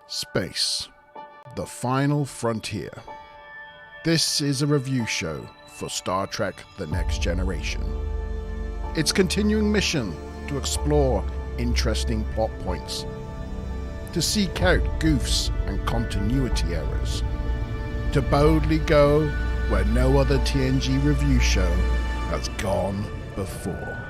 Space, the final frontier. This is a review show for Star Trek The Next Generation. Its continuing mission to explore interesting plot points, to seek out goofs and continuity errors, to boldly go where no other TNG review show has gone before.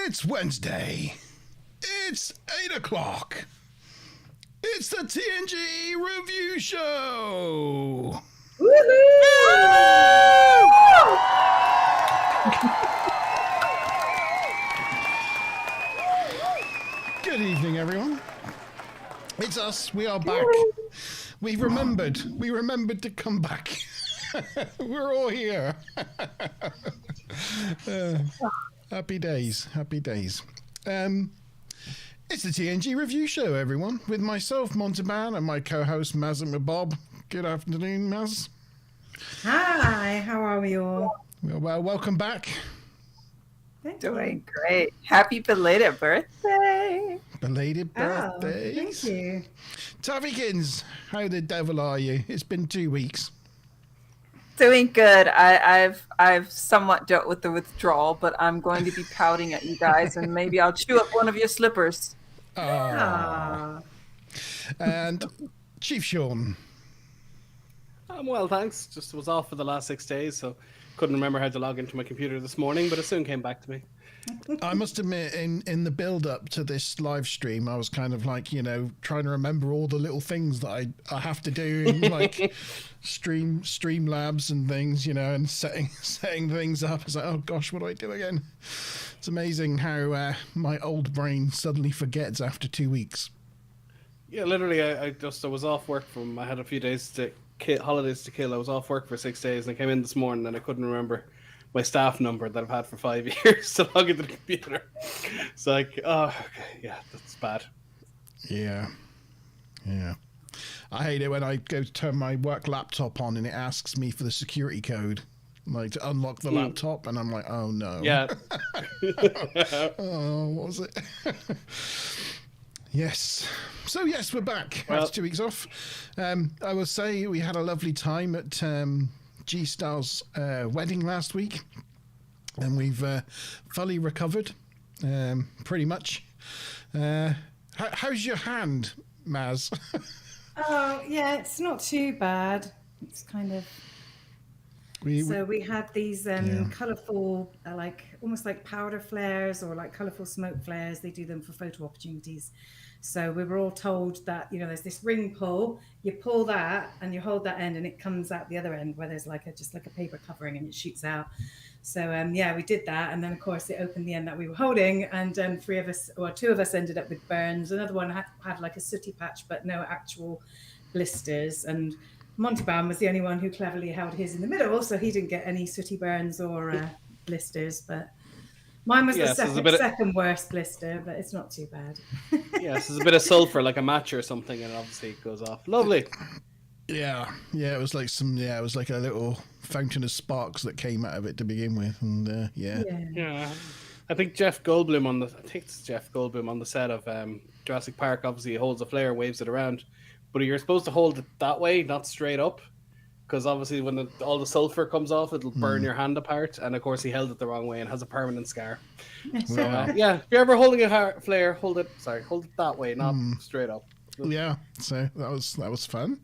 It's Wednesday. It's 8 o'clock. It's the TNG review show. Good evening, everyone. It's us. We are back. We remembered to come back. We're all here. Happy days. It's the TNG review show, everyone, with myself, Monteban, and my co-host, Maz and Bob. Good afternoon, Maz. Hi, how are we all? Well, welcome back. Doing great. Happy belated birthday. Belated birthday. Thank you. Tavikins, how the devil are you? It's been 2 weeks. Doing good. I've somewhat dealt with the withdrawal, but I'm going to be pouting at you guys, and maybe I'll chew up one of your slippers. Ah. And Chief Sean. I'm well, thanks. Just was off for the last 6 days, so couldn't remember how to log into my computer this morning, but it soon came back to me. I must admit, in the build-up to this live stream, I was kind of like, trying to remember all the little things that I have to do, like stream labs and things, and setting things up. I was like, oh gosh, what do I do again? It's amazing how my old brain suddenly forgets after 2 weeks. Yeah, literally, I was off work I had a few days holidays to kill. I was off work for 6 days, and I came in this morning and I couldn't remember my staff number that I've had for 5 years to log into the computer. It's like, oh, okay, yeah, that's bad. Yeah. I hate it when I go to turn my work laptop on and it asks me for the security code, like to unlock the laptop, and I'm like, oh no. Yeah. Oh, what was it? Yes. So yes, we're back. Well, after 2 weeks off. I will say we had a lovely time at G-Star's wedding last week, and we've fully recovered, pretty much. How's your hand, Maz? Oh, yeah, it's not too bad. It's kind of So we had these colourful, like almost like powder flares or like colourful smoke flares. They do them for photo opportunities. So we were all told that, there's this ring pull. You pull that and you hold that end and it comes out the other end where there's just like a paper covering and it shoots out. So we did that. And then of course it opened the end that we were holding, and two of us ended up with burns. Another one had like a sooty patch, but no actual blisters. And Montebaum was the only one who cleverly held his in the middle, so he didn't get any sooty burns or blisters. But mine was the second worst blister, but it's not too bad. Yes, there's a bit of sulfur, like a match or something, and obviously it goes off. Lovely. Yeah, it was like it was like a little fountain of sparks that came out of it to begin with, and Yeah. I think Jeff Goldblum on the set of Jurassic Park. Obviously, he holds a flare, waves it around, but you're supposed to hold it that way, not straight up, because obviously when all the sulfur comes off, it'll burn your hand apart. And of course, he held it the wrong way and has a permanent scar. So if you're ever holding a flare, hold it that way, not straight up. Yeah, so that was fun.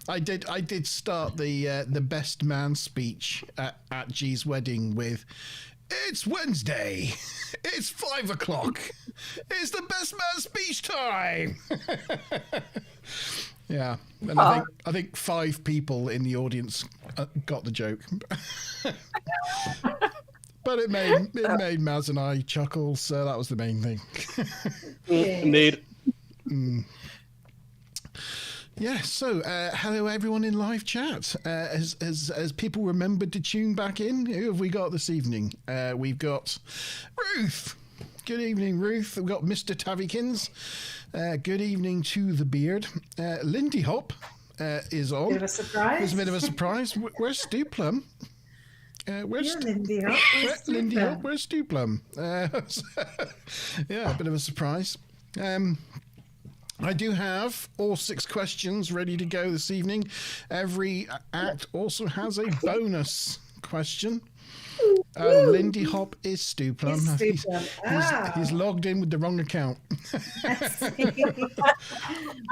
I did start the best man speech at G's wedding with, "It's Wednesday. It's 5:00. It's the best man speech time." Yeah, and I think 5 people in the audience got the joke, but it made Maz and I chuckle, so that was the main thing. Indeed. Yeah, so hello everyone in live chat. As people remembered to tune back in, who have we got this evening? We've got Ruth. Good evening, Ruth. We've got Mr. Tavikins. Good evening to the beard. Lindy Hop is on. Bit of a surprise. It's a bit of a surprise. Where's Stu Plum? Where's Lindy Hop? Lindy Hop? Where's Stu Plum? Yeah, a bit of a surprise. I do have all 6 questions ready to go this evening. Every act also has a bonus question. Lindy Hop is Stu Plum. He's logged in with the wrong account.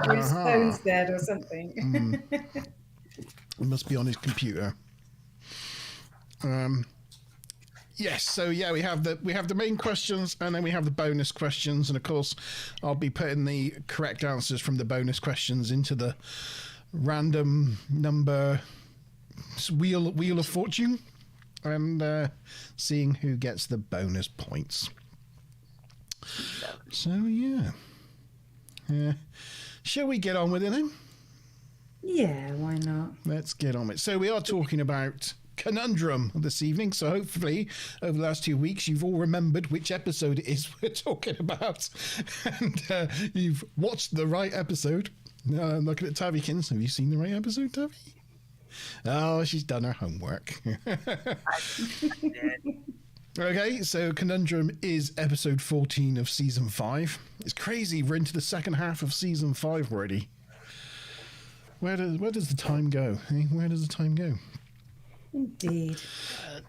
Or his phone's dead or something. It must be on his computer. Yes, so we have the main questions, and then we have the bonus questions, and of course I'll be putting the correct answers from the bonus questions into the random number wheel of fortune, and seeing who gets the bonus points. So shall we get on with it then? Yeah, why not? Let's get on with it. So we are talking about Conundrum this evening, so hopefully over the last 2 weeks you've all remembered which episode it is we're talking about, and you've watched the right episode. Looking at Tavikins, have you seen the right episode, Tavi? Oh, she's done her homework. Okay, so Conundrum is episode 14 of season 5. It's crazy, we're into the second half of season 5 already. Where does the time go? Where does the time go? Indeed.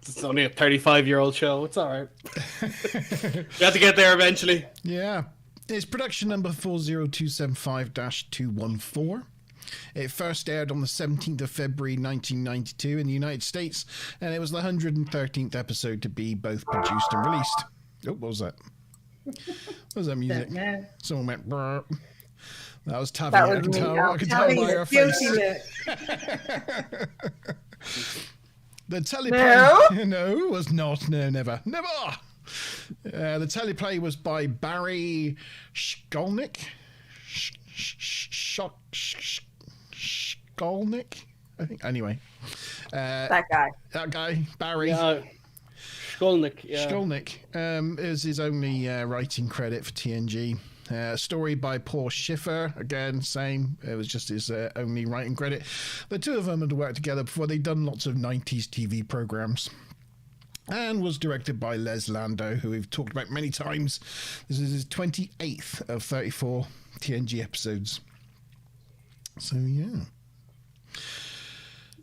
It's only a 35-year-old show. It's all right. We have to get there eventually. Yeah. It's production number 40275-214. It first aired on the 17th of February 1992 in the United States, and it was the 113th episode to be both produced and released. Oh, what was that? What was that music? Someone went brr. That was Tavi. I can tell by her face. The teleplay... No, was not. No, never. Never! The teleplay was by Barry Skolnick. Skolnick? I think. Anyway. That guy, Barry. Skolnick. Skolnick is his only writing credit for TNG. Story by Paul Schiffer, again, same. It was just his only writing credit. The two of them had worked together before. They'd done lots of 90s TV programs. And was directed by Les Lando, who we've talked about many times. This is his 28th of 34 TNG episodes. So, yeah.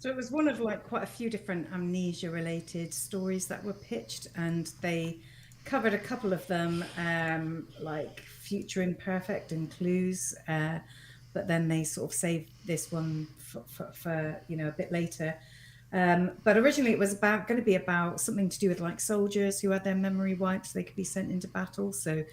So it was one of quite a few different amnesia-related stories that were pitched, and they covered a couple of them, like Future Imperfect and Clues, but then they sort of saved this one for a bit later. But originally it was going to be about something to do with like soldiers who had their memory wiped so they could be sent into battle. So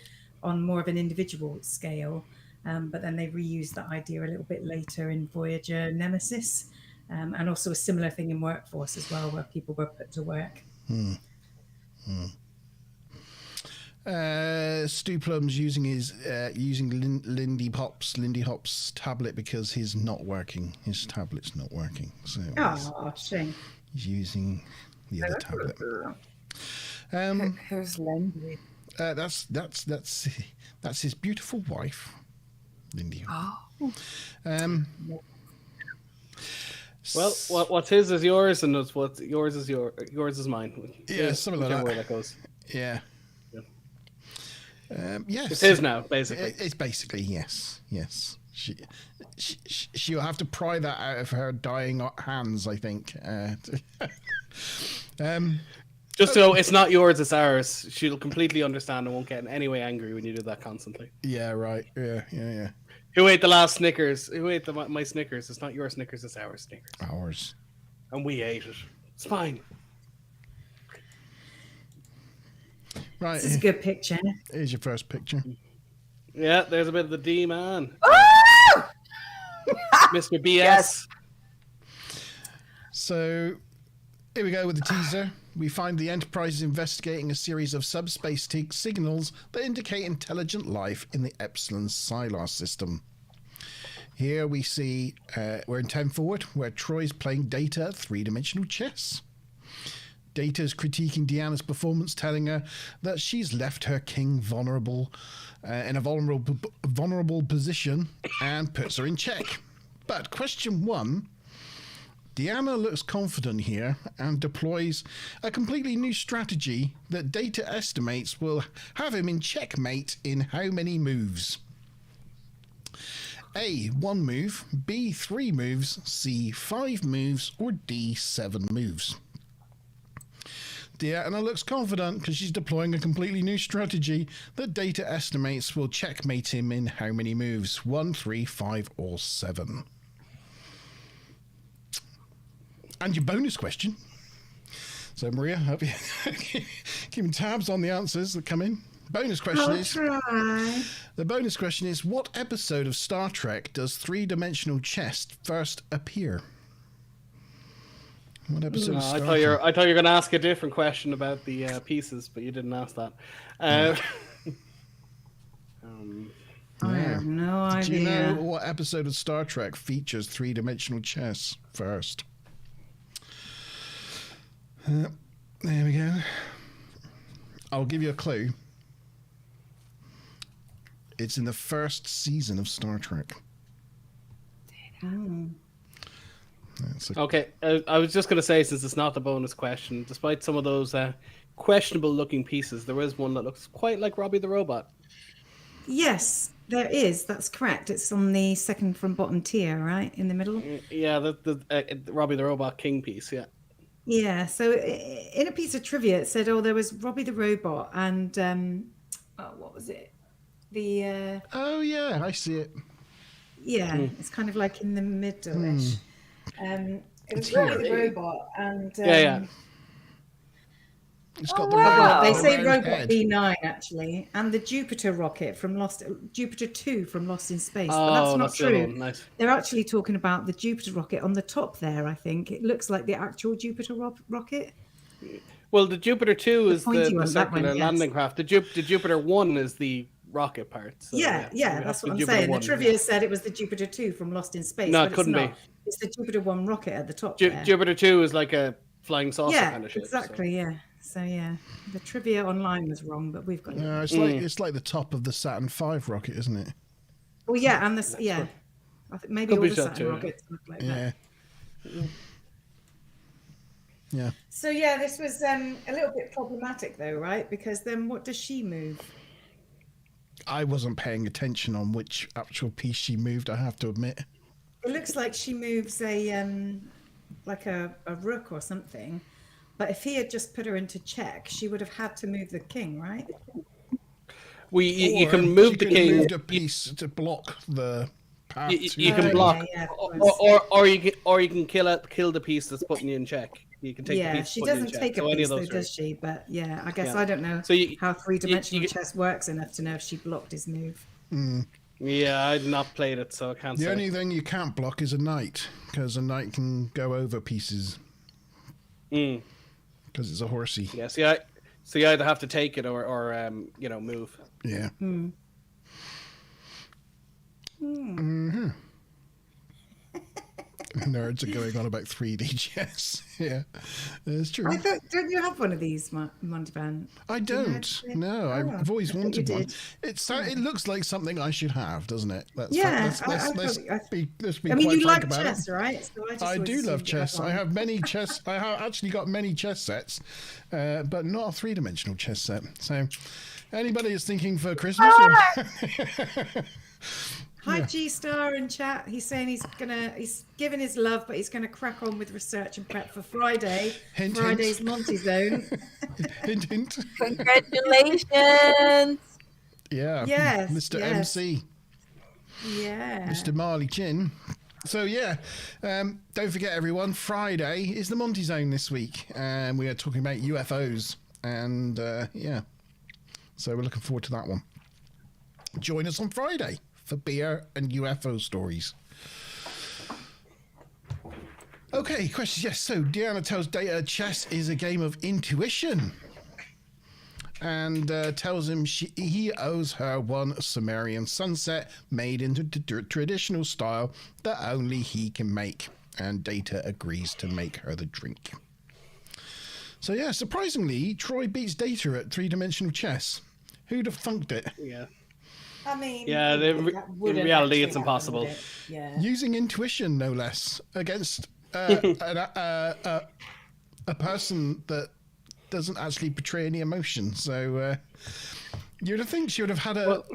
on more of an individual scale. But then they reused that idea a little bit later in Voyager Nemesis. And also a similar thing in Workforce as well, where people were put to work. Stu Plum's using his Lindy Hop's tablet because his tablet's not working. So shame. he's using the other tablet. Who's Lindy? That's his beautiful wife, Lindy Hop. Well, what's his is yours, and what's yours is mine. Yeah, something like that. Where that goes. Yeah. Yes, it's his now, basically. It's basically yes. She'll have to pry that out of her dying hands, I think. Just so it's not yours, it's ours. She'll completely understand and won't get in any way angry when you do that constantly. Yeah, right. Yeah. Who ate the last Snickers? Who ate my Snickers? It's not your Snickers, it's our Snickers. Ours. And we ate it. It's fine. Right. This is a good picture. Here's your first picture. Yeah, there's a bit of the D-man. Oh! Mr. BS. Yes. So, here we go with the teaser. We find the Enterprise is investigating a series of subspace signals that indicate intelligent life in the Epsilon Sylar system. Here we see, we're in 10 forward, where Troy's playing Data three-dimensional chess. Data's critiquing Deanna's performance, telling her that she's left her king vulnerable, in a vulnerable position, and puts her in check. But question one, Deanna looks confident here and deploys a completely new strategy that Data estimates will have him in checkmate in how many moves? A, 1 move, B, 3 moves, C, 5 moves, or D, 7 moves. Deanna looks confident because she's deploying a completely new strategy that Data estimates will checkmate him in how many moves? 1, 3, 5, or 7. And your bonus question. So, Maria, hope you keeping tabs on the answers that come in. Bonus question the bonus question is, what episode of Star Trek does three-dimensional chess first appear? What episode of Star Trek? I thought you were going to ask a different question about the pieces, but you didn't ask that. I have no idea. Do you know what episode of Star Trek features three-dimensional chess first? There we go. I'll give you a clue. It's in the first season of Star Trek. Okay, I was just going to say, since it's not the bonus question, despite some of those questionable-looking pieces, there is one that looks quite like Robbie the Robot. Yes, there is. That's correct. It's on the second from bottom tier, right? In the middle? Yeah, the Robbie the Robot King piece, yeah. Yeah, so in a piece of trivia, it said, there was Robbie the Robot and, what was it? Oh, yeah, I see it. Yeah, it's kind of like in the middle-ish. It was Robbie the Robot and... yeah. It's got the wow. They say round Robot head. B9 actually, and the Jupiter rocket from Jupiter 2 from Lost in Space. But that's not true. Nice. They're actually talking about the Jupiter rocket on the top there. I think it looks like the actual Jupiter rocket. Well, the Jupiter 2 is the circular yes. landing craft. The Jupiter 1 is the rocket part. So, yeah, that's what I'm Jupiter saying. 1, The trivia said it was the Jupiter 2 from Lost in Space. No, but it couldn't it's not. be. It's the Jupiter 1 rocket at the top there. Jupiter 2 is like a flying saucer kind of shape. Exactly, so. yeah. So yeah, the trivia online was wrong, but we've got it. No, it's like the top of the Saturn V rocket, isn't it? Well, yeah, and this, I think maybe Could all be the that Saturn too. rockets look like Yeah. that. Yeah. So yeah, this was a little bit problematic though, right? Because then what does she move? I wasn't paying attention on which actual piece she moved, I have to admit. It looks like she moves a like a rook or something. But if he had just put her into check, she would have had to move the king, right? You Or can move she the could have king. moved a piece to block the have to. You can block, or you can kill the piece that's putting you in check. You can take the piece. She that's putting you in doesn't check. take a So any piece, of though, those does she? But yeah, I guess Yeah. I don't know So how three-dimensional you- chess works enough to know if she blocked his move. Yeah, I've not played it, so I can't The say. only thing you can't block is a knight, because a knight can go over pieces. Because it's a horsey. Yeah, so you either have to take it or move. Yeah. Nerds are going on about 3D chess. Yeah, it's true. I thought, don't you have one of these, Monteban? I don't. No, I've always I thought you wanted one. did. It looks like something I should have, doesn't it? Let's be I mean, quite you frank like about chess, it. right? So I always do love assumed you had chess. I one. have many chess. I have actually got many chess sets, but not a three-dimensional chess set. So, anybody is thinking for Christmas? Hi, G Star in chat. He's saying he's giving his love, but he's gonna crack on with research and prep for Friday. Hint, Friday's hint. Monty Zone. Hint, hint. Congratulations. Yeah. Yes, Mr. yes. MC. Yeah. Mr. Marley Chin. So yeah, don't forget everyone, Friday is the Monty Zone this week, and we are talking about UFOs, and yeah, so we're looking forward to that one. Join us on Friday for beer and UFO stories. Okay, questions. Yes, so Deanna tells Data chess is a game of intuition, and tells him he owes her one Sumerian sunset made into traditional style that only he can make, and Data agrees to make her the drink. So yeah, surprisingly, Troy beats Data at three-dimensional chess. Who'd have thunked it? Yeah. I mean, Yeah, in reality, it's impossible. Yeah. Using intuition, no less, against a person that doesn't actually portray any emotion. So you'd have think she would have had a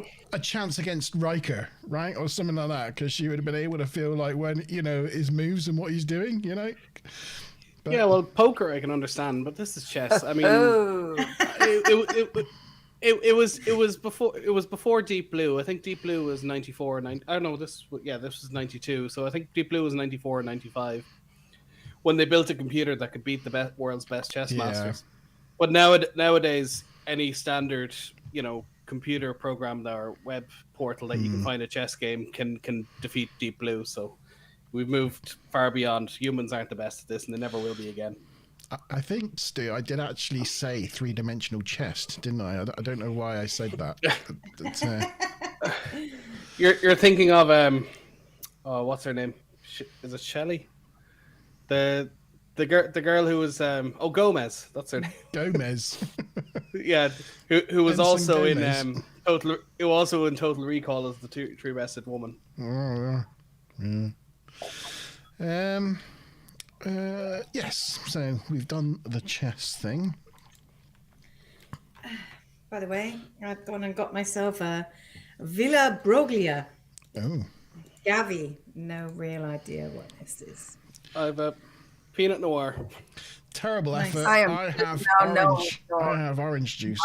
chance against Riker, right, or something like that, because she would have been able to feel like when his moves and what he's doing, But, yeah, well, poker I can understand, but this is chess. I mean, it was before Deep Blue. I think Deep Blue was 94, 90. I don't know. This was 92. So I think Deep Blue was 94 or 95 when they built a computer that could beat the world's best chess masters. But nowadays, any standard computer program or web portal that you can find a chess game can defeat Deep Blue. So we've moved far beyond. Humans aren't the best at this, and they never will be again. I think, Stu, I did actually say three-dimensional chess, didn't I? I don't know why I said that. You're thinking of what's her name? Is it Shelley? The girl who was Gomez. That's her name. Gomez. Yeah, who was Ensign also Gomez. in Total Recall as the three-breasted woman. Oh, yeah. Yes, so we've done the chess thing. By the way, I've gone and got myself a Villa Broglia. Oh. Gavi. No real idea what this is. I've a Pinot Noir. Terrible Nice. effort. I am I have now know orange. your I have orange juice.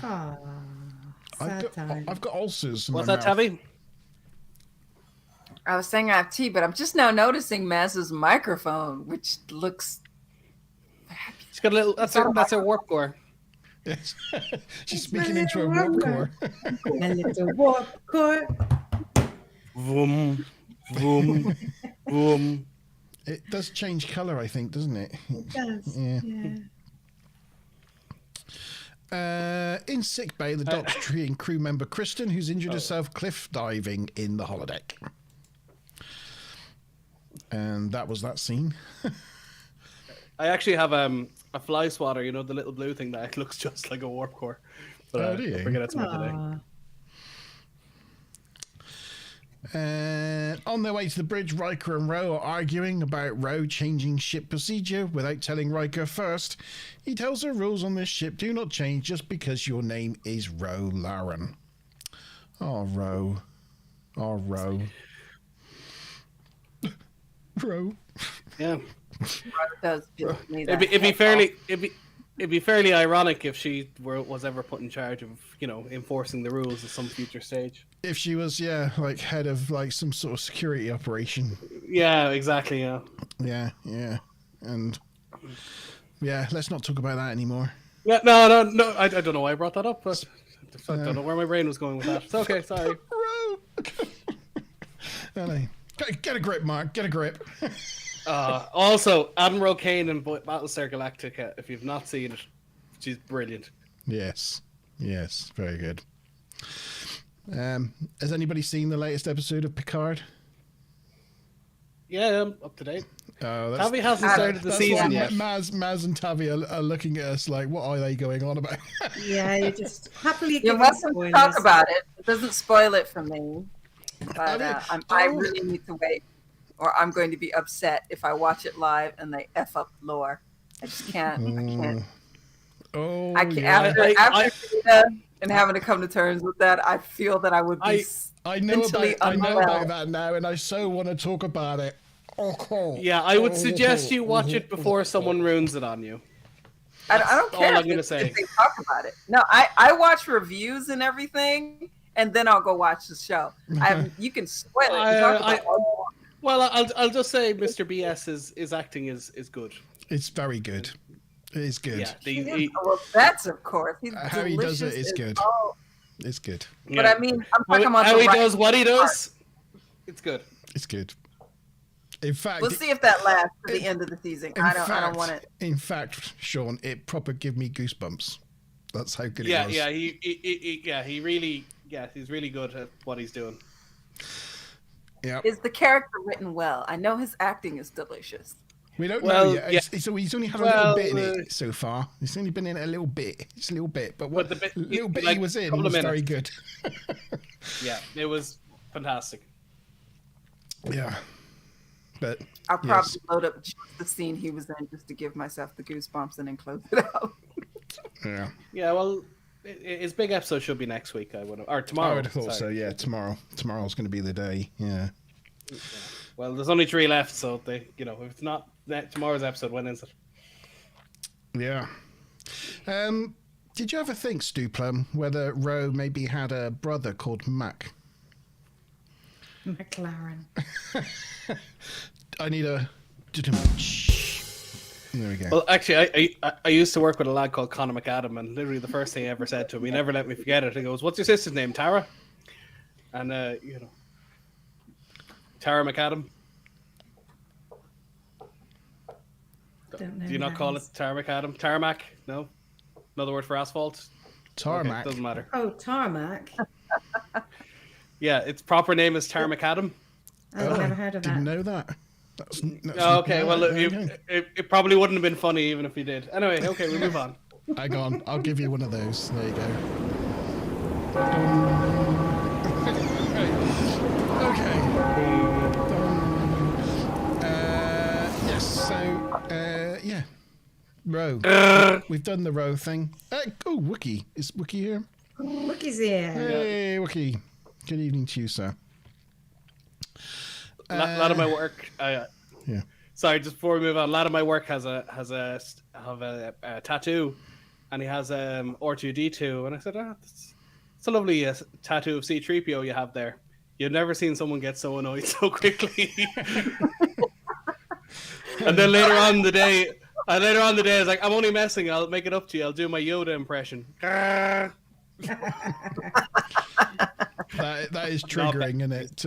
Ah, sad time. I've got ulcers in What's my that, mouth. Tabby? I was saying I have tea, but I'm just now noticing Maz's microphone, which looks. She's got a little. That's her warp core. Yes. She's speaking into a warp core. A little warp core. Vroom, vroom, vroom. It does change colour, I think, doesn't it? It does. Yeah. In sickbay, the doc's treating crew member Kristen, who's injured herself cliff diving in the holodeck. And that was that scene. I actually have a fly swatter, the little blue thing that looks just like a warp core. But do you? I'll bring it out to my today. On their way to the bridge, Riker and Ro are arguing about Ro changing ship procedure without telling Riker first. He tells her rules on this ship do not change just because your name is Ro Laren. Oh, Ro. Oh, Ro. Ro. Yeah. Does It'd be fairly it'd be fairly ironic if she was ever put in charge of, enforcing the rules at some future stage. If she was, like head of like some sort of security operation. Yeah, exactly. Yeah. Yeah. And let's not talk about that anymore. Yeah, no. I don't know why I brought that up, but I don't know where my brain was going with that. It's okay, sorry. Get a grip, Mark. Get a grip. Also, Admiral Kane in Battlestar Galactica. If you've not seen it, she's brilliant. Yes, very good. Has anybody seen the latest episode of Picard? Yeah, I'm up to date. Oh, Tavi hasn't started the season yet. Maz and Tavi are looking at us like, what are they going on about? Yeah, you just happily You're welcome to talk about it. It doesn't spoil it for me. But I really need to wait, or I'm going to be upset if I watch it live and they F up lore. I just can't. I can't. Oh, I can't. After Frida and having to come to terms with that, I feel that I would be I know about that now, and I so want to talk about it. Yeah, I would suggest you watch it before someone ruins it on you. I don't care all I'm gonna say. If they talk about it. No, I watch reviews and everything, and then I'll go watch the show. You can spoil it. Well, I'll just say Mr. BS is acting is good. It's very good. It is good. Yeah, well, that's of course. How he does it is good. It's good. But I mean, I'm talking about how he does what he does. It's good. It's good. In fact, we'll see if that lasts to the end of the season. I don't want it. In fact, Sean, it proper give me goosebumps. That's how good it was. Yeah, he's really good at what he's doing. Yeah. Is the character written well? I know his acting is delicious. We don't know yet. Yeah. So he's only had a little bit in it so far. He's only been in it a little bit. It's a little bit, but what little bit he was in was very good. Yeah, it was fantastic. Yeah. But I'll probably load up just the scene he was in just to give myself the goosebumps and then close it out. Yeah. Yeah, well, his big episode should be next week, or tomorrow. I would have thought so, yeah. Tomorrow's going to be the day, yeah. Well, there's only 3 left, so if it's not tomorrow's episode, when is it? Yeah. Did you ever think, Stu Plum, whether Ro maybe had a brother called Mac? McLaren. I need a... There we go. Well, actually, I used to work with a lad called Conor McAdam, and literally the first thing he ever said to me, he never let me forget it. He goes, "What's your sister's name, Tara?" And Tara McAdam. Don't know. Do you not call it Tara McAdam? Tarmac? No. Another word for asphalt. Tarmac. Okay, doesn't matter. Oh, tarmac. Yeah, its proper name is Tara McAdam. I've never heard of that. Didn't know that. That's okay, well, it probably wouldn't have been funny even if you did. Anyway, okay, we'll move on. Hang on, I'll give you one of those. There you go. Okay. Yes, so, yeah. Ro. We've done the Ro thing. Oh, Wookie. Is Wookie here? Wookie's here. Hey, Wookie. Good evening to you, sir. A lot of my work. Yeah. Sorry, just before we move on, a lot of my work have a tattoo, and he has R2D2, and I said, it's a lovely tattoo of C-3PO you have there. You've never seen someone get so annoyed so quickly. And then later on the day, I was like, I'm only messing. I'll make it up to you. I'll do my Yoda impression. That is triggering, isn't it?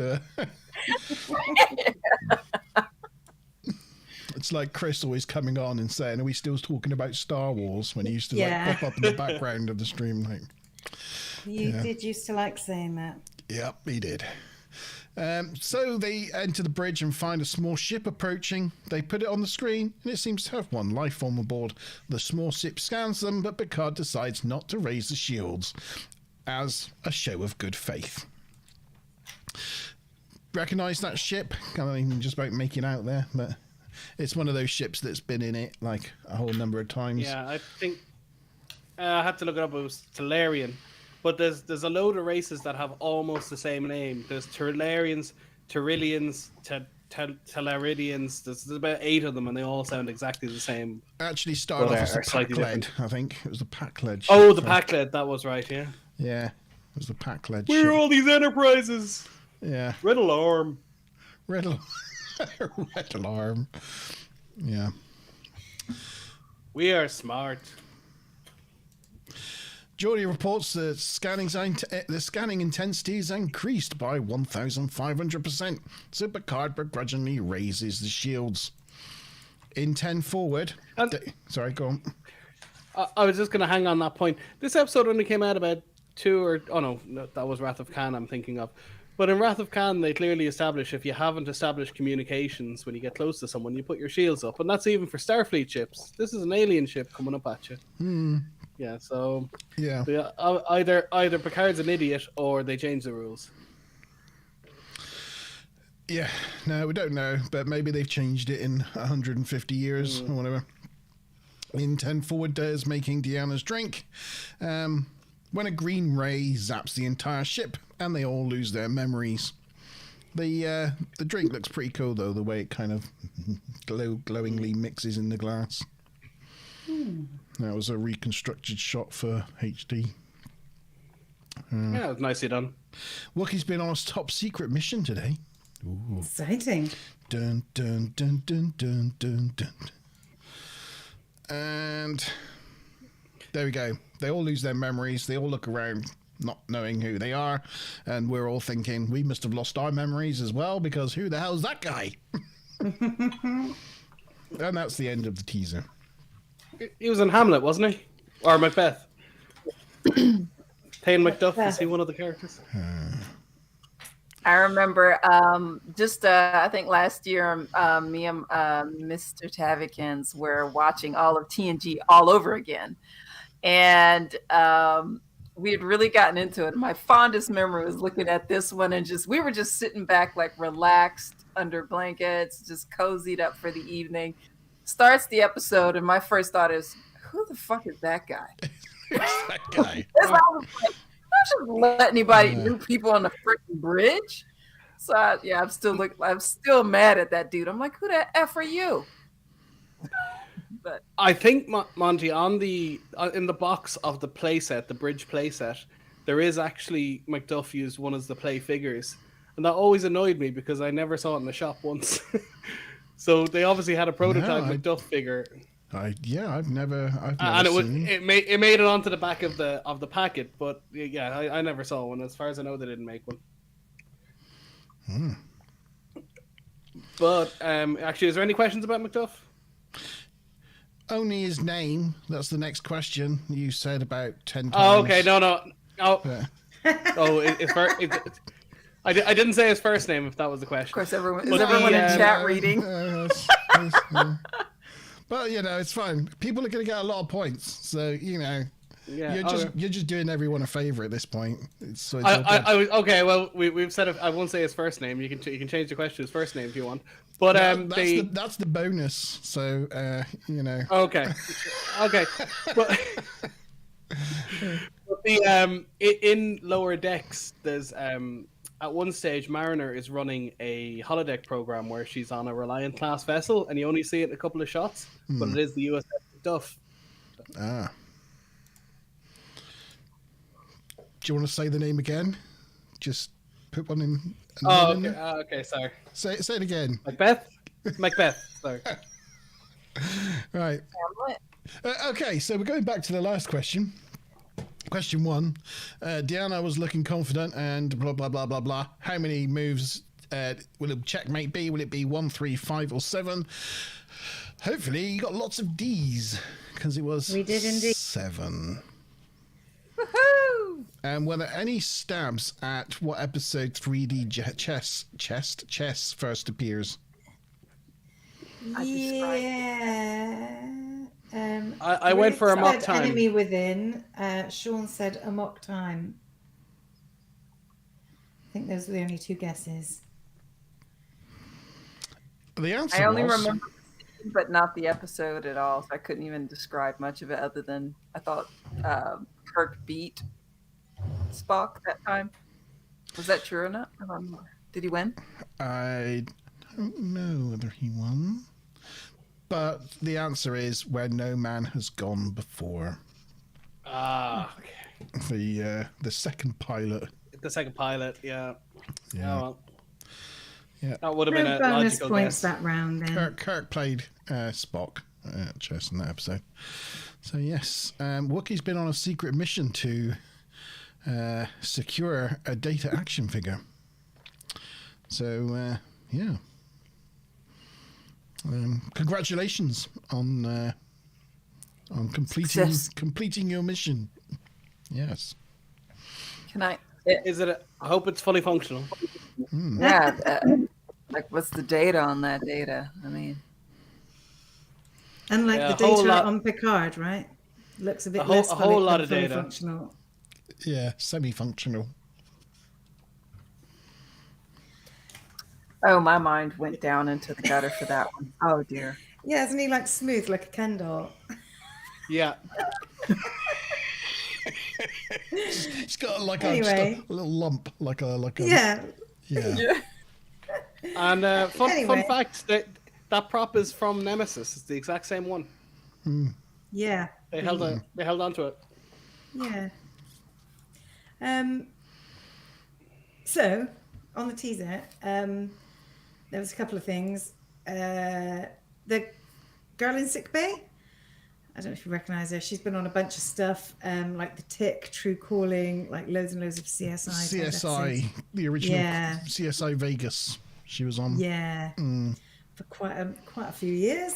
It's like Chris always coming on and saying, "Are we still talking about Star Wars?" When he used to pop up in the background of the stream. Like, you did used to like saying that. Yep, he did. So they enter the bridge and find a small ship approaching. They put it on the screen, and it seems to have one life form aboard. The small ship scans them, but Picard decides not to raise the shields as a show of good faith. Recognize that ship? Can't even just about make it out there, but it's one of those ships that's been in it like a whole number of times. Yeah, I think I had to look it up. It was Talarian, but there's a load of races that have almost the same name. There's Talarians, Tyrillians, Teleridians. There's about 8 of them, and they all sound exactly the same. Actually started But, off as the are slightly Pack-led, different. I think. It was the Pack-led ship. Oh, the Pack-led. That was right, yeah. Yeah, it was the Pack-led Where ship. are all these enterprises? Yeah. Red alarm. Red alarm. Yeah. We are smart. Geordie reports that the scanning intensity is increased by 1,500%, so Picard begrudgingly raises the shields. In 10 forward... sorry, go on. I was just going to hang on that point. This episode only came out about 2 or... Oh, no, that was Wrath of Khan I'm thinking of. But in Wrath of Khan, they clearly establish if you haven't established communications when you get close to someone, you put your shields up. And that's even for Starfleet ships. This is an alien ship coming up at you. Yeah, so... Yeah. Either Picard's an idiot or they change the rules. Yeah, no, we don't know, but maybe they've changed it in 150 years or whatever. In 10 forward, is making Deanna's drink. When a green ray zaps the entire ship and they all lose their memories. The drink looks pretty cool, though, the way it kind of glowingly mixes in the glass. That was a reconstructed shot for HD. Yeah, it was nicely done. Wookiee's been on a top secret mission today. Ooh. Exciting. Dun, dun, dun, dun, dun, dun, dun. And there we go. They all lose their memories. They all look around not knowing who they are. And we're all thinking, we must have lost our memories as well, because who the hell's that guy? And that's the end of the teaser. He was in Hamlet, wasn't he? Or Macbeth? Tane Macduff, is he one of the characters? I remember I think last year, me and Mr. Tavikins were watching all of TNG all over again. And we had really gotten into it. My fondest memory was looking at this one and we were just sitting back, like relaxed under blankets, just cozied up for the evening. Starts the episode, and my first thought is, who the fuck is that guy? Who's that guy? I was like, I shouldn't let anybody new people on the freaking bridge. So I'm still mad at that dude. I'm like, who the F are you? But I think, Monty, in the box of the playset, the bridge playset, there is actually Macduff used one as the play figures, and that always annoyed me because I never saw it in the shop once. So they obviously had a prototype Macduff figure. I've never and seen it made it onto the back of the packet, but yeah, I never saw one. As far as I know, they didn't make one. But actually, is there any questions about Macduff? Only his name. That's the next question. You said about 10 times. Oh, okay. No. Oh, yeah. I didn't say his first name, if that was the question. of course, everyone in chat reading. But it's fine. People are going to get a lot of points, so Yeah, you're just doing everyone a favor at this point. Okay. Well, we've said I won't say his first name. You can change the question to his first name if you want. But that's the bonus. So Okay. But in Lower Decks, there's at one stage, Mariner is running a holodeck program where she's on a Reliant class vessel, and you only see it in a couple of shots, but it is the USS Macduff. Ah. Do you want to say the name again? Just put one in. Oh, okay. Okay, sorry. Say it again. Macbeth? Macbeth, sorry. Right. Okay, so we're going back to the last question. Question 1. Deanna was looking confident and blah, blah, blah, blah, blah. How many moves will it checkmate be? Will it be 1, 3, 5, or 7? Hopefully you got lots of D's, because it was we did indeed 7. Woohoo! And were there any stabs at what episode 3D chess first appears? Yeah. I went for Amok Time. Enemy Within. Sean said Amok Time. I think those were the only 2 guesses. The answer I only was... remember the scene, but not the episode at all. So I couldn't even describe much of it other than I thought Kirk beat Spock that time. Was that true or not? Did he win? I don't know whether he won. But the answer is where no man has gone before. Ah, okay. The second pilot. The second pilot, yeah. Yeah. Oh, well. Yeah. That would have No been a bonus logical points guess. that round then. Kirk played Spock at chess in that episode. So yes, Wookiee's been on a secret mission to secure a Data action figure. So yeah, congratulations on completing your mission. Yes. Can I? Is it? I hope it's fully functional. Yeah. Like, what's the data on that data? I mean, Unlike Yeah, the a whole data lot- on Picard, right? Looks a bit A whole- less a whole lot of fully data. functional. Yeah, semi-functional. oh, my mind went down into the gutter for that one. Oh dear. Yeah, isn't he like smooth like a Ken doll? Yeah. He's got like Anyway. a little lump, like a Yeah. yeah. And fun Anyway. fact, that prop is from Nemesis. It's the exact same one. Yeah. They held on to it. Yeah. So, on the teaser, there was a couple of things. The girl in sickbay, I don't know if you recognise her. She's been on a bunch of stuff, like The Tick, True Calling, like loads and loads of CSI. CSI, the original Yeah. CSI Vegas. She was on. Yeah, for quite a few years.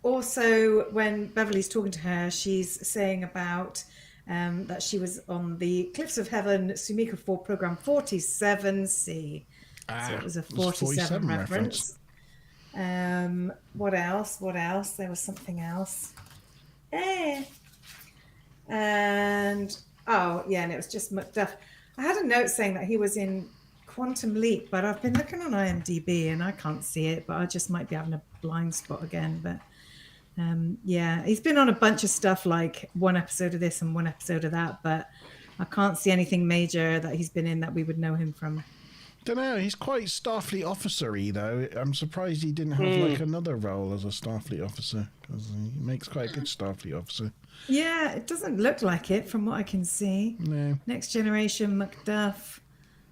Also, when Beverly's talking to her, she's saying about that she was on the Cliffs of Heaven Sumika 4 program 47C. So it was a 47 reference. What else? There was something else. And and it was just Macduff. I had a note saying that he was in Quantum Leap, but I've been looking on IMDb and I can't see it, but I just might be having a blind spot again. But he's been on a bunch of stuff, like one episode of this and one episode of that, but I can't see anything major that he's been in that we would know him from. Don't know. He's quite Starfleet officer-y, though. I'm surprised he didn't have like another role as a Starfleet officer, because he makes quite a good Starfleet officer. Yeah, it doesn't look like it from what I can see. No. Next Generation, Macduff,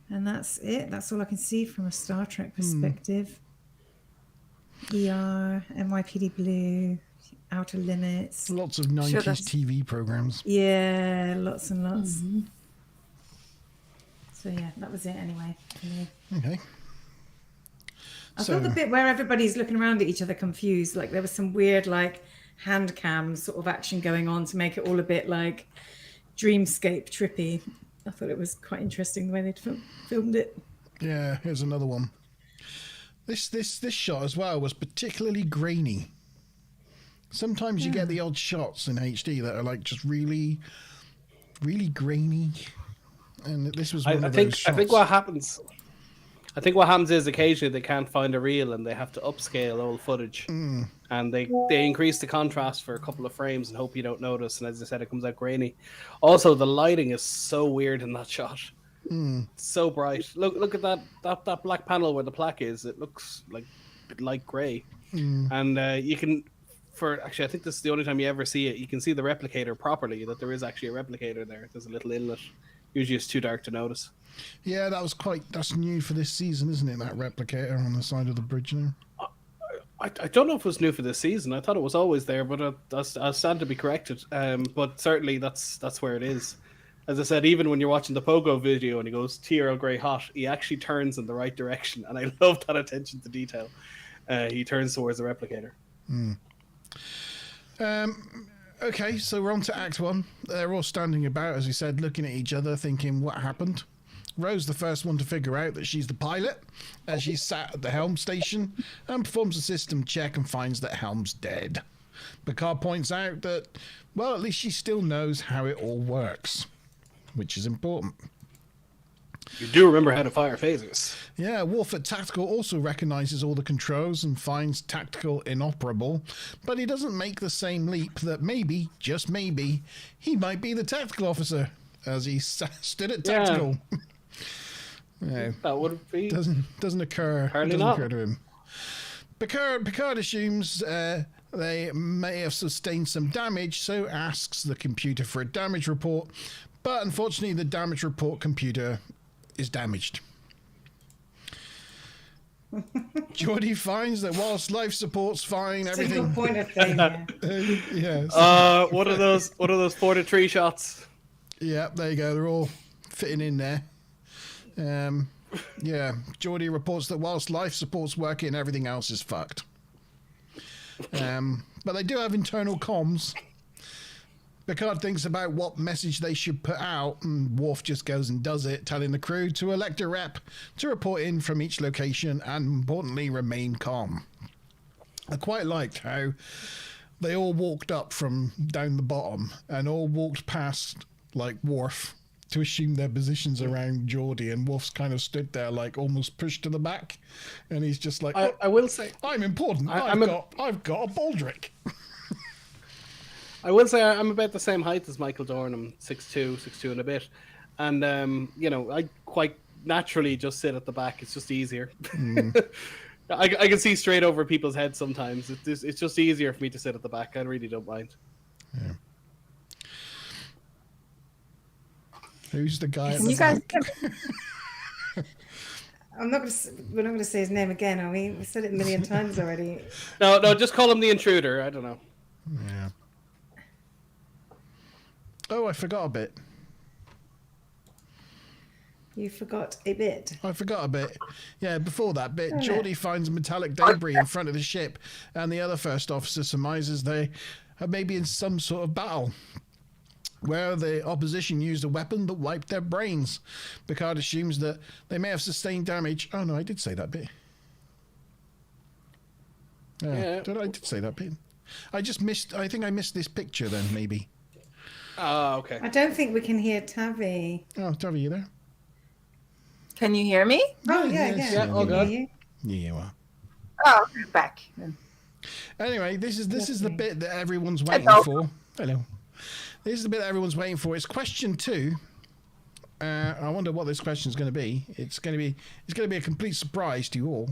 and that's it. That's all I can see from a Star Trek perspective. ER, NYPD Blue, Outer Limits. Lots of 90s TV programs. Yeah, lots and lots. So yeah, that was it anyway. Okay. I thought the bit where everybody's looking around at each other confused, like there was some weird like hand cam sort of action going on to make it all a bit like dreamscape trippy. I thought it was quite interesting the way they'd filmed it. Yeah, here's another one. This shot as well was particularly grainy. Sometimes you get the odd shots in HD that are like just really, really grainy. And this was one of those shots. I think what happens is occasionally they can't find a reel and they have to upscale old footage, and they increase the contrast for a couple of frames and hope you don't notice. And as I said, it comes out grainy. Also, the lighting is so weird in that shot. It's so bright. Look at that black panel where the plaque is. It looks like light gray, and you can. I think this is the only time you ever see it. You can see the replicator properly. That there is actually a replicator there. There's a little inlet. Usually it's too dark to notice. Yeah, that's new for this season, isn't it? That replicator on the side of the bridge there. I don't know if it was new for this season. I thought it was always there, but I'll stand to be corrected. But certainly that's where it is. As I said, even when you're watching the Pogo video and he goes tea Earl Grey hot, he actually turns in the right direction, and I love that attention to detail. He turns towards the replicator. Okay, so we're on to Act 1. They're all standing about, as we said, looking at each other, thinking, what happened? Rose, the first one to figure out that she's the pilot, as she's sat at the helm station and performs a system check and finds that Helm's dead. Picard points out that, well, at least she still knows how it all works, which is important. You do remember how to fire phasers. Yeah, Worf at Tactical also recognizes all the controls and finds Tactical inoperable, but he doesn't make the same leap that maybe, just maybe, he might be the Tactical officer, as he stood at Tactical. No, That would be doesn't occur. Apparently Doesn't not. occur to him. Picard assumes they may have sustained some damage, so asks the computer for a damage report. But unfortunately, the damage report computer is damaged. Geordie finds that whilst life support's fine, everything. Single point of failure. Yes. What are those 4-3 shots? Yeah, there you go. They're all fitting in there. Yeah, Geordie reports that whilst life support's working, everything else is fucked. But they do have internal comms. Picard thinks about what message they should put out, and Worf just goes and does it, telling the crew to elect a rep to report in from each location and, importantly, remain calm. I quite liked how they all walked up from down the bottom and all walked past, like, Worf to assume their positions around Geordie, and Worf's kind of stood there, like, almost pushed to the back, and he's just like, I will say, I'm important. I've got a baldric. I will say I'm about the same height as Michael Dorn. I'm 6'2" and a bit. And, I quite naturally just sit at the back. It's just easier. I can see straight over people's heads sometimes. It's just easier for me to sit at the back. I really don't mind. Yeah. Who's the guy? Can you guys? We're not going to say his name again, are we? We said it a million times already. No, just call him the intruder. I don't know. Yeah. Oh, I forgot a bit. You forgot a bit. I forgot a bit. Yeah, before that bit, Oh, Geordie yeah. finds metallic debris in front of the ship, and the other first officer surmises they are maybe in some sort of battle, where the opposition used a weapon that wiped their brains. Picard assumes that they may have sustained damage. Oh, no, I did say that bit. Yeah. I did say that bit. I think I missed this picture then, maybe. Oh, okay. I don't think we can hear Tavi. Oh, Tavi, you there? Can you hear me? Oh, yeah, yes. yeah. Yeah, all I can good. hear you. Yeah, you are. Oh, back. Anyway, this is the Lovely. bit that everyone's waiting Hello. for. Hello. This is the bit that everyone's waiting for. It's question 2. I wonder what this question is going to be. It's going to be a complete surprise to you all.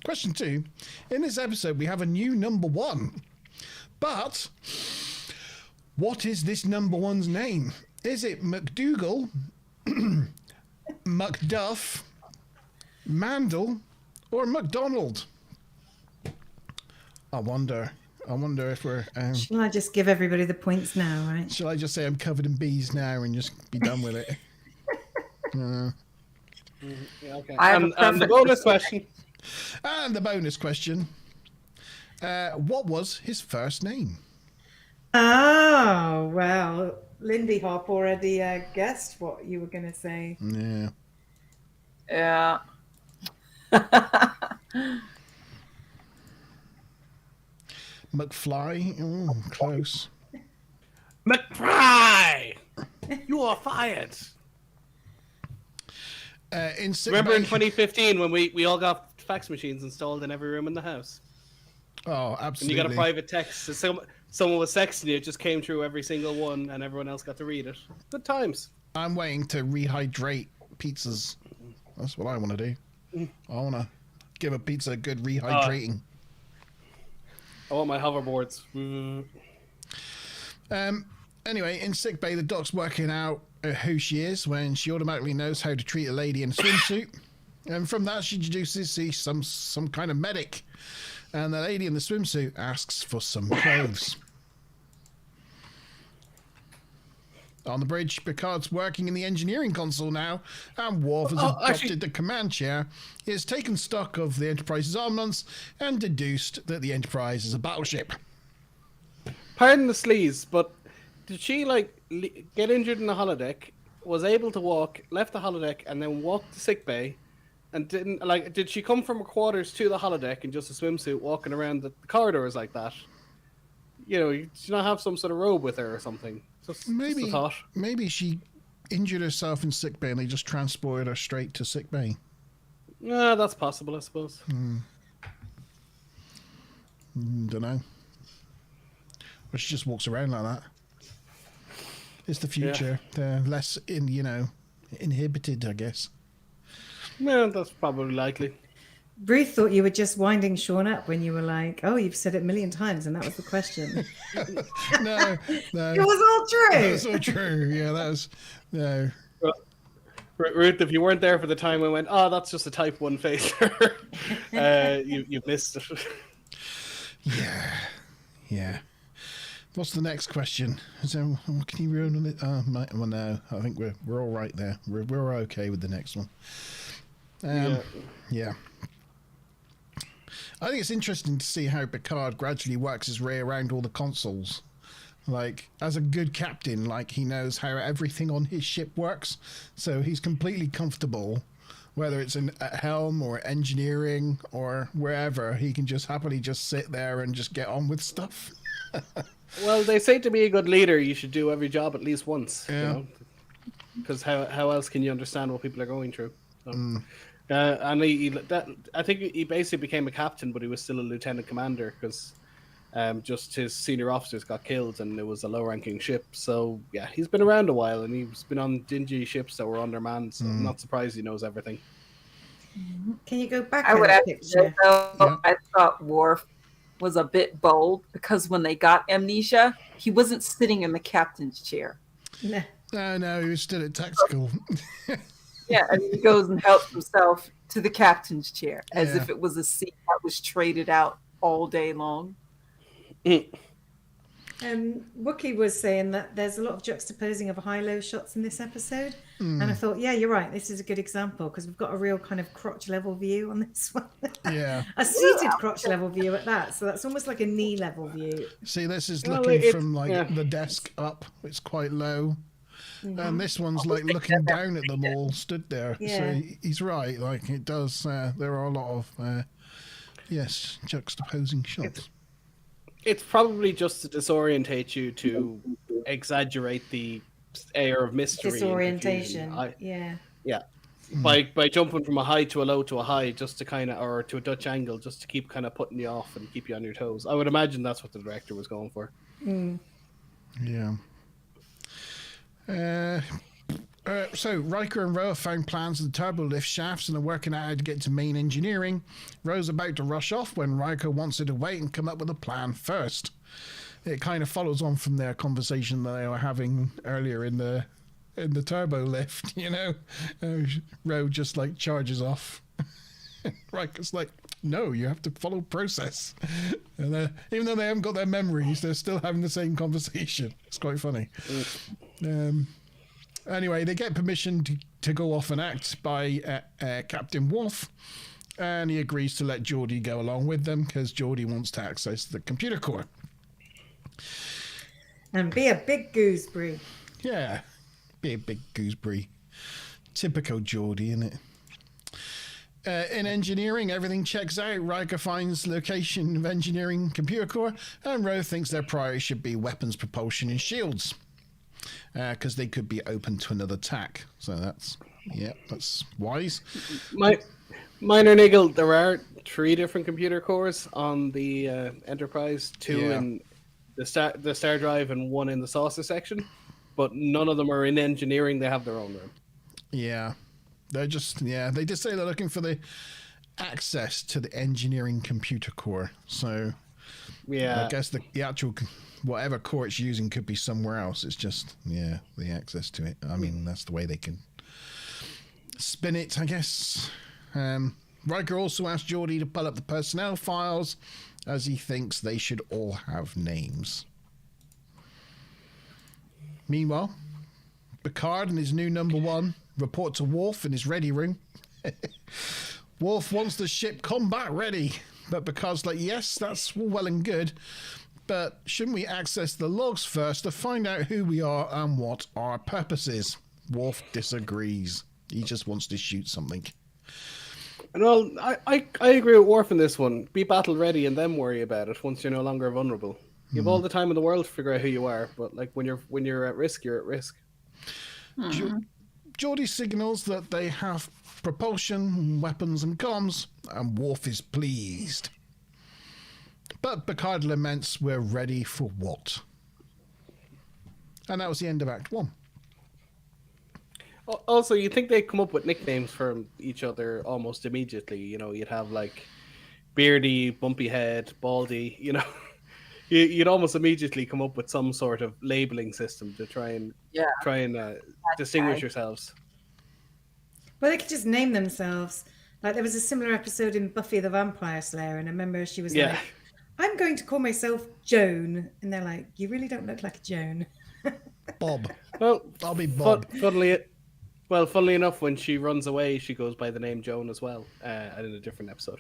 Question 2. In this episode, we have a new number 1. But what is this number 1's name? Is it McDougal, Macduff, Mandel, or McDonald? I wonder if we're... Shall I just give everybody the points now, right? shall I just say I'm covered in bees now and just be done with it? Yeah, okay. I have a And the preference. bonus question. And the bonus question. What was his first name? Oh, well, Lindy Hop already guessed what you were going to say. Yeah. Yeah. McFly? Oh, close. McFly! You are fired. In sick Remember in bay- 2015 when we all got fax machines installed in every room in the house? Oh, And absolutely. you got a private text. So someone was texting you, it just came through every single one, and everyone else got to read it. Good times. I'm waiting to rehydrate pizzas. That's what I want to do. I want to give a pizza a good rehydrating. I want my hoverboards. Anyway, in sickbay, the doc's working out who she is when she automatically knows how to treat a lady in a swimsuit. And from that, she deduces she's some kind of medic. And the lady in the swimsuit asks for some clothes. On the bridge, Picard's working in the engineering console now, and Worf has adopted the command chair. He has taken stock of the Enterprise's armaments and deduced that the Enterprise is a battleship. Pardon the sleaze, but did she get injured in the holodeck, was able to walk, left the holodeck, and then walked to sickbay, and did she come from her quarters to the holodeck in just a swimsuit, walking around the corridors like that? You know, did she not have some sort of robe with her or something? Just a thought. Maybe she injured herself in sickbay and they just transported her straight to sickbay. Yeah, that's possible, I suppose. Don't know. Or she just walks around like that. It's the future. They're less inhibited, I guess. Well, that's probably likely. Ruth thought you were just winding Sean up when you were like, "Oh, you've said it a million times," and that was the question. No, It was all true. That's all true. Yeah, that was no. Ruth, if you weren't there for the time I went, oh, that's just a type 1 facer, you missed it. Yeah. What's the next question? Is there, can you ruin it? Well, no. I think we're all right there. We're okay with the next one. Yeah. I think it's interesting to see how Picard gradually works his way around all the consoles. Like, as a good captain, like, he knows how everything on his ship works. So he's completely comfortable, whether it's at helm or engineering or wherever. He can just happily just sit there and just get on with stuff. Well, they say to be a good leader, you should do every job at least once. Yeah. You know? Because how else can you understand what people are going through? So, and I think he basically became a captain, but he was still a lieutenant commander because just his senior officers got killed and it was a low-ranking ship. So yeah, he's been around a while and he's been on dingy ships that were undermanned. So I'm not surprised he knows everything. Can you go back? I would have picture? said, though, I thought Worf was a bit bold because when they got amnesia, he wasn't sitting in the captain's chair. No, he was still at tactical. Yeah, and he goes and helps himself to the captain's chair as if it was a seat that was traded out all day long. Wookie was saying that there's a lot of juxtaposing of high-low shots in this episode. And I thought, yeah, you're right. This is a good example because we've got a real kind of crotch level view on this one. Yeah. A seated crotch level view at that. So that's almost like a knee level view. See, this is looking from the desk up. It's quite low. And this one's like looking down at them all stood there. Yeah. So he's right. Like it does. There are a lot of, juxtaposing shots. It's probably just to disorientate you to exaggerate the air of mystery. Disorientation. Yeah. By jumping from a high to a low to a high, just to kind of, or to a Dutch angle, just to keep kind of putting you off and keep you on your toes. I would imagine that's what the director was going for. Yeah. So Riker and Ro have found plans of the turbo lift shafts and are working out how to get to main engineering. Ro's about to rush off when Riker wants her to wait and come up with a plan first. It kind of follows on from their conversation that they were having earlier in the turbo lift, you know. Ro just like charges off. Riker's like, no, you have to follow process. And even though they haven't got their memories, they're still having the same conversation. It's quite funny. Anyway, they get permission to go off and act by Captain Worf, and he agrees to let Geordi go along with them because Geordi wants to access the computer core. And be a big gooseberry. Yeah, be a big gooseberry. Typical Geordi, isn't it? In engineering, everything checks out. Riker finds location of engineering computer core, and Ro thinks their priority should be weapons, propulsion, and shields. Because they could be open to another attack. So that's wise. Minor niggle, there are 3 different computer cores on the Enterprise, 2 in the star drive and 1 in the saucer section, but none of them are in engineering. They have their own room. Yeah. They just say they're looking for the access to the engineering computer core. So I guess the actual whatever core it's using could be somewhere else. It's just the access to it. I mean, that's the way they can spin it, I guess. Riker also asked Geordi to pull up the personnel files as he thinks they should all have names. Meanwhile, Picard and his new number 1 report to Worf in his ready room. Worf wants the ship combat ready, but Picard's like, yes, that's all well and good, but shouldn't we access the logs first to find out who we are and what our purpose is? Worf disagrees. He just wants to shoot something. Well, I agree with Worf in this one. Be battle ready and then worry about it once you're no longer vulnerable. You have all the time in the world to figure out who you are, but like when you're at risk, you're at risk. Geordi signals that they have propulsion, weapons, and comms, and Worf is pleased. But Picard laments we're ready for what? And that was the end of Act 1. Also, you think they'd come up with nicknames for each other almost immediately. You know, you'd have like Beardy, Bumpy Head, Baldy. You know, you'd almost immediately come up with some sort of labeling system to try and distinguish yourselves. Well, they could just name themselves. Like there was a similar episode in Buffy the Vampire Slayer, and I remember she was like, "I'm going to call myself Joan," and they're like, "You really don't look like a Joan." Bob. Well, I'll be Bob. Funnily enough, when she runs away, she goes by the name Joan as well, in a different episode.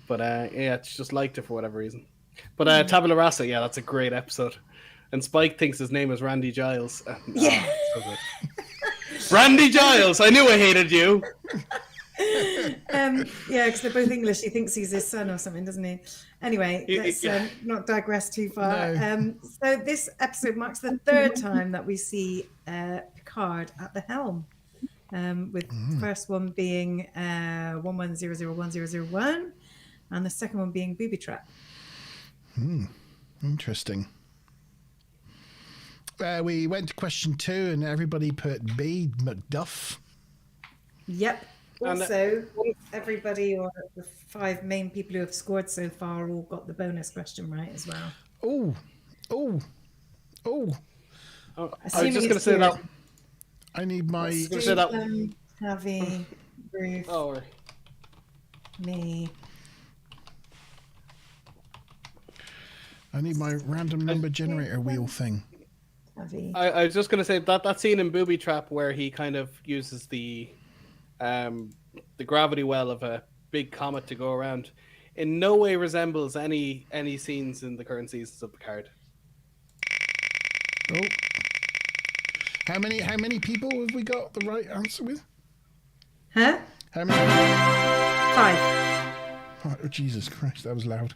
But yeah, she just liked it for whatever reason. But Tabula Rasa, yeah, that's a great episode. And Spike thinks his name is Randy Giles. Yeah. So good. Randy Giles, I knew I hated you. Yeah, because they're both English. He thinks he's his son or something, doesn't he? Anyway, let's not digress too far. No. So this episode marks the third time that we see Picard at the helm, with the first one being 11001001, and the second one being Booby Trap. Interesting. We went to question 2 and everybody put B, Macduff. Yep. Also, everybody, or the 5 main people who have scored so far, all got the bonus question right as well. Oh. I was just going to say that. I need my... Tavi, Ruth, me. I need my random number generator wheel thing. I was just going to say that scene in Booby Trap where he kind of uses the gravity well of a big comet to go around in no way resembles any scenes in the current seasons of Picard. Oh. How many people have we got the right answer with? Huh? How many? 5. Oh, Jesus Christ, that was loud.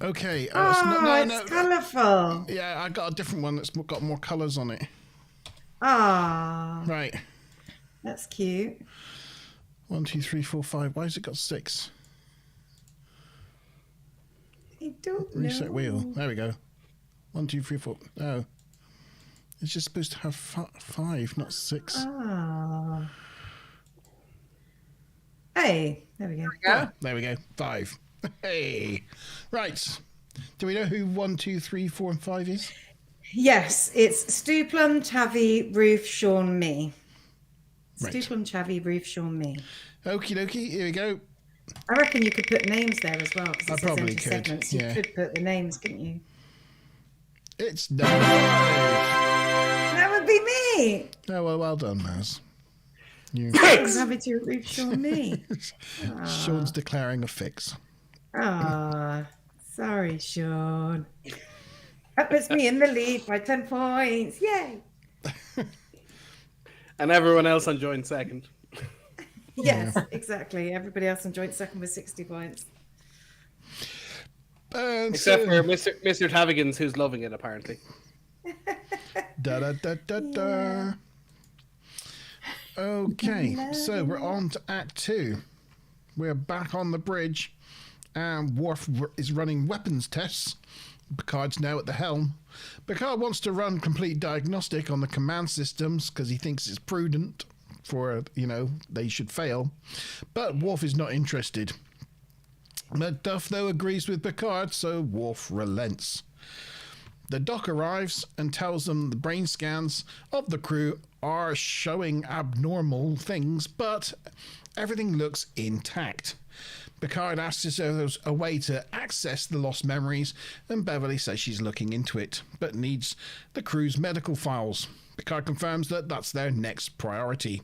Okay. It's colourful. Yeah, I got a different one that's got more colours on it. Right. That's cute. 1, 2, 3, 4, 5. Why has it got 6? I don't know. Reset wheel. There we go. 1, 2, 3, 4. Oh. It's just supposed to have 5, not 6. Hey, there we go. There we go. 5. Hey. Right. Do we know who 1, 2, 3, 4, and 5 is? Yes, it's Stu Plum, Tavi, Ruth, Sean, me. Right. Stu Plum, Tavi, Ruth, Sean, me. Okie dokie. Here we go. I reckon you could put names there as well. I probably could. Segments. You could put the names, couldn't you? It's number 5. That would be me. Oh, well done, Maz. Tavi to Ruth, Sean, me. Sean's declaring a fix. Sorry, Sean. That puts me in the lead by 10 points. Yay! And everyone else on joint second. Yes, exactly. Everybody else on joint second with 60 points. Except for Mr. Tavigans, who's loving it, apparently. Da. Okay, so we're on to Act 2. We're back on the bridge, and Worf is running weapons tests. Picard's now at the helm. Picard wants to run complete diagnostic on the command systems because he thinks it's prudent for, they should fail. But Worf is not interested. Macduff, though, agrees with Picard, so Worf relents. The doc arrives and tells them the brain scans of the crew are showing abnormal things, but everything looks intact. Picard asks if there's a way to access the lost memories, and Beverly says she's looking into it, but needs the crew's medical files. Picard confirms that that's their next priority.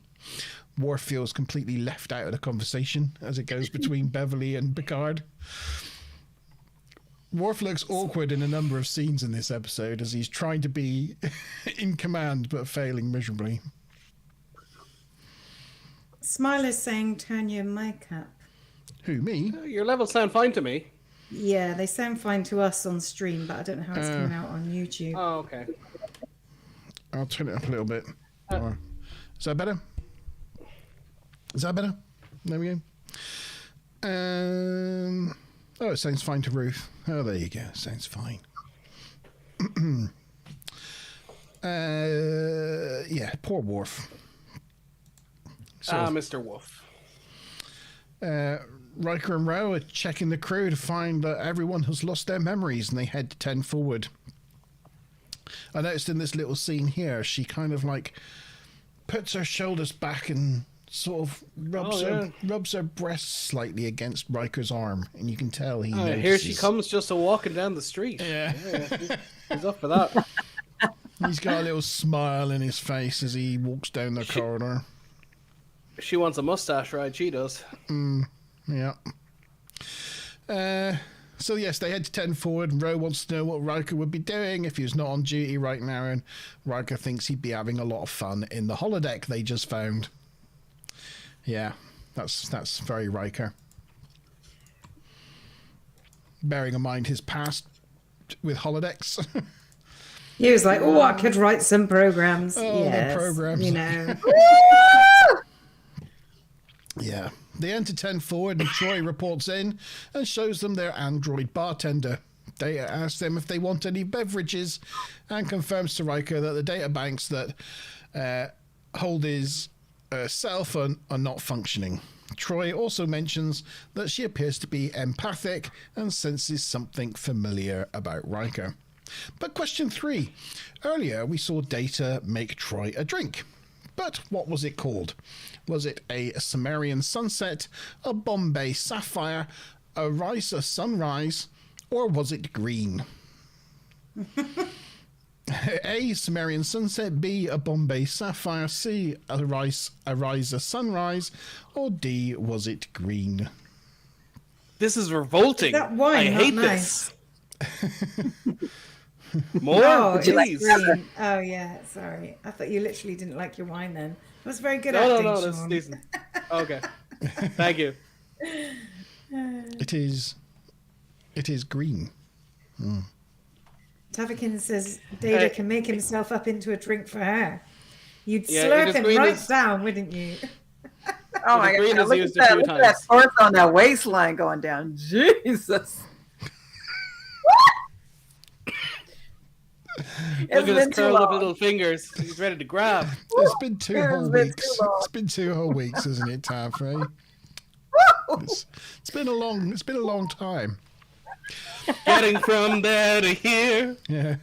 Worf feels completely left out of the conversation as it goes between Beverly and Picard. Worf looks awkward in a number of scenes in this episode as he's trying to be in command but failing miserably. Smiler's saying turn your mic up. Who, me? Your levels sound fine to me. Yeah, they sound fine to us on stream, but I don't know how it's coming out on YouTube. Oh, okay. I'll turn it up a little bit. Is that better? There we go. Oh, it sounds fine to Ruth. Oh, there you go. Sounds fine. Yeah, poor Worf. Mr. Wolf. Riker and Ro are checking the crew to find that everyone has lost their memories, and they head to 10 forward. I noticed in this little scene here, she kind of like puts her shoulders back and sort of rubs her breast slightly against Riker's arm, and you can tell he notices. Here she comes just walking down the street. Yeah. He's up for that. He's got a little smile in his face as he walks down the corridor. She wants a mustache ride, she does. Yeah. So yes, they head to 10 forward, and Ro wants to know what Riker would be doing if he was not on duty right now, and Riker thinks he'd be having a lot of fun in the holodeck they just found. Yeah, that's very Riker. Bearing in mind his past with holodecks. He was like, "Oh, I could write some programs." Oh, yes, the programs. you know. Yeah. They enter 10 forward, and Troy reports in and shows them their android bartender. Data asks them if they want any beverages and confirms to Riker that the data banks that hold his cell phone are not functioning. Troy also mentions that she appears to be empathic and senses something familiar about Riker. But question 3. Earlier we saw Data make Troy a drink. But what was it called? Was it a Sumerian sunset, a Bombay sapphire, a Risa sunrise, or was it green? A, Sumerian sunset, B, a Bombay sapphire, C, a Risa sunrise, or D, was it green? This is revolting. That wine, I hate nice. this. More? Oh, Would you like green. Oh yeah, sorry. I thought you literally didn't like your wine then. It was very good acting, No, that's Sean. decent. Okay. Thank you. It is green. Tavikin says Data can make himself up into a drink for her. You'd Yeah, slurp it is him green right is- down, wouldn't you? Oh my green god! is Look used at that! a few Look at that times. force on that waistline going down. Jesus! Look at his been too curled up long. little fingers. He's ready to grab. It's been two It's whole been weeks. too long. It's been 2 whole weeks, isn't it, Tav? Eh? It's been a long time. Getting from there to here. Yeah.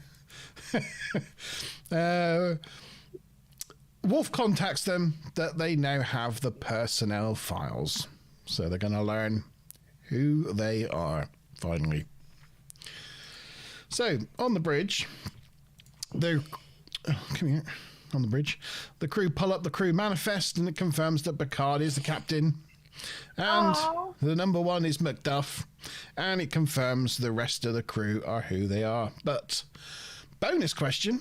Wolf contacts them that they now have the personnel files, so they're going to learn who they are finally. So on the bridge, come here. On the bridge, the crew pull up the crew manifest, and it confirms that Picard is the captain, and the number 1 is Macduff, and it confirms the rest of the crew are who they are. But bonus question: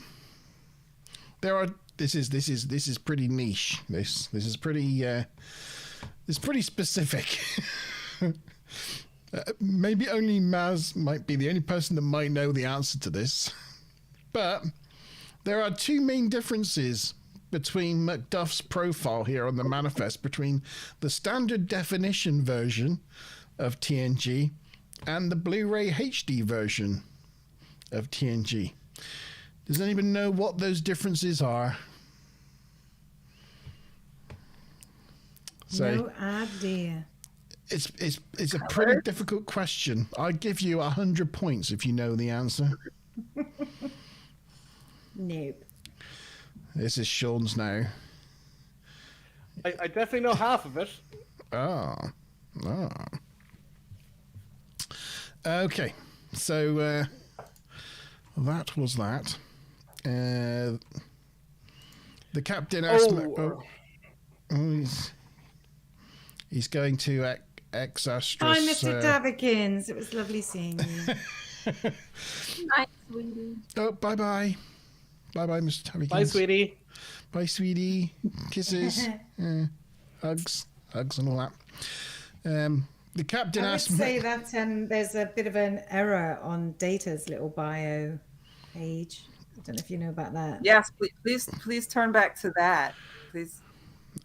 this is pretty niche. This is pretty specific. Maybe only Maz might be the only person that might know the answer to this. But there are 2 main differences between Macduff's profile here on the manifest between the standard definition version of TNG and the Blu-ray HD version of TNG. Does anyone know what those differences are? No idea. It's a pretty difficult question. I'll give you 100 points if you know the answer. Nope. This is Sean's now. I definitely know half of it. Oh. Okay. So that was that. The captain asked he's going to Exastris. Hi, Mr. Tavikins. It was lovely seeing you. Nice, sweetie. Oh, bye-bye. Bye-bye, Mr. Tavikins. Bye, sweetie. Bye, sweetie. Kisses. Hugs and all that. The captain I would asked me... say that there's a bit of an error on Data's little bio page. I don't know if you know about that. Yes, please turn back to that, please.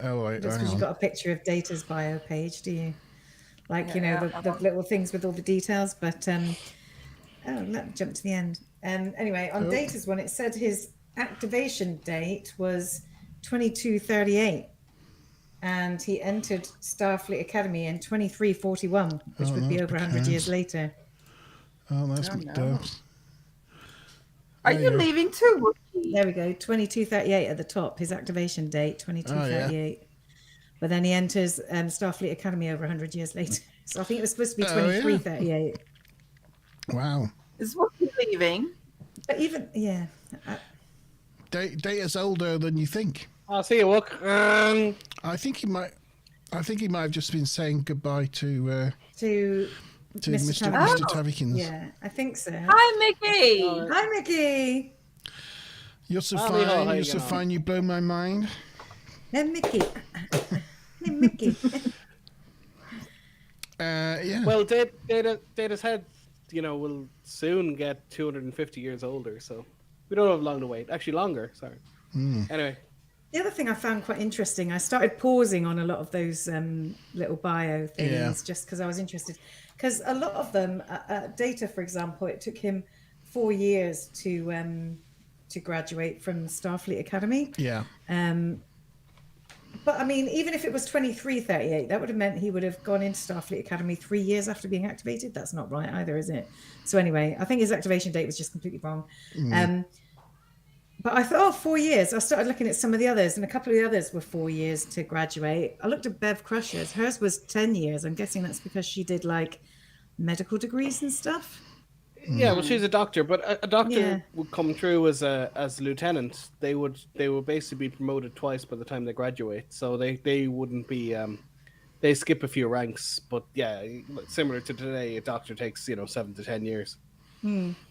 Oh, wait, Just hang because on. you've got a picture of Data's bio page, do you? Like, Yeah, you know, yeah. the little things with all the details, but let me jump to the end. Anyway, on Data's one, it said his activation date was 2238, and he entered Starfleet Academy in 2341, which would be over 100 years later. Oh, that's dope. Are you leaving too, Wookie? There we go, 2238 at the top, his activation date, 2238. But then he enters Starfleet Academy over 100 years later. So I think it was supposed to be 2338. Wow. Is Wookie leaving? But even, Data's older than you think. I'll see you, Wook. I think he might have just been saying goodbye to Mr. Tavikins. Yeah, I think so. Hi, Mickey. Hi, Mickey. You're so fine. You're so fine. You blow my mind. Hey, Mickey. Hey, Mickey. Yeah. Well, Data's head, will soon get 250 years older, so we don't have long to wait. Actually, longer. Sorry. Anyway. The other thing I found quite interesting, I started pausing on a lot of those little bio things just because I was interested. Because a lot of them, Data, for example, it took him 4 years to graduate from Starfleet Academy. Yeah. But I mean, even if it was 2338, that would have meant he would have gone into Starfleet Academy 3 years after being activated. That's not right either, is it? So anyway, I think his activation date was just completely wrong. But I thought, 4 years. I started looking at some of the others, and a couple of the others were 4 years to graduate. I looked at Bev Crusher's. Hers was 10 years. I'm guessing that's because she did like medical degrees and stuff. Yeah, well, she's a doctor, but a doctor would come through as a lieutenant. They would basically be promoted twice by the time they graduate, so they wouldn't be. They skip a few ranks, but yeah, similar to today, a doctor takes 7 to 10 years.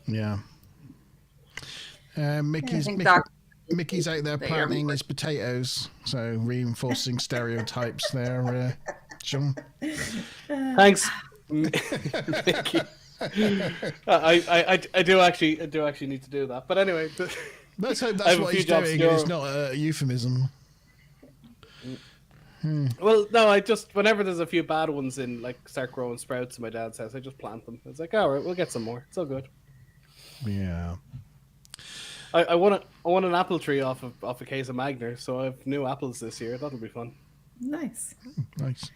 Yeah. Mickey's out there planting his potatoes, so reinforcing stereotypes there, Sean. Thanks, Mickey. I do actually need to do that, but anyway. Let's hope that's what he's doing. It's not a euphemism. Well, no, whenever there's a few bad ones in, like, start growing sprouts in my dad's house, I just plant them. It's like, all right, we'll get some more. It's all good. Yeah. I won an apple tree off a case of Magner, so I have new apples this year. That'll be fun. Nice. Nice.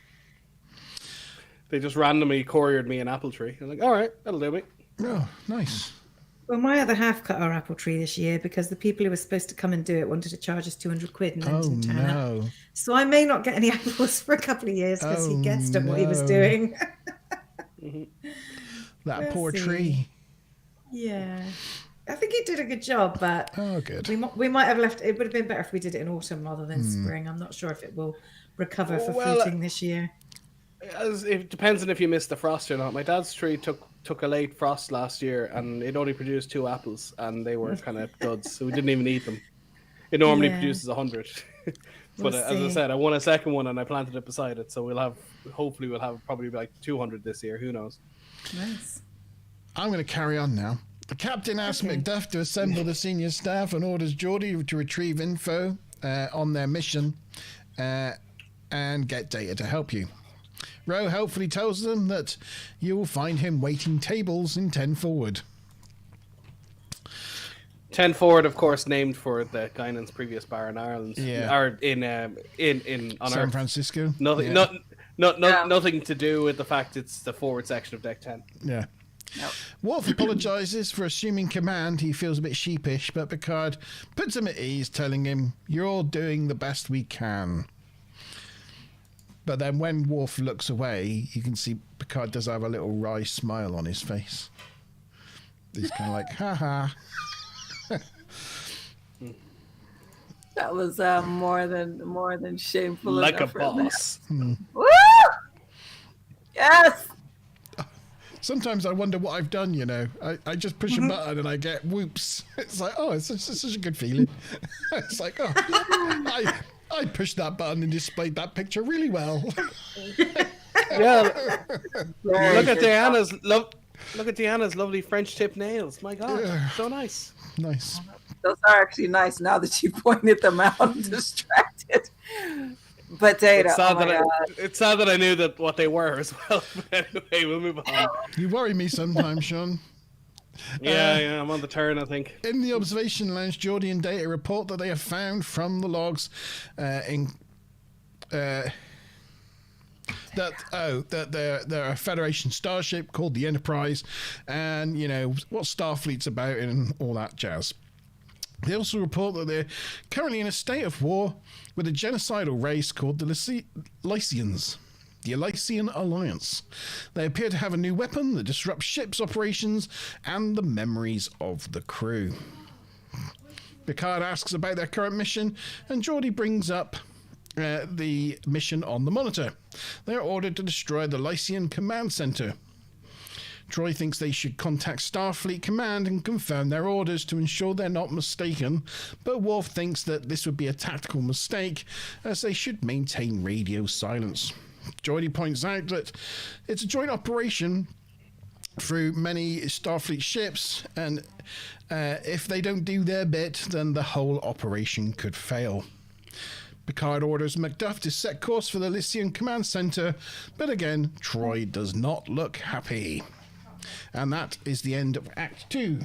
They just randomly couriered me an apple tree. I'm like, all right, that'll do me. Oh, nice. Well, my other half cut our apple tree this year because the people who were supposed to come and do it wanted to charge us 200 quid and then didn't turn up. So I may not get any apples for a couple of years because he guessed at what he was doing. That poor tree. Yeah. I think he did a good job, but good. We might have left. It would have been better if we did it in autumn rather than spring. I'm not sure if it will recover for fruiting this year. It depends on if you missed the frost or not. My dad's tree took a late frost last year, and it only produced 2 apples, and they were kind of duds, so we didn't even eat them. It normally produces 100. But as I said, I won a second one, and I planted it beside it, so hopefully we'll have probably like 200 this year. Who knows? Nice. I'm going to carry on now. The captain asks Macduff to assemble the senior staff and orders Geordie to retrieve info on their mission and get Data to help you. Ro helpfully tells them that you will find him waiting tables in 10 forward. 10 forward, of course, named for the Guinan's previous bar in Ireland. Yeah. Or in on San Earth. Francisco. Nothing, nothing to do with the fact it's the forward section of deck 10. Yeah. No. Worf apologizes for assuming command. He feels a bit sheepish, but Picard puts him at ease, telling him, "You're all doing the best we can." But then when Worf looks away, you can see Picard does have a little wry smile on his face. He's kind of like, ha ha. That was more than shameful. Like a enough boss. Woo! Yes. Sometimes I wonder what I've done, I just push a button and I get whoops. It's like, it's such a good feeling. It's like, I pushed that button and displayed that picture really well. Yeah. Look at Diana's lovely French tip nails. My God, so nice. Nice. Those are actually nice now that you pointed them out. I'm distracted. But Data, it's sad that I knew that what they were as well. But anyway, we'll move on. You worry me sometimes, Sean. Yeah, I'm on the turn, I think. In the observation lounge, Geordie and Data report that they have found from the logs that they're a Federation starship called the Enterprise, and what Starfleet's about and all that jazz. They also report that they're currently in a state of war with a genocidal race called the Lysians, the Elysian Alliance. They appear to have a new weapon that disrupts ships' operations and the memories of the crew. Picard asks about their current mission, and Geordie brings up the mission on the monitor. They are ordered to destroy the Lysian Command Center. Troy thinks they should contact Starfleet Command and confirm their orders to ensure they're not mistaken, but Worf thinks that this would be a tactical mistake, as they should maintain radio silence. Geordie points out that it's a joint operation through many Starfleet ships, and if they don't do their bit, then the whole operation could fail. Picard orders Macduff to set course for the Lysian Command Center, but again, Troy does not look happy. And that is the end of Act 2.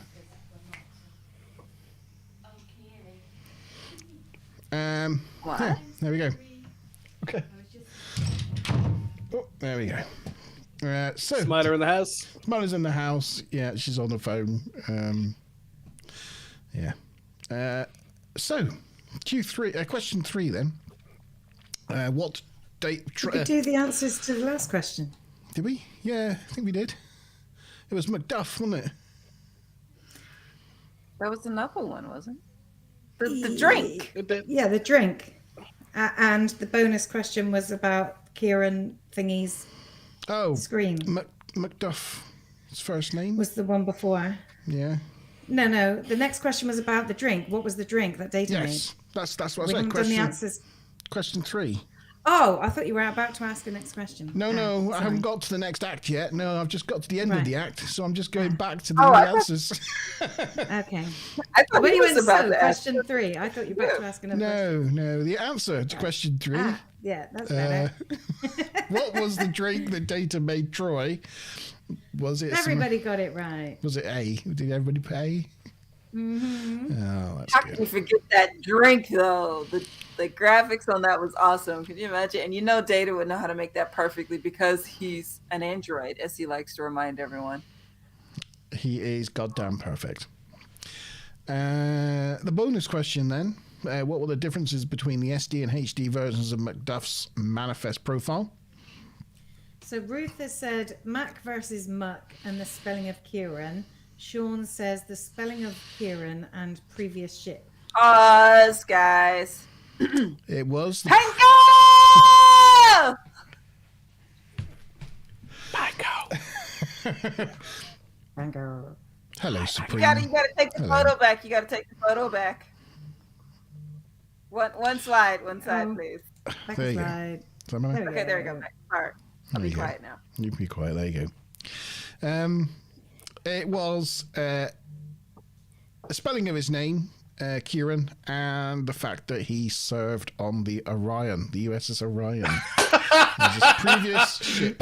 What? Yeah, there we go. Okay. Oh, there we go. So Smiler in the house. Smiler's in the house. Yeah, she's on the phone. Yeah. So Q3, question 3 then. What date? We could do the answers to the last question. Did we? Yeah, I think we did. It was Macduff, wasn't it? That was another one, wasn't it? The drink. Yeah, the drink. And the bonus question was about Kieran Thingy's scream. Macduff, his first name? Was the one before. Yeah. No. The next question was about the drink. What was the drink that Data made? Yes, that's what I said. We haven't done the answers. Question 3. Oh, I thought you were about to ask the next question. No, I sorry. haven't got to the next act yet. No, I've just got to the end of the act, so I'm just going back to the answers. Okay. I thought When he you was went about to ask. question 3, I thought you were about to ask another question. No, the answer to question 3. Yeah, that's better. What was the drink that Data made Troy? Was it? Everybody got it right. Was it A? Did everybody pay? Mm-hmm. Oh, that's How good. can you forget that drink, though? The graphics on that was awesome. Can you imagine? And Data would know how to make that perfectly because he's an android, as he likes to remind everyone. He is goddamn perfect. The bonus question then. What were the differences between the SD and HD versions of Macduff's manifest profile? So Ruth has said Mac versus Muck and the spelling of Kieran. Sean says the spelling of Kieran and previous ship. Us, guys. It was the Pango! Pango. Hello, Supreme. You gotta take the photo back. You gotta take the photo back. One slide, please. Back There you go. slide. Okay, there we go. All right. I'll be quiet now. You be quiet. There you go. It was the spelling of his name, Kieran, and the fact that he served on the Orion, the USS Orion. As his previous ship.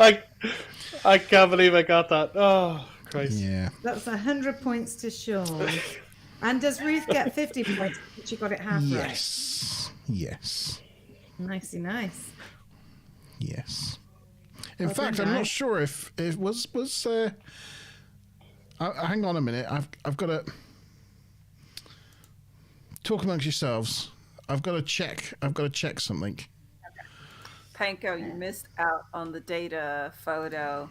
I can't believe I got that. Oh, Christ. Yeah. That's 100 points to Sean. And does Ruth get 50 points? She got it half Yes. Yes. right. Nicey nice. Yes. In Well fact, done, I'm not guys. sure if it was. Hang on a minute. I've got to talk amongst yourselves. I've got to check something. Panko, you missed out on the Data photo.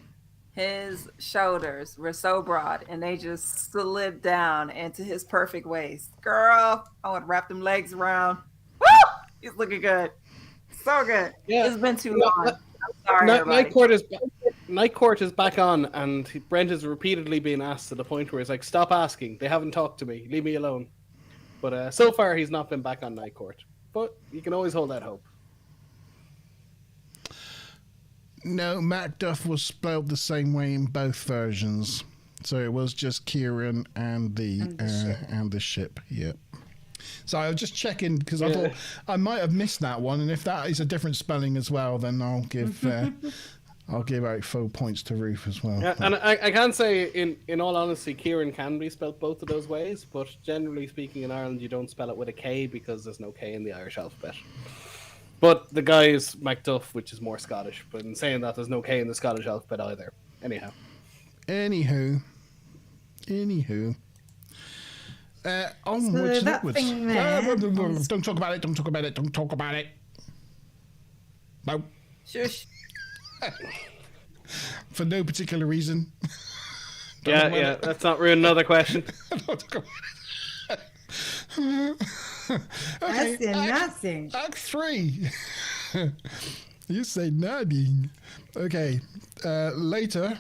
His shoulders were so broad and they just slid down into his perfect waist. Girl, I want to wrap them legs around. Woo! He's looking good. So good. Yeah. It's been too long. I'm sorry, everybody. Night Court is back on, and Brent is repeatedly being asked to the point where he's like, "Stop asking. They haven't talked to me. Leave me alone." But so far, he's not been back on Night Court. But you can always hold that hope. No, Macduff was spelled the same way in both versions, so it was just Kieran and the ship. Yep. So I was just checking because I thought I might have missed that one, and if that is a different spelling as well, then I'll give I'll give out full points to Ruth as well. Yeah, and I can say, in all honesty, Kieran can be spelled both of those ways, but generally speaking, in Ireland, you don't spell it with a K because there's no K in the Irish alphabet. But the guy is Macduff, which is more Scottish. But in saying that, there's no K in the Scottish alphabet either. Anyhow. Anywho. Onwards and upwards. Don't talk about it. No. Shush. For no particular reason. Yeah, let's not ruin another question. Okay, Nothing. Act 3. You say nothing. Okay. Later,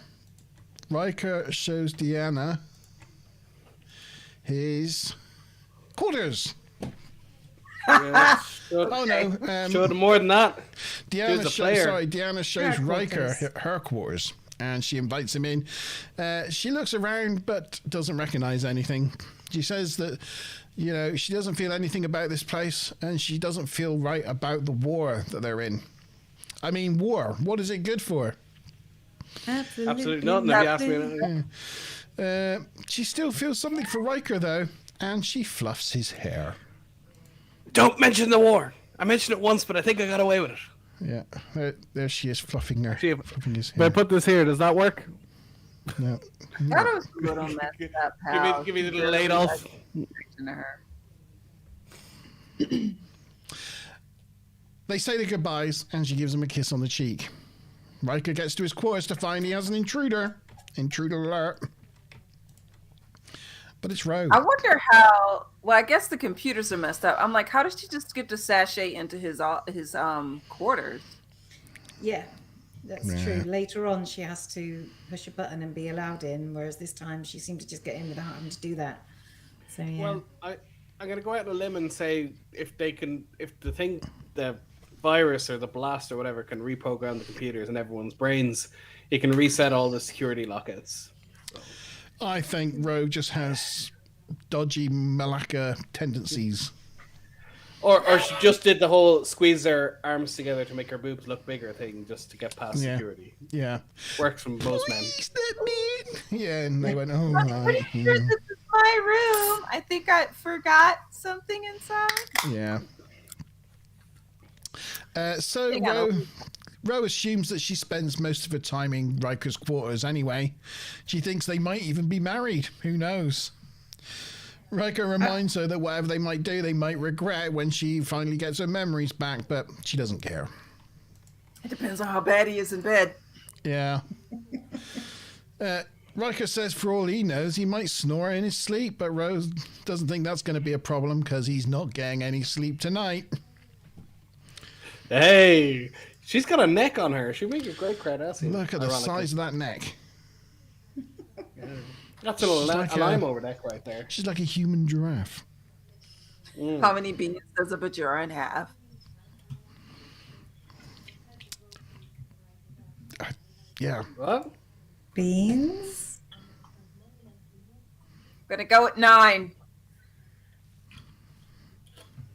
Riker shows Deanna his quarters. Yeah, Oh no! showed him more than that. Deanna shows Riker her quarters, and she invites him in. She looks around but doesn't recognize anything. She says that, she doesn't feel anything about this place, and she doesn't feel right about the war that they're in. I mean, war. What is it good for? Absolutely nothing. If you ask me. She still feels something for Riker though, and she fluffs his hair. Don't mention the war. I mentioned it once, but I think I got away with it. Yeah, there she is fluffing his hair. But I put this here. Does that work? No. That was a little messed up, pal. Give me the little laid off. They say their goodbyes, and she gives him a kiss on the cheek. Riker gets to his quarters to find he has an intruder. Intruder alert. But it's Rogue. I wonder how. Well, I guess the computers are messed up. I'm like, how did she just get to sashay into his quarters? Yeah, that's true. Later on, she has to push a button and be allowed in, whereas this time she seemed to just get in without having to do that. So yeah. Well, I'm gonna go out on a limb and say if the virus or the blast or whatever can reprogram the computers and everyone's brains, it can reset all the security lockouts. So. I think Rogue just has dodgy Malacca tendencies. Or she just did the whole squeeze their arms together to make her boobs look bigger thing just to get past security. Yeah. Works from most men. What does that mean? Yeah, and they went, oh, I'm pretty sure this is my room. I think I forgot something inside. Yeah. So Ro assumes that she spends most of her time in Riker's quarters anyway. She thinks they might even be married. Who knows? Riker reminds her that whatever they might do, they might regret when she finally gets her memories back, but she doesn't care. It depends on how bad he is in bed. Yeah. Riker says for all he knows, he might snore in his sleep, but Rose doesn't think that's going to be a problem because he's not getting any sleep tonight. Hey, she's got a neck on her. She'd make a great Cardassian. Look at the size of that neck. Yeah. That's a lime over neck right there. She's like a human giraffe. How many beans does a Bajoran have? Yeah. What? Beans? I'm gonna go with 9.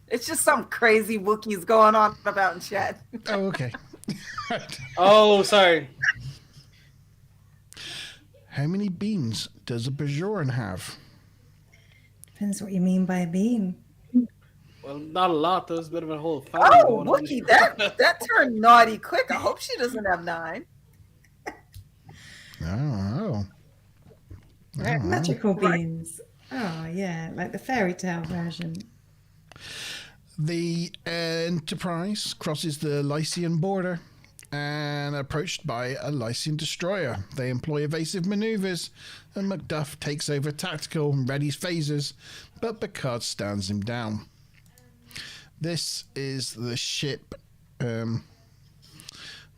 It's just some crazy Wookiees going on about in chat. Oh, okay. Right. Oh, sorry. How many beans does a Bajoran have? Depends what you mean by a bean. Well, not a lot. There's a bit of a whole family Oh, Wookie, that turned naughty quick. I hope she doesn't have 9. Oh. Magical beans. Oh, yeah, like the fairy tale version. The Enterprise crosses the Lysian border and approached by a Lysian destroyer. They employ evasive maneuvers, and Macduff takes over tactical and readies phasers, but Picard stands him down. This is the ship that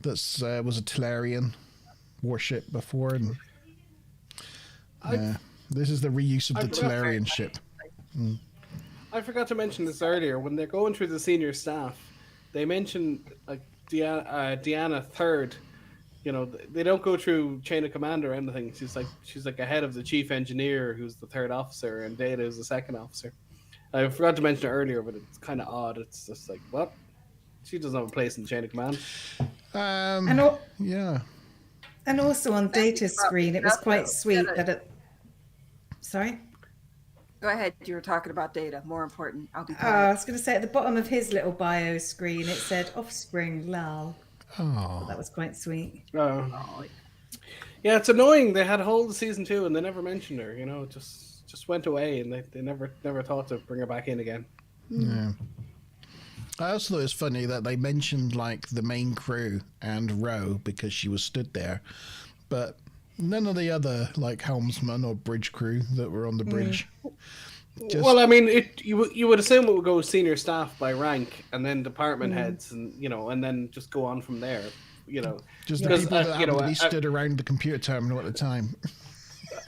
was a Tellarian warship before, and this is the reuse of the Tellarian ship. I forgot to mention this earlier. When they're going through the senior staff, they mentioned Deanna Third. You know, they don't go through chain of command or anything. She's like ahead of the chief engineer, who's the 3rd officer, and Data is the 2nd officer. I forgot to mention it earlier, but it's kind of odd. It's just like, what? She doesn't have a place in the chain of command. Yeah. And also on Data's screen, it was quite sweet that it. Sorry? Go ahead. You were talking about Data. More important. I'll be I quiet. was going to say at the bottom of his little bio screen, it said offspring, lol. Oh, That was quite sweet. Oh, Yeah, it's annoying. They had a whole season 2 and they never mentioned her. You know, just went away and they never thought to bring her back in again. yeah. I also thought it was funny that they mentioned like the main crew and Ro because she was stood there, but none of the other like helmsman or bridge crew that were on the bridge. Well, I mean, you would assume it would go senior staff by rank and then department heads, and and then just go on from there. Just the people that happened to be stood around the computer terminal at the time.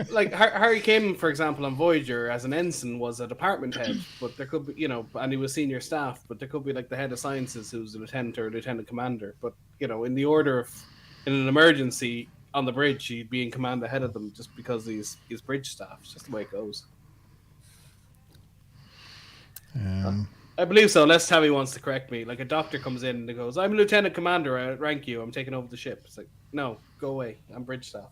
Like Harry Kim, for example, on Voyager as an ensign was a department head, but there could be, and he was senior staff, but there could be like the head of sciences who's a lieutenant or a lieutenant commander. But in the order of in an emergency on the bridge, he'd be in command ahead of them just because he's bridge staff. It's just the way it goes. I believe so, unless Tammy wants to correct me. Like a doctor comes in and goes, "I'm a lieutenant commander. I rank you. I'm taking over the ship." It's like, no, go away. I'm bridge staff.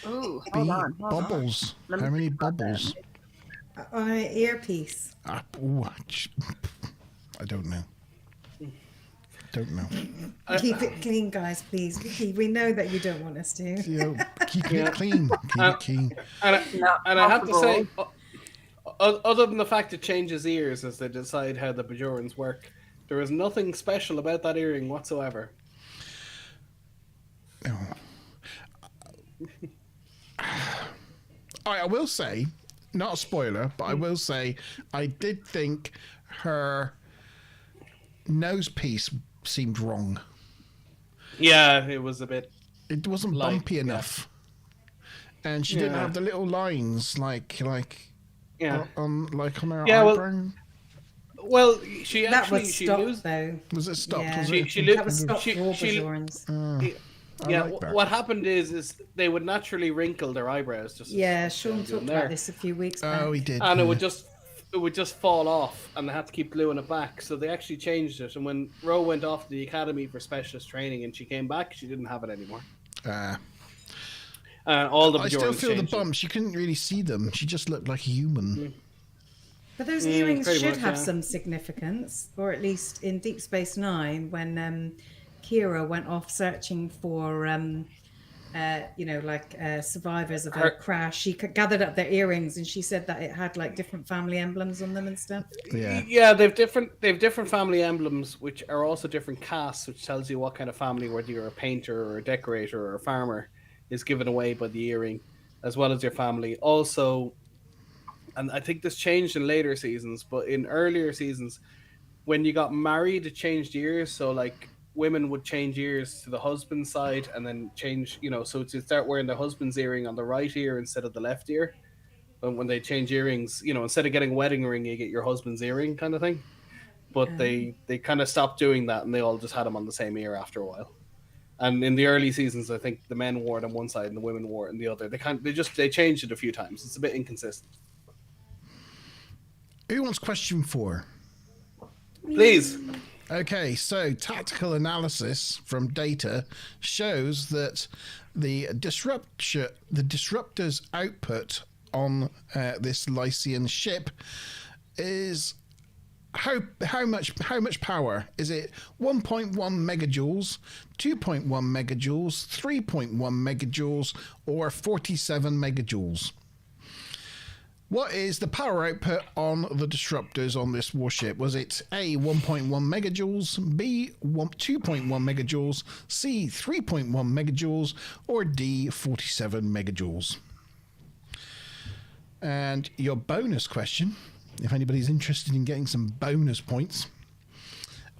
ooh, hold on. Bubbles. How many bubbles? On an earpiece. I don't know. Keep it clean, guys, please. We know that you don't want us to. Keep it clean. Keep it clean. And I have to say, other than the fact it changes ears as they decide how the Bajorans work, there is nothing special about that earring whatsoever. I will say, not a spoiler, but I will say, I did think her nose piece seemed wrong. Yeah, it was a bit. It wasn't bumpy enough, and she didn't have the little lines like on her eyebrow. Well, she That actually was she stopped, lose. though. Was it stopped? Yeah. Was it? That was stopped for all Bajorans. Yeah, like that. what happened is they would naturally wrinkle their eyebrows. Just Yeah, Sean talked about this a few weeks back. Oh, he did. and it would just fall off, and they had to keep gluing it back. So they actually changed it. And when Ro went off to the academy for specialist training, and she came back, she didn't have it anymore. All the I still Bajorans feel the changed it. bumps. You couldn't really see them. She just looked like a human. But those earrings pretty should much, have yeah. some significance, or at least in Deep Space Nine, when Kira went off searching for, survivors of her crash. She gathered up their earrings, and she said that it had like different family emblems on them and stuff. Yeah. They've different family emblems, which are also different castes, which tells you what kind of family, whether you're a painter or a decorator or a farmer, is given away by the earring, as well as your family. Also, and I think this changed in later seasons, but in earlier seasons, when you got married, it changed ears. So like women would change ears to the husband's side and then change, so to start wearing the husband's earring on the right ear instead of the left ear. And when they change earrings, instead of getting a wedding ring, you get your husband's earring kind of thing. But they kind of stopped doing that, and they all just had them on the same ear after a while. And in the early seasons, I think the men wore it on one side and the women wore it on the other. They changed it a few times. It's a bit inconsistent. Who wants question 4? Please. Okay, so tactical analysis from Data shows that the disruptor's output on this Lysian ship is how much power is it? 1.1 megajoules, 2.1 megajoules, 3.1 megajoules, or 47 megajoules? What is the power output on the disruptors on this warship? Was it A, 1.1 megajoules, B, 2.1 megajoules, C, 3.1 megajoules, or D, 47 megajoules? And your bonus question, if anybody's interested in getting some bonus points,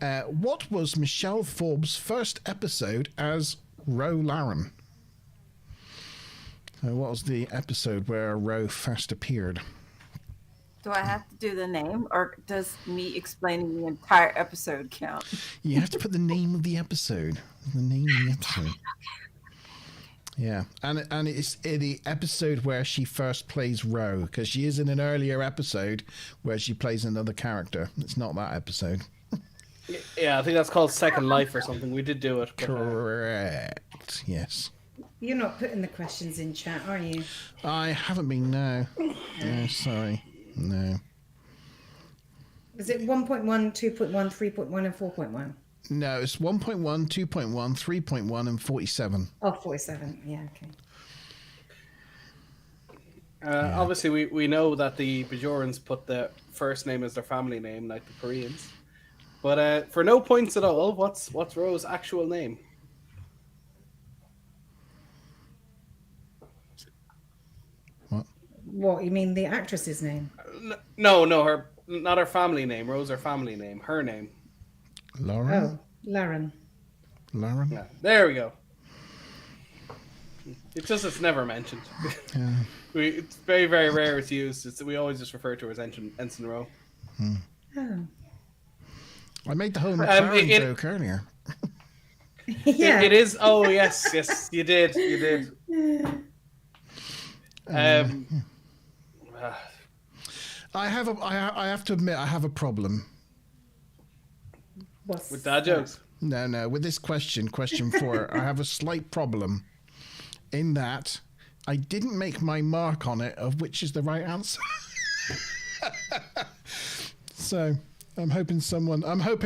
what was Michelle Forbes' first episode as Ro Laren? So what was the episode where Ro first appeared? Do I have to do the name, or does me explaining the entire episode count? You have to put the name of the episode. The name of the episode. Yeah, and it's the episode where she first plays Ro, because she is in an earlier episode where she plays another character. It's not that episode. Yeah, I think that's called Second Life or something. We did do it. But, Correct. Yes. You're not putting the questions in chat, are you? I haven't been, no. No, sorry. No. Is it 1.1, 2.1, 3.1, and 4.1? No, it's 1.1, 2.1, 3.1, and 47. Oh, 47. Yeah, okay. Obviously, we know that the Bajorans put the first name as their family name, like the Koreans. But for no points at all, what's Ro's actual name? What, you mean the actress's name? No, not her family name. Rose, her family name. Her name. Lauren? Oh, Lauren. Lauren? Yeah, there we go. It's never mentioned. Yeah. It's very, very rare it's used. We always just refer to her as Ensign Ro. Oh. I made the whole McLaren joke earlier. Yeah. It is. Oh, yes, you did. I have to admit, I have a problem. What's With dad jokes? No, with this question 4, I have a slight problem in that I didn't make my mark on it of which is the right answer. So I'm hoping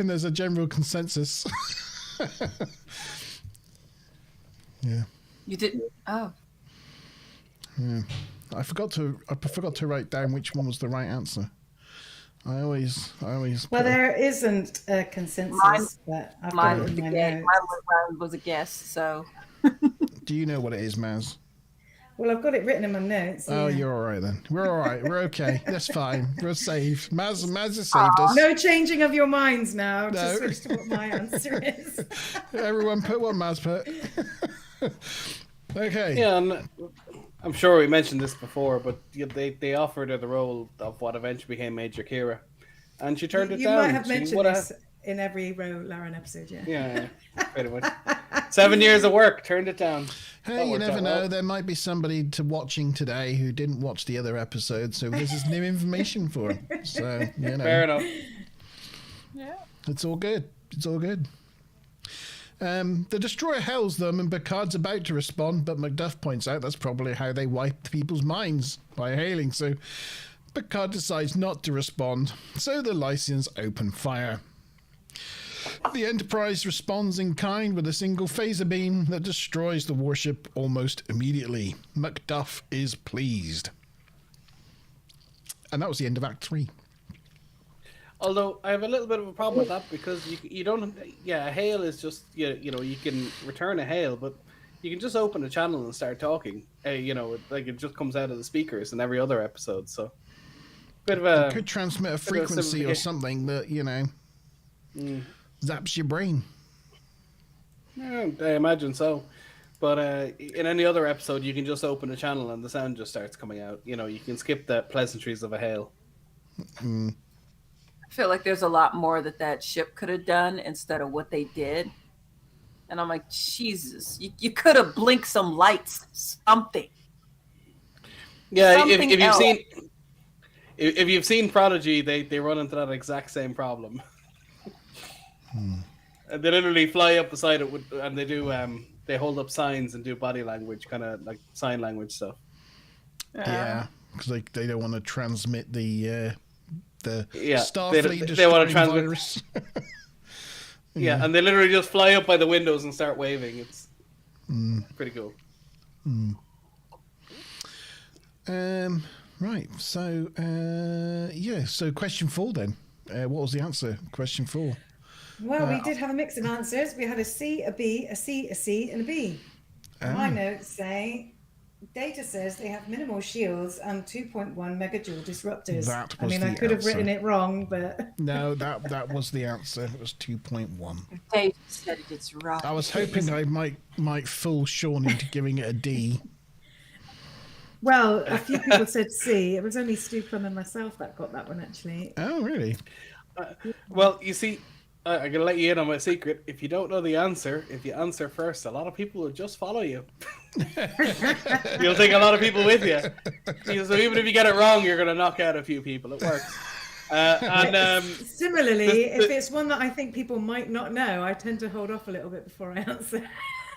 there's a general consensus. Yeah. You didn't? Oh. Yeah. I forgot to write down which one was the right answer. I always. Well, there isn't a consensus, but I've got it in my notes. Mine was a guess, so. Do you know what it is, Maz? Well, I've got it written in my notes. Oh, yeah. you're all right then. We're all right. We're okay. That's fine. We're safe. Maz has saved us. No changing of your minds now. No. To switch to what my answer is. Everyone put what Maz put. Okay. Yeah, and I'm sure we mentioned this before, but they offered her the role of what eventually became Major Kira, and she turned it You down. might have mentioned this in every Ro Lauren episode, yeah. Yeah, pretty much. 7 years of work, turned it down. Hey, you never know. There might be somebody watching today who didn't watch the other episode, so this is new information for them. So, Fair enough. Yeah. It's all good. It's all good. The destroyer hails them, and Picard's about to respond, but Macduff points out that's probably how they wiped people's minds, by hailing. So Picard decides not to respond, so the Lysians open fire. The Enterprise responds in kind with a single phaser beam that destroys the warship almost immediately. Macduff is pleased. And that was the end of Act 3. Although I have a little bit of a problem with that because you don't. Yeah, a hail is just you know you can return a hail, but you can just open a channel and start talking. Like it just comes out of the speakers in every other episode. So bit of a it could transmit a frequency or something that zaps your brain. Yeah, I imagine so. But in any other episode, you can just open a channel and the sound just starts coming out. You can skip the pleasantries of a hail. I feel like there's a lot more that ship could have done instead of what they did. And I'm like, Jesus, you could have blinked some lights, something. Yeah, Something if you've seen Prodigy, they run into that exact same problem. And they literally fly up beside it and they do they hold up signs and do body language, kind of like sign language stuff. Yeah, because they don't want to transmit the Starfleet they want to transmit virus. Yeah, and they literally just fly up by the windows and start waving. It's pretty cool. Right. So So question 4 then. What was the answer? Question 4. Well, we did have a mix of answers. We had a C, a B, a C, a C, and a B. My notes say Data says they have minimal shields and 2.1 megajoule disruptors. I could have written it wrong, but no, that was the answer. It was 2.1. Data said it's right. I was hoping I might fool Sean into giving it a D. Well, a few people said C. It was only Stu Plum and myself that got that one, actually. Oh, really? Well, you see, I'm going to let you in on my secret. If you don't know the answer, if you answer first, a lot of people will just follow you. You'll take a lot of people with you. So even if you get it wrong, you're going to knock out a few people. It works. Similarly, if it's one that I think people might not know, I tend to hold off a little bit before I answer.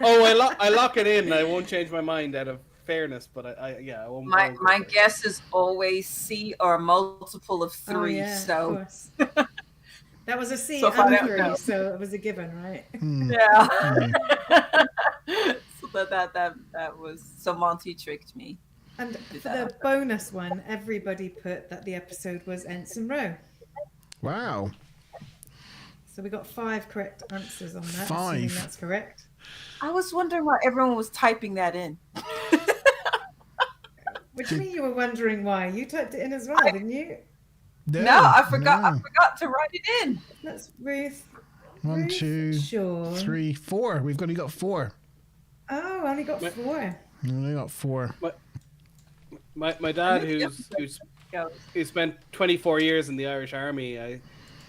I lock it in. I won't change my mind out of fairness, but I won't. My guess is always C or a multiple of 3. Oh, yeah, so of course. That was a C So and 3, so it was a given, right? Yeah. So that was, so Monty tricked me. And for the bonus one, everybody put that the episode was Ensign Rowe. Wow. So we got 5 correct answers on that. 5. Assuming that's correct. I was wondering why everyone was typing that in. What do you mean you were wondering why? You typed it in as well, didn't you? No, I forgot. No. I forgot to write it in. That's Ruth. 1, 2, Sean. 3, 4. We've only got 4. Oh, only got 4. Only got 4. My dad, who spent 24 years in the Irish Army, I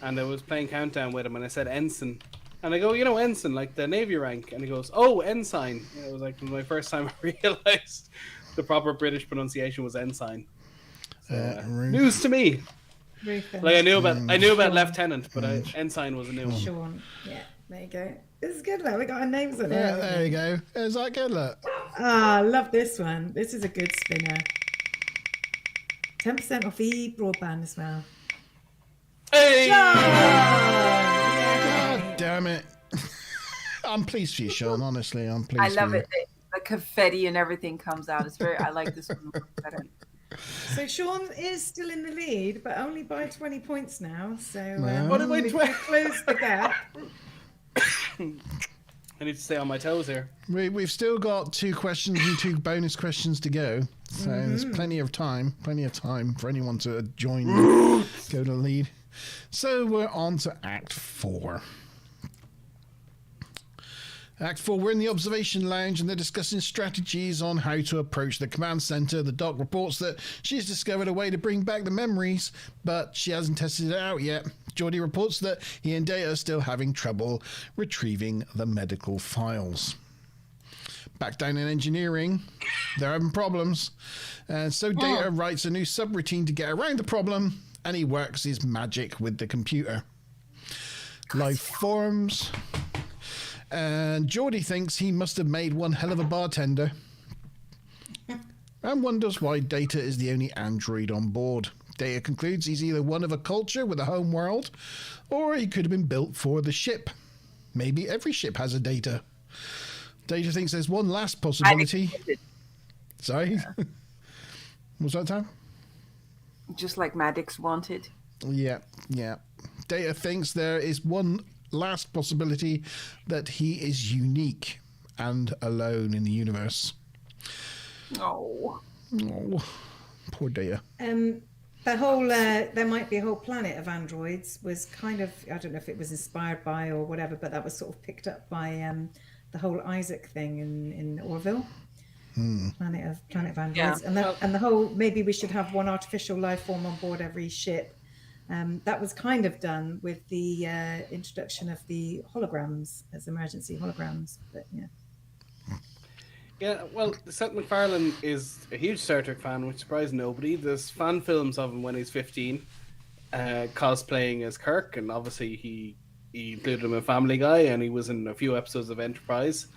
was playing Countdown with him, and I said ensign, and I go, ensign, like the Navy rank, and he goes, oh, ensign. And it was like my first time I realized the proper British pronunciation was ensign. So, news to me. Like I knew about lieutenant, but ensign was a new one. Sean, yeah, there you go. This is good, though. We got our names on there. Yeah, there you go. Is that good, look? I love this one. This is a good spinner. 10% off e-broadband as well. Hey! God damn it. I'm pleased for you, Sean. Honestly, I'm pleased. I love for you. it. The confetti and everything comes out. It's I like this one better. So Sean is still in the lead, but only by 20 points now. So We've closed the gap. I need to stay on my toes here. We've still got 2 questions and 2 bonus questions to go. So there's plenty of time for anyone to join and go to the lead. So we're on to Act 4. Act 4, we're in the observation lounge and they're discussing strategies on how to approach the command center. The doc reports that she's discovered a way to bring back the memories, but she hasn't tested it out yet. Geordi reports that he and Data are still having trouble retrieving the medical files. Back down in engineering, they're having problems. And so Data writes a new subroutine to get around the problem, and he works his magic with the computer. Life forms. And Geordi thinks he must have made one hell of a bartender. And wonders why Data is the only android on board. Data concludes he's either one of a culture with a home world, or he could have been built for the ship. Maybe every ship has a Data. Data thinks there's one last possibility. Sorry? Yeah. What's that, Tam? Just like Maddox wanted. Yeah. Data thinks there is one last possibility, that he is unique and alone in the universe. Oh, poor Data. The whole there might be a whole planet of androids was kind of, I don't know if it was inspired by or whatever, but that was sort of picked up by the whole Isaac thing in Orville. Planet of androids. Yeah. And the whole, maybe we should have one artificial life form on board every ship. That was kind of done with the introduction of the holograms as emergency holograms, but yeah. Yeah, well, Seth MacFarlane is a huge Star Trek fan, which surprised nobody. There's fan films of him when he's 15, cosplaying as Kirk, and obviously he included him in Family Guy, and he was in a few episodes of Enterprise.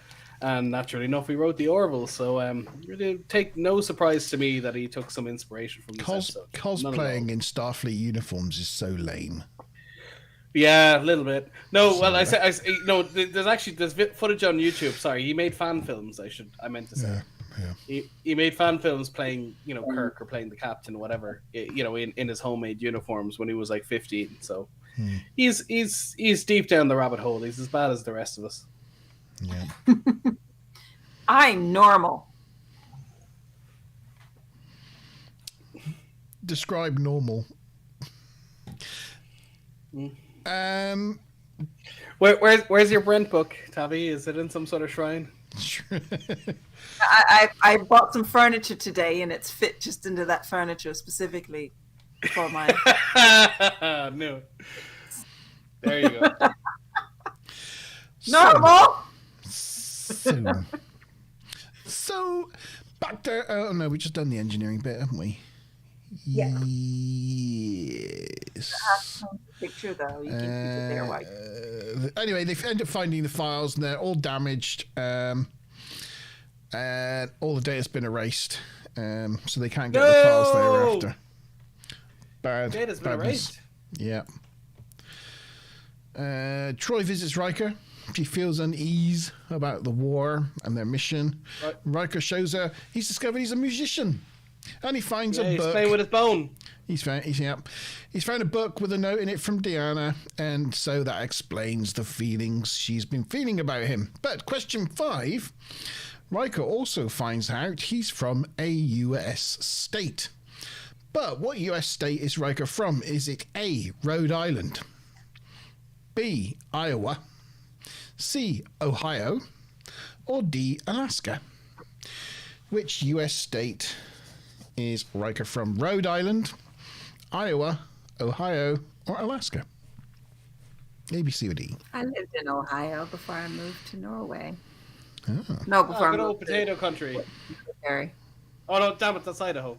And naturally enough, he wrote the Orville, so really take no surprise to me that he took some inspiration from this episode. Cosplaying in Starfleet uniforms is so lame. Yeah, a little bit. No, well, I there's footage on YouTube. Sorry, he made fan films. I meant to say. Yeah. He made fan films playing, Kirk or playing the captain, whatever, in his homemade uniforms when he was like 15. So he's deep down the rabbit hole. He's as bad as the rest of us. Yeah. I'm normal. Describe normal. Where's your Brent book, Tabby? Is it in some sort of shrine? I bought some furniture today, and it's fit just into that furniture specifically for my. No. There you go. Normal. So back to we just done the engineering bit, haven't we? Yeah. Yes. this. Picture though, you can keep it there. White. Anyway, they end up finding the files, and they're all damaged. And all the data's been erased, so they can't get the files they were after. Data's been erased. Yeah. Troy visits Riker. She feels unease about the war and their mission. Right. Riker shows her he's discovered he's a musician, and he finds a book. He's playing with his bone. He's found a book with a note in it from Deanna, and so that explains the feelings she's been feeling about him. But question 5, Riker also finds out he's from a US state. But what US state is Riker from? Is it A, Rhode Island, B, Iowa, C, Ohio, or D, Alaska? Which US state is Riker from? Rhode Island, Iowa, Ohio, or Alaska? A, B, C, or D? I lived in Ohio before I moved to Norway. Oh. No, before I good old moved potato country. Harry. Oh no, damn it, that's Idaho.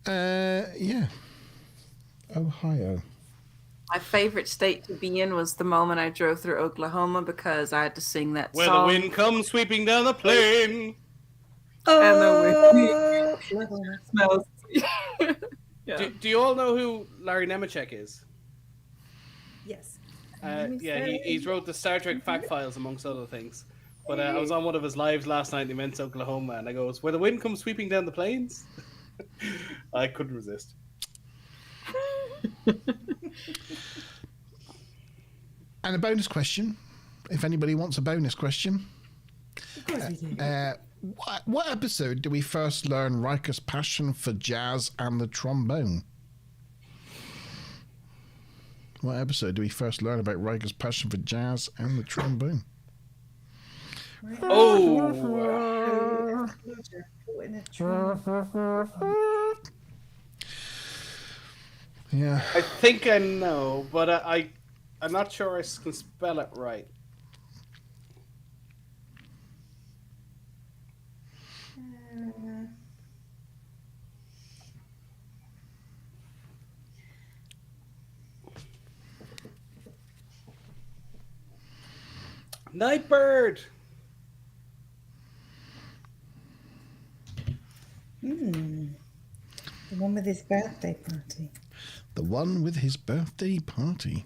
Yeah. Ohio. My favorite state to be in was the moment I drove through Oklahoma because I had to sing that Where song. the wind comes sweeping down the plain. And the wind smells. Yeah. Do you all know who Larry Nemeczek is? Yes. He's wrote the Star Trek fact files amongst other things. But I was on one of his lives last night in immense Oklahoma, and I goes, "Where the wind comes sweeping down the plains." I couldn't resist. And a bonus question, if anybody wants a bonus question. Of course we do. What episode do we first learn Riker's passion for jazz and the trombone? What episode do we first learn about Riker's passion for jazz and the trombone? Oh! Yeah. I think I know, but I'm not sure I can spell it right. Nightbird. The one with his birthday party. The one with his birthday party.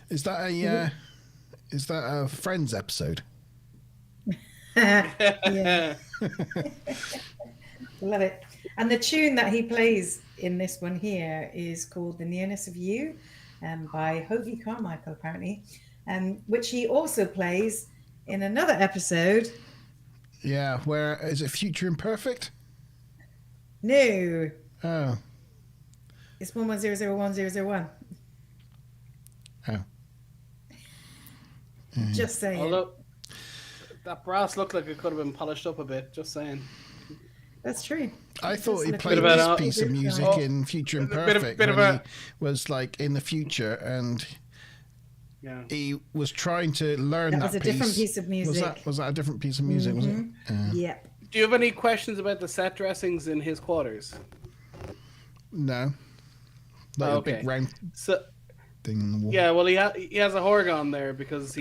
Is that a Friends episode? Yeah. Love it. And the tune that he plays in this one here is called The Nearness of You, by Hovey Carmichael, apparently, which he also plays in another episode. Yeah, where is it? Future Imperfect? No. Oh. It's 11001001. Oh. Just saying. Although that brass looked like it could have been polished up a bit. Just saying. That's true. I thought he Listen, played bit this of piece of music in Future Imperfect bit of when he was like in the future, and Yeah. he was trying to learn That that was a piece. different piece of music. Was that a different piece of music? Was it? Yep. Do you have any questions about the set dressings in his quarters? No. Like a big round So thing in the wall. yeah, well he has a Horgon there because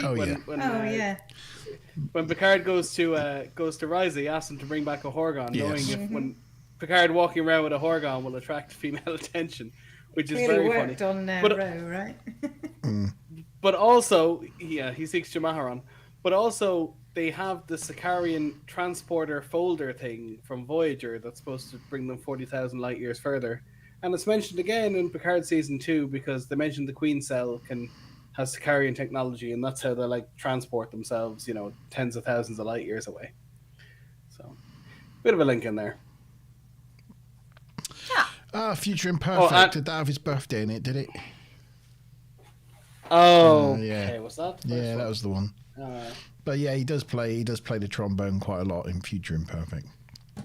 when Picard goes to Rise, he asks him to bring back a Horgon, knowing if when Picard walking around with a Horgon will attract female attention, which is very funny. Worked on But- Row, right? But also, he seeks Jamaharon. But also, they have the Sicarian transporter folder thing from Voyager that's supposed to bring them 40,000 light years further. And it's mentioned again in Picard Season 2 because they mentioned the Queen Cell has Sicarian technology, and that's how they transport themselves, tens of thousands of light years away. So, bit of a link in there. Future Imperfect. Did that have his birthday in it? Did it? Oh, yeah. Okay, was that? the first Yeah, that one? was the one. But yeah, he does play the trombone quite a lot in Future Imperfect. Yeah,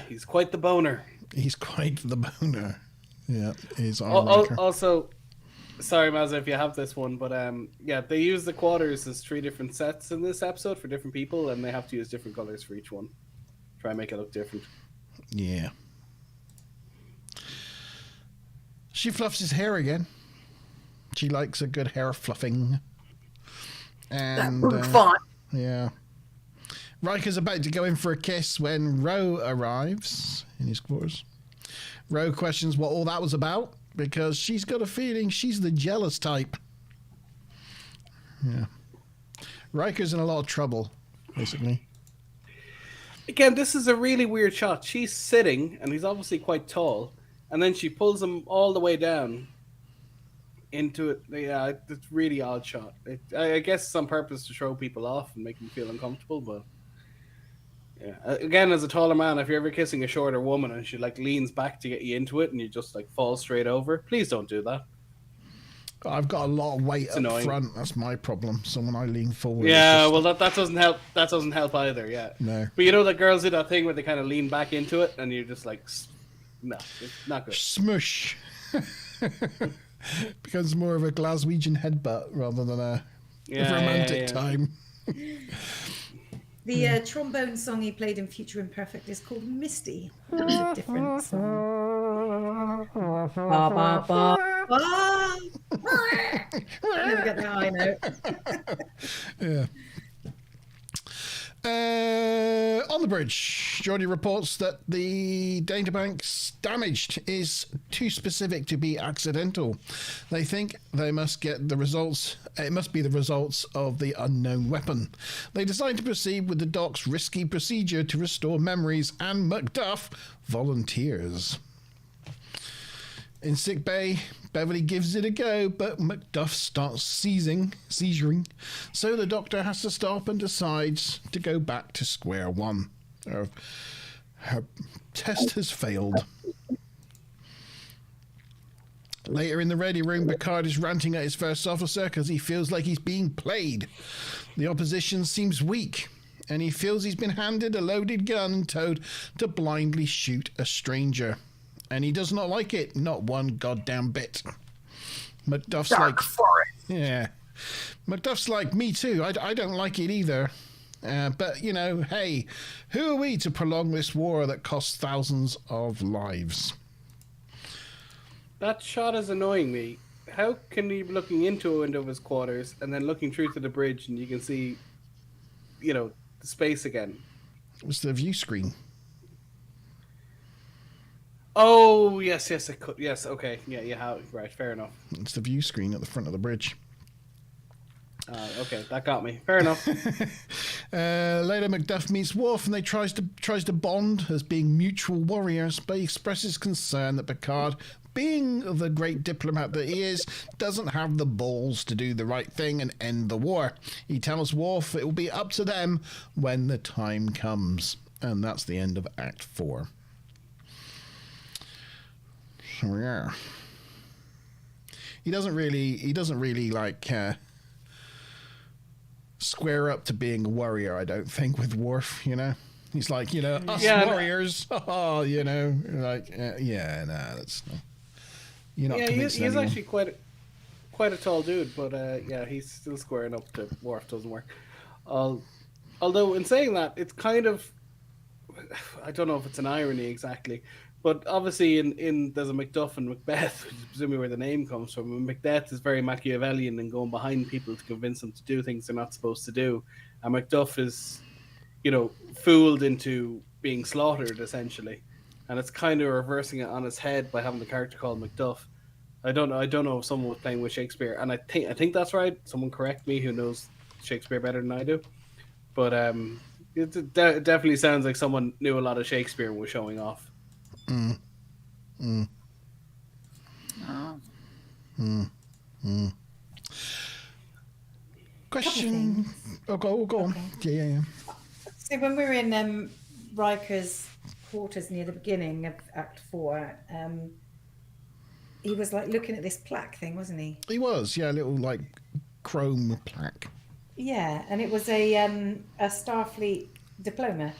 he's quite the boner. He's quite the boner. Yeah, he's our Riker. Also, sorry, Mazza, if you have this one, but yeah, they use the quarters as 3 different sets in this episode for different people, and they have to use different colors for each one. Try and make it look different. Yeah. She fluffs his hair again. She likes a good hair fluffing. And fun. yeah. Riker's about to go in for a kiss when Ro arrives in his quarters. Ro questions what all that was about because she's got a feeling she's the jealous type. Yeah. Riker's in a lot of trouble, basically. Again, this is a really weird shot. She's sitting, and he's obviously quite tall, and then she pulls him all the way down into it. Yeah, it's a really odd shot. I guess it's on purpose to throw people off and make them feel uncomfortable, but yeah. Again, as a taller man, if you're ever kissing a shorter woman and she like leans back to get you into it and you just like fall straight over, please don't do that. I've got a lot of weight up front. That's my problem. So when I lean forward, yeah, well that doesn't help. That doesn't help either. Yeah. No. But you know that girls do that thing where they kind of lean back into it, and you're just like, no, it's not good. Smush. Becomes more of a Glaswegian headbutt rather than a romantic time. The trombone song he played in Future Imperfect is called Misty. That was a different song. Ba, ba, ba. Never get the high note. Yeah. On the bridge, Geordie reports that the databank's damaged is too specific to be accidental. They think they must get the results. It must be the results of the unknown weapon. They decide to proceed with the doc's risky procedure to restore memories, and Macduff volunteers. In sickbay, Beverly gives it a go, but Macduff starts seizuring, so the doctor has to stop and decides to go back to square one. Her test has failed. Later in the ready room, Picard is ranting at his first officer because he feels like he's being played. The opposition seems weak, and he feels he's been handed a loaded gun and told to blindly shoot a stranger. And he does not like it, not one goddamn bit. Macduff's Dark forest. Yeah. Macduff's like, me too, I don't like it either. But, you know, hey, who are we to prolong this war that costs thousands of lives? That shot is annoying me. How can he be looking into a window of his quarters and then looking through to the bridge and you can see, you know, the space again? It was the view screen. Oh, yes, it could. Yes, okay. Yeah, right, fair enough. It's the view screen at the front of the bridge. Okay, that got me. Fair enough. Later, Macduff meets Worf and they tries to bond as being mutual warriors, but he expresses concern that Picard, being the great diplomat that he is, doesn't have the balls to do the right thing and end the war. He tells Worf it will be up to them when the time comes. And that's the end of Act 4. So yeah, he doesn't really like square up to being a warrior. I don't think with Worf, you know, he's like, you know, us warriors, oh, you know, like that's no. You're not. Yeah, he's actually quite a tall dude, but yeah, he's still squaring up to Worf. Doesn't work. Although in saying that, it's kind of, I don't know if it's an irony exactly. But obviously, in there's a Macduff and Macbeth, which is presumably where the name comes from. And Macbeth is very Machiavellian and going behind people to convince them to do things they're not supposed to do. And Macduff is, you know, fooled into being slaughtered, essentially. And it's kind of reversing it on its head by having the character called Macduff. I don't know if someone was playing with Shakespeare, and I think that's right. Someone correct me who knows Shakespeare better than I do. But it definitely sounds like someone knew a lot of Shakespeare and was showing off. Question. Go on. Okay. Yeah. So when we were in Riker's quarters near the beginning of Act 4, he was like looking at this plaque thing, wasn't he? He was, yeah, a little like chrome plaque. Yeah, and it was a Starfleet diploma.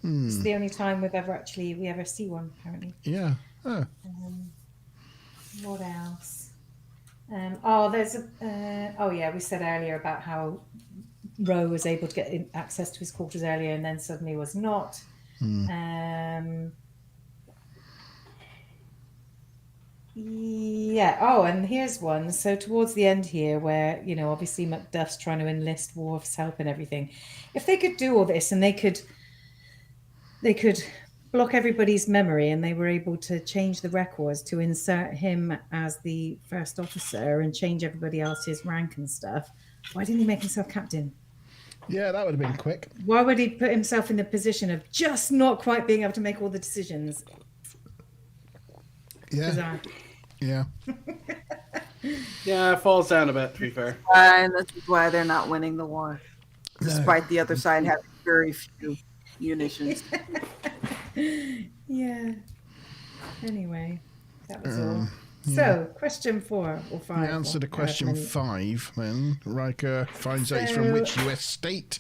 It's the only time we ever see one, apparently. Yeah. Oh. What else? There's a. Oh yeah, we said earlier about how Roe was able to get access to his quarters earlier, and then suddenly was not. Yeah. Oh, and here's one. So towards the end here, where obviously Macduff's trying to enlist Worf's help and everything. If they could do all this, and they could block everybody's memory, and they were able to change the records to insert him as the first officer and change everybody else's rank and stuff. Why didn't he make himself captain? Yeah, that would have been quick. Why would he put himself in the position of just not quite being able to make all the decisions? Yeah. Bizarre. Yeah. Yeah, it falls down a bit, to be fair. And this is why they're not winning the war, despite the other side having very few munitions. Yeah. Anyway, that was all. So, question 4 or 5. The answer to question 5, then Riker finds out he's from which US state?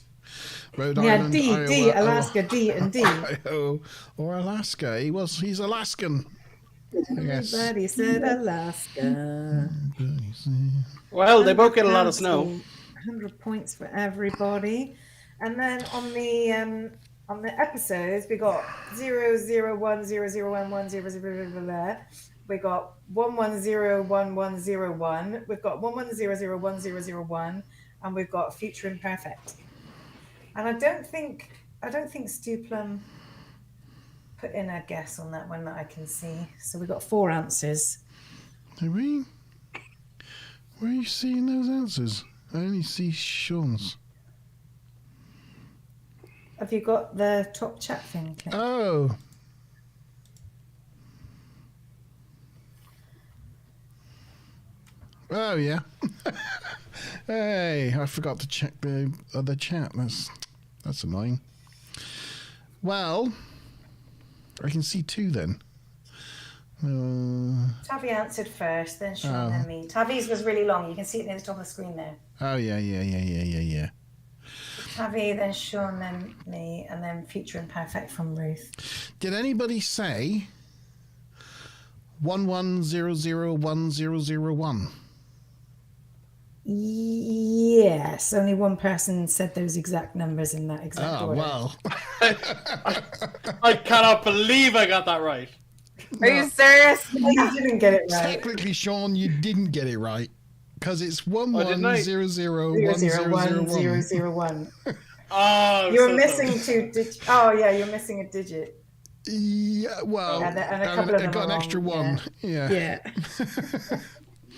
Rhode Island, D, Iowa, D, Alaska, D and D. Ohio, or Alaska. He's Alaskan. Everybody said Alaska. Well, they both get a lot of snow. 100 points for everybody. And then on the episodes, we got 001, 001, 000. We got 110101. We've got 11001001, and we've got Future Imperfect. And I don't think Stu Plum put in a guess on that one that I can see. So we've got 4 answers. Do we? Where are you seeing those answers? I only see Sean's. Have you got the top chat thing? Click? Oh. Oh, yeah. Hey, I forgot to check the other chat. That's annoying. Well, I can see 2 then. Tavi answered first, then Sean, then me. Tavi's was really long. You can see it near the top of the screen there. Oh, yeah. Tavi, then Sean, then me, and then Future Imperfect from Ruth. Did anybody say 11001001? Yes, only one person said those exact numbers in that exact order. Well. I cannot believe I got that right. Are you serious? No, you didn't get it right. Technically, Sean, you didn't get it right. Because it's 11001001. Oh, you're missing 2 digits. Oh, yeah, you're missing a digit. Yeah, well, and a couple of them I got an wrong. extra 1. Yeah.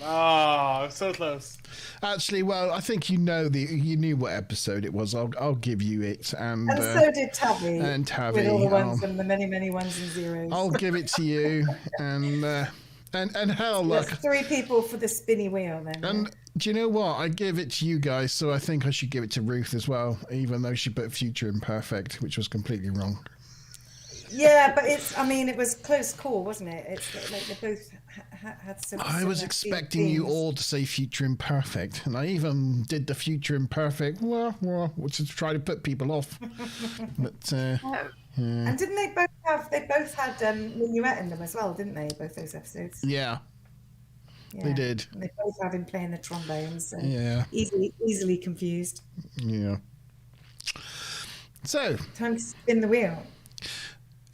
Oh, so close. Actually, well, I think you knew what episode it was. I'll give you it, and so did Tavi. And Tavi, with all the ones and the many ones and zeros. I'll give it to you, and hell, look. That's 3 people for the spinny wheel then. And do you know what? I give it to you guys, so I think I should give it to Ruth as well, even though she put Future Imperfect, which was completely wrong. Yeah, but it was close call, wasn't it? It's like they both had some. I was expecting you all to say Future Imperfect, and I even did the Future Imperfect, which is to try to put people off. But and didn't they both have? They both had Minuet in them as well, didn't they? Both those episodes. Yeah. They did. And they both had him playing the trombones. So yeah. Easily confused. Yeah. So. Time to spin the wheel.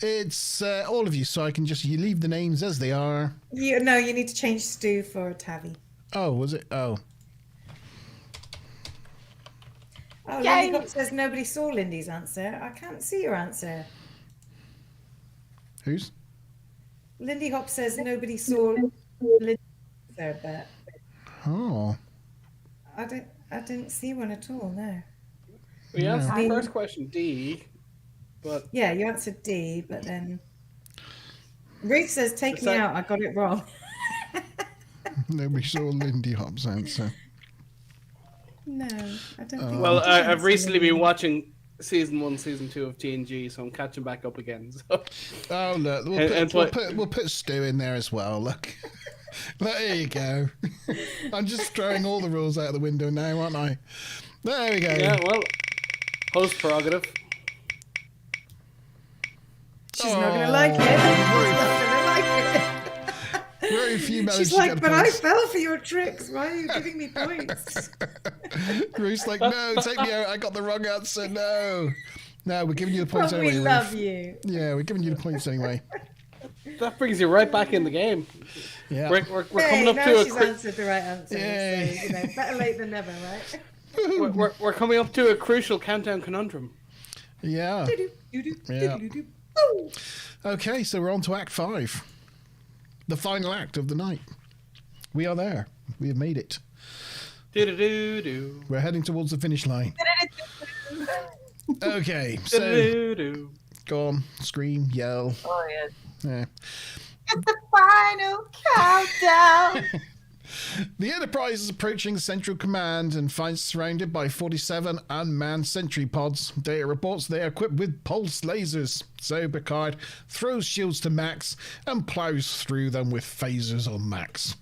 It's all of you, so I can you leave the names as they are. You need to change Stu for Tavi. Oh, was it? Oh. Oh, Lindy Hop says nobody saw Lindy's answer. I can't see your answer. Whose? Lindy Hop says nobody saw Lindy's answer, but. Oh. I didn't see one at all. No. We answered the first question D. But yeah, you answered D, but then Ruth says, "Take me out. I got it wrong." Nobody saw Lindy Hop's answer. No, I don't think. Well, I've recently been watching season 1, season 2 of TNG, so I'm catching back up again. So. Oh look, we'll put Stu in there as well. Look, there you go. I'm just throwing all the rules out the window now, aren't I? There we go. Yeah, well, host prerogative. She's not going to like it. She's not going to like it. Very few managed She's to like, get but I points. fell for your tricks. Why are you giving me points? Ruth's like, no, take me out. I got the wrong answer. No. No, we're giving you the points But anyway, we Ruth. love you. Yeah, we're giving you the points anyway. That brings you right back in the game. Yeah. We're Hey, coming up now to she's a answered the right answer. Yay. So, better late than never, right? we're coming up to a crucial countdown conundrum. Yeah. Yeah. Okay, so we're on to Act 5. The final act of the night. We are there. We have made it. Do-do-do-do. We're heading towards the finish line. Okay, so Do-do-do-do. go on, scream, yell. Oh, yeah. Yeah. It's the final countdown. The Enterprise is approaching Central Command and finds surrounded by 47 unmanned sentry pods. Data reports they are equipped with pulse lasers. So Picard throws shields to Max and plows through them with phasers on Max.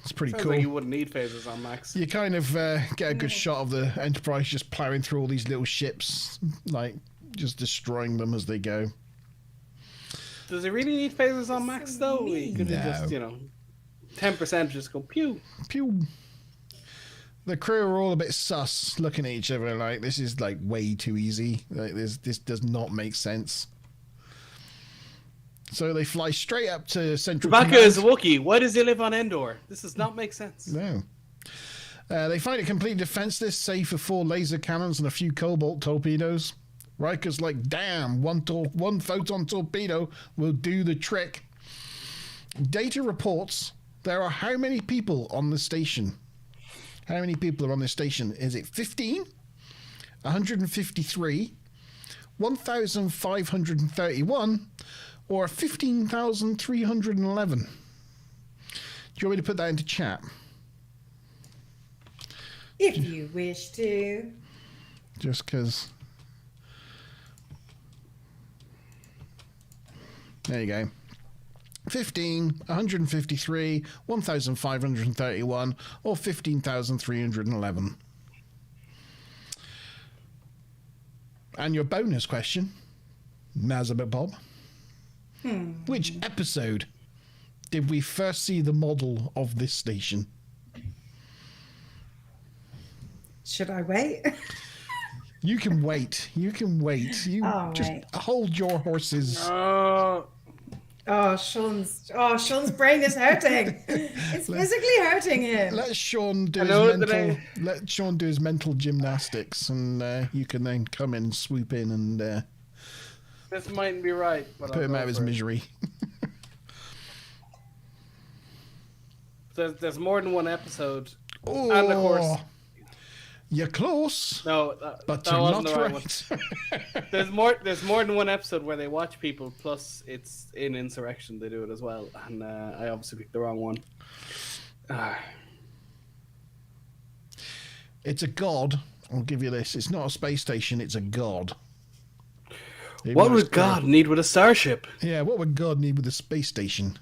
It's pretty Sounds cool. like you wouldn't need phasers on Max. You kind of get a good shot of the Enterprise just plowing through all these little ships, like just destroying them as they go. Does he really need phasers on Max though? He could have No. just 10% just go pew. Pew. The crew are all a bit sus, looking at each other like this is like way too easy. Like this does not make sense. So they fly straight up to Central Chewbacca Command. is a Wookiee. Why does he live on Endor? This does not make sense. No. They find it completely defenseless, save for 4 laser cannons and a few cobalt torpedoes. Riker's like, damn, one photon torpedo will do the trick. Data reports there are how many people on the station? How many people are on this station? Is it 15? 153? 1,531? Or 15,311? Do you want me to put that into chat? If you wish to. Just because... There you go. 15, 153, 1,531, or 15,311. And your bonus question, Nazabit Bob. Which episode did we first see the model of this station? Should I wait? You can wait. You can wait. You just wait. hold your horses. Sean's brain is hurting. It's physically hurting him. Let Sean do let Sean do his mental gymnastics, and you can then come in and swoop in and This mightn't be right, but put him out of his misery. There's more than one episode, Oh, and of course, you're close. no, But that you're wasn't not the right right. one. There's more than one episode where they watch people. Plus, it's in Insurrection they do it as well, and I obviously picked the wrong one. It's a god. I'll give you this. It's not a space station. It's a god. What would God need with a starship? Yeah, what would God need with a space station?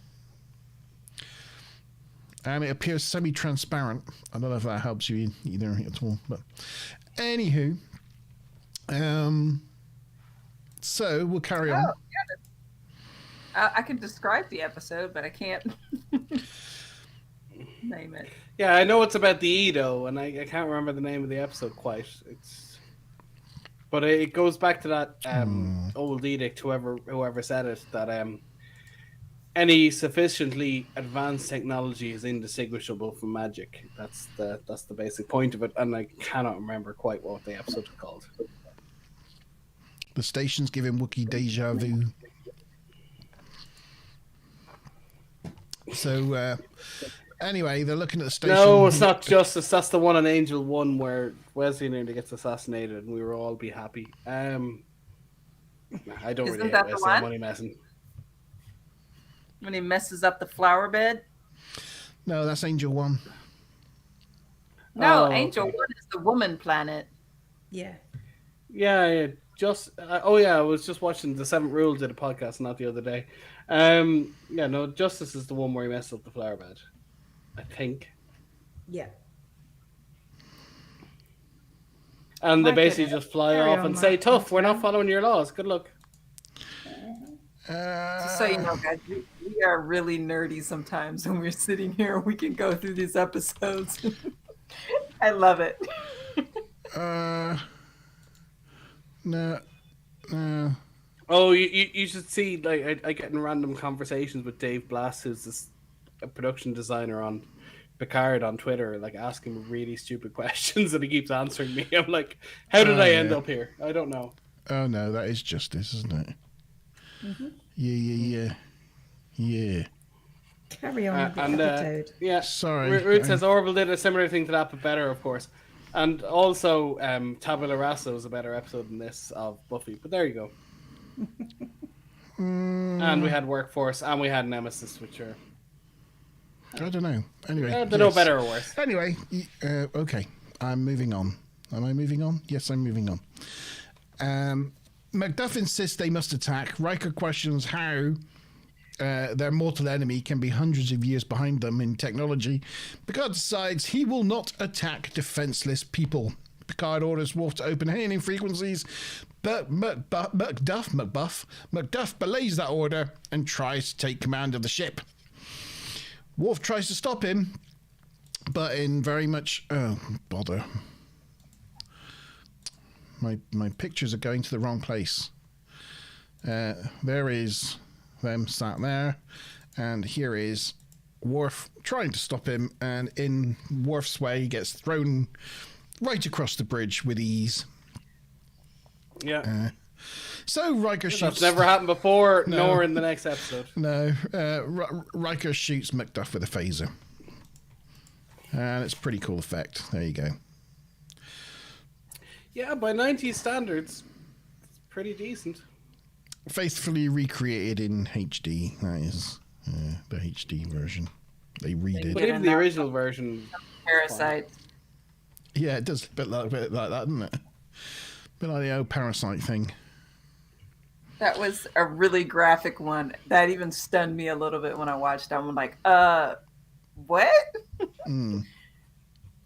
And it appears semi-transparent. I don't know if that helps you either at all. But anywho, so we'll carry on. I can describe the episode, but I can't name it. Yeah, I know it's about the Edo, and I can't remember the name of the episode quite. But it goes back to that old edict, whoever said it, that any sufficiently advanced technology is indistinguishable from magic. That's the basic point of it, and I cannot remember quite what the episode was called. The station's giving Wookiee deja vu. So, anyway, they're looking at the station. No, it's not Justice. That's the one on Angel 1 where Wesley nearly gets assassinated and we will all be happy. I don't Isn't really that hate the Wesley. I'm one? only messing. When he messes up the flower bed. No, that's Angel 1. No, Oh, Angel okay. 1 is the woman planet. Yeah. Yeah. I was just watching the 7 Rules did a podcast not the other day. Justice is the one where he messed up the flower bed, I think. Yeah. And they My basically goodness. just fly Carry off on, and say, Mark. "Tough, we're not following your laws. Good luck." Just so you know, guys, we are really nerdy sometimes when we're sitting here. We can go through these episodes. I love it. No. Oh, you should see, like, I get in random conversations with Dave Blass, who's a production designer on Picard on Twitter, like asking him really stupid questions, and he keeps answering me. I'm like, how did I end up here? I don't know. Oh no, that is justice, isn't it? Mm-hmm. Yeah. Carry on with the episode. Yeah. Sorry. Ruth says Orville did a similar thing to that, but better, of course. And also, Tabula Rasa was a better episode than this of Buffy. But there you go. And we had Workforce, and we had Nemesis, which are... I don't know. Anyway, I don't know better or worse. Anyway, okay. I'm moving on. Am I moving on? Yes, I'm moving on. Macduff insists they must attack. Riker questions how their mortal enemy can be hundreds of years behind them in technology. Picard decides he will not attack defenseless people. Picard orders Worf to open hailing frequencies, but Macduff belays that order and tries to take command of the ship. Worf tries to stop him, but in very much... Oh, bother. My pictures are going to the wrong place. There is them sat there, and here is Worf trying to stop him, and in Worf's way, he gets thrown right across the bridge with ease. Yeah. So Riker shoots... That's never happened before, nor in the next episode. No. Riker shoots Macduff with a phaser. And it's a pretty cool effect. There you go. Yeah, by 90s standards, it's pretty decent. Faithfully recreated in HD. That is the HD version. They redid. But even the original version... Parasite. Yeah, it does a bit like that, doesn't it? A bit like the old Parasite thing. That was a really graphic one. That even stunned me a little bit when I watched it. I'm like, what?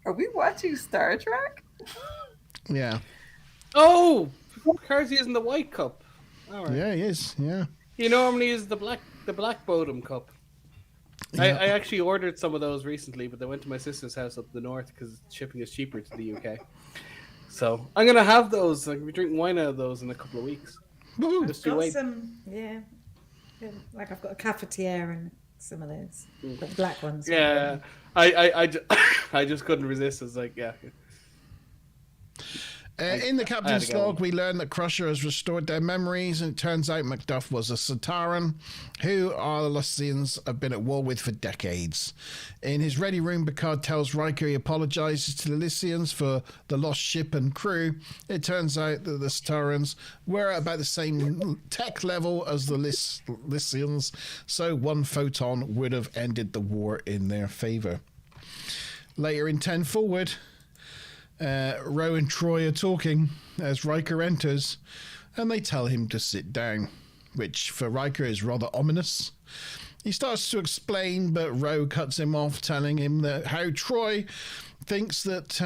Are we watching Star Trek? Yeah. Oh! Picard's using the white cup. All right. Yeah, he is. Yeah. He normally uses the black Bodum cup. Yeah. I actually ordered some of those recently, but they went to my sister's house up the north because shipping is cheaper to the UK. So I'm gonna have those. I'm gonna be drinking wine out of those in a couple of weeks. Woo-hoo. I've got some, yeah. Like I've got a cafetiere and some of those, the black ones. Yeah, I just couldn't resist. It's like, yeah. In the captain's log, we learn that Crusher has restored their memories, and it turns out Macduff was a Sataran, who our Lysians have been at war with for decades. In his ready room, Picard tells Riker he apologizes to the Lysians for the lost ship and crew. It turns out that the Satarans were at about the same tech level as the Lysians, so one photon would have ended the war in their favor. Later in 10 Forward... Ro and Troy are talking as Riker enters, and they tell him to sit down, which for Riker is rather ominous. He starts to explain, but Ro cuts him off, telling him that how Troy thinks that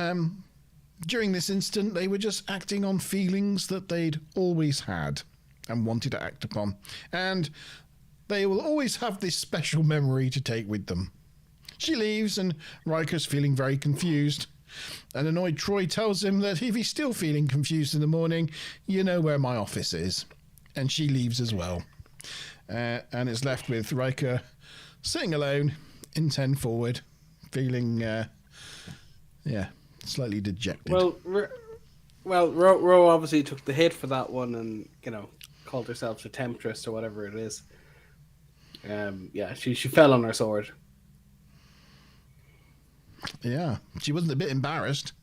during this instant they were just acting on feelings that they'd always had and wanted to act upon, and they will always have this special memory to take with them. She leaves, and Riker's feeling very confused. An annoyed Troy tells him that if he's still feeling confused in the morning, you know where my office is. And she leaves as well. And is left with Riker sitting alone in 10 Forward, feeling, slightly dejected. Well, Ro obviously took the hit for that one and, called herself a temptress or whatever it is. She fell on her sword. Yeah, she wasn't a bit embarrassed.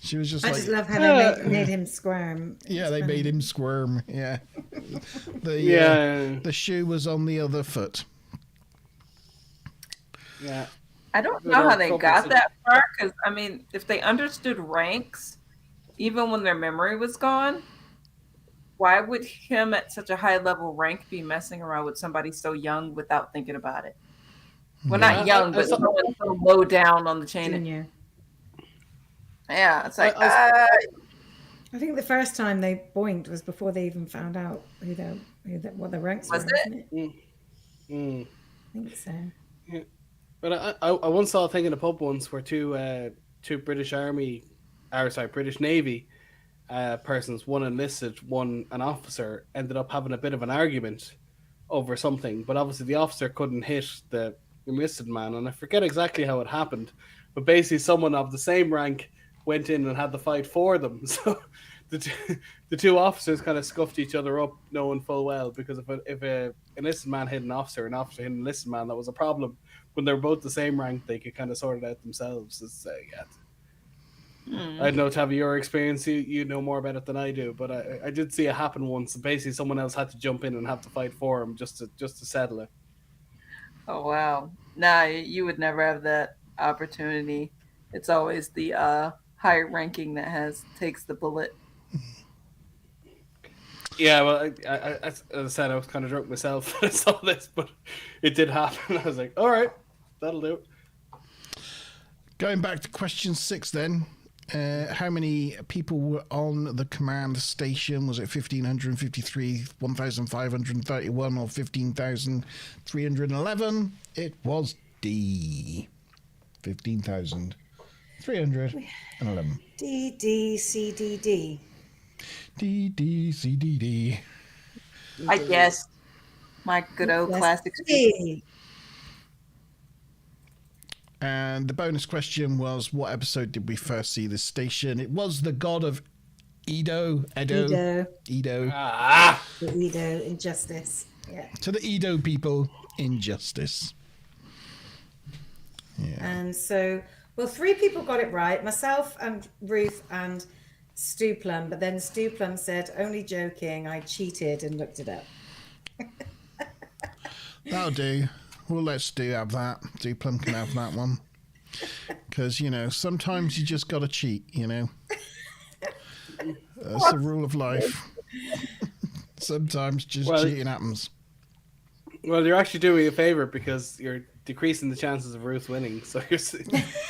She was just I like... just love how they made him squirm. Yeah, they made him squirm, yeah. The shoe was on the other foot. Yeah. I don't know how they got that far, because, if they understood ranks, even when their memory was gone, why would him at such a high level rank be messing around with somebody so young without thinking about it? Well, not young, but so low down on the chain. Junior. Yeah, it's like... I think the first time they boinked was before they even found out what their ranks were. Was Wasn't it? I think so. Yeah. But I once saw a thing in a pub once where two British British Navy persons, one enlisted, one an officer, ended up having a bit of an argument over something. But obviously the officer couldn't hit the enlisted man, and I forget exactly how it happened. But basically, someone of the same rank went in and had the fight for them. So the two officers kind of scuffed each other up, knowing full well, because if a enlisted man hit an officer hit an enlisted man, that was a problem. When they're both the same rank, they could kind of sort it out themselves. I don't know, Tavi, your experience, you know more about it than I do, but I did see it happen once. Basically, someone else had to jump in and have to fight for him just to settle it. Oh, wow. Nah, you would never have that opportunity. It's always the higher ranking that takes the bullet. Yeah, well, as I said, I was kind of drunk myself when I saw this, but it did happen. I was like, all right, that'll do. Going back to question 6 then. How many people were on the command station? Was it 1,553, 1,531, or 15,311? It was D. 15,311. D, D, C, D, D. D, D, C, D, D. I guess. My good old classic. D. And the bonus question was, what episode did we first see this station? It was the god of Edo. Edo. Ah! The Edo Injustice. Yeah. To the Edo people, Injustice. Yeah. And so, well, 3 people got it right. Myself and Ruth and Stu Plum. But then Stu Plum said, only joking, I cheated and looked it up. That'll do. We'll let Stu have that. Stu Plum can have that one. Because, sometimes you just got to cheat, That's the rule of life. Sometimes cheating happens. Well, you're actually doing me a favor because you're decreasing the chances of Ruth winning. So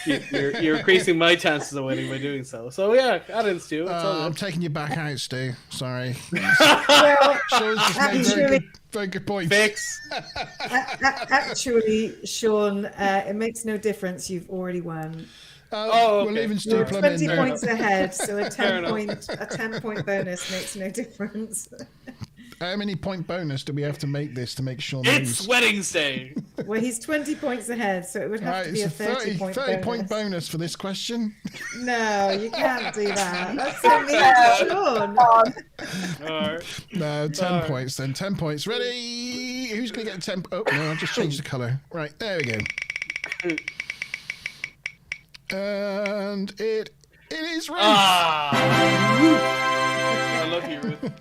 you're increasing my chances of winning by doing so. So yeah, add in Stu. I'm taking you back out, Stu. Sorry. Well, Sean's just made very good point. Fix. Actually, Sean, it makes no difference. You've already won. We're leaving Stu Plum in 20 there. points ahead, so a 10-point bonus makes no difference. How many point bonus do we have to make this to make Sean It's lose? Wednesday. Well, he's 20 points ahead, so it would have to be a 30-point 30-point bonus for this question. No, you can't do that. That's so mean to Sean. All right. No, 10 points then. 10 points. Ready? Who's going to get 10? Oh, no, I just changed the colour. Right, there we go. And it is Ruth. I love you, Ruth.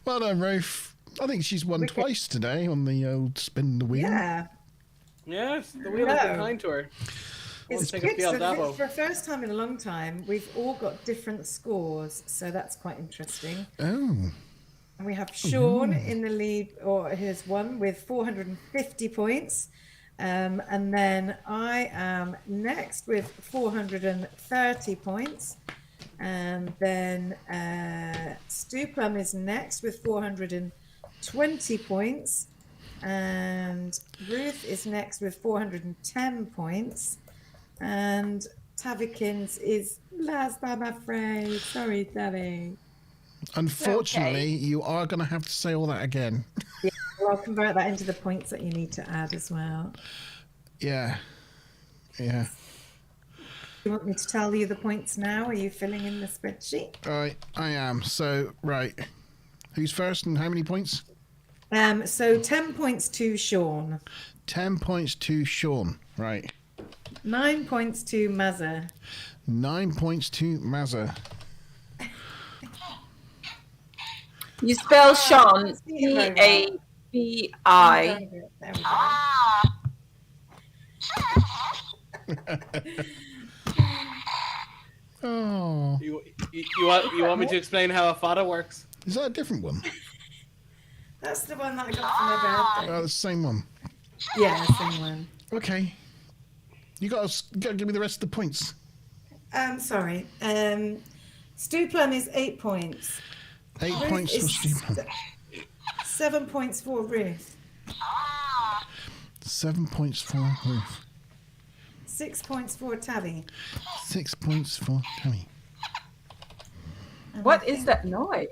Well done, Ruth. I think she's won twice today on the old spin the wheel. Yeah. Yes, the wheel has been kind to her. It's take quick, a so Davo. for the first time in a long time, we've all got different scores, so that's quite interesting. Oh. And we have Sean in the lead, or has won with 450 points. And then I am next with 430 points. And then Stu Plum is next with 420 points. And Ruth is next with 410 points. And Tavikins is last, I'm afraid. Sorry, Tavi. Unfortunately, you are going to have to say all that again. Yeah, well, I'll convert that into the points that you need to add as well. Yeah. Yeah. You want me to tell you the points now? Are you filling in the spreadsheet? I am. So, right. Who's first and how many points? So 10 points to Sean. 10 points to Sean. Right. 9 points to Mazza. 9 points to Mazza. You spell Sean C-A-B-I. There we go. Oh. You want me to explain how a fada works? Is that a different one? That's the one that I got for my birthday. Oh, the same one. Yeah, same one. Okay. You got to give me the rest of the points. Sorry. Stew Plum is 8 points. 8 Ruth points for is Stew Plum. 7 points for Ruth. 7 points for Ruth. 6 points for Tabby. 6 points for Tammy. And What I is think that noise?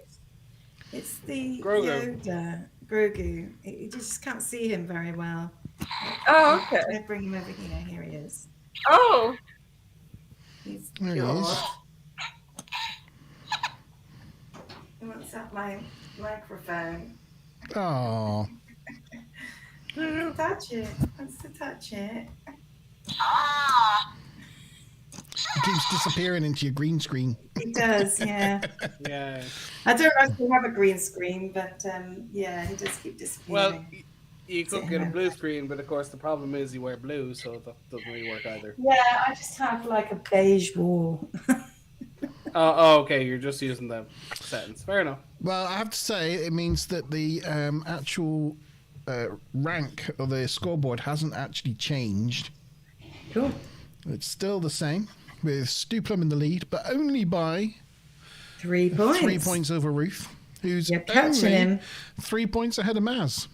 It's the Grogu. Yoda. Grogu. You just can't see him very well. Oh, okay. Let's bring him over here. Here he is. Oh, He's There he is. He wants up my microphone. Oh, Touch it. Wants to touch it. he keeps disappearing into your green screen. He does, yeah. Yeah. I don't actually have a green screen, but yeah, he does keep Well, disappearing. you could get a blue screen, but of course the problem is you wear blue, so that doesn't really work either. Yeah, I just have like a beige wall. Oh, okay. You're just using the settings. Fair enough. Well, I have to say, it means that the actual rank of the scoreboard hasn't actually changed. Cool. It's still the same, with Stu Plum in the lead, but only by 3 points. 3 points over Ruth, who's You're catching only him. 3 points ahead of Maz,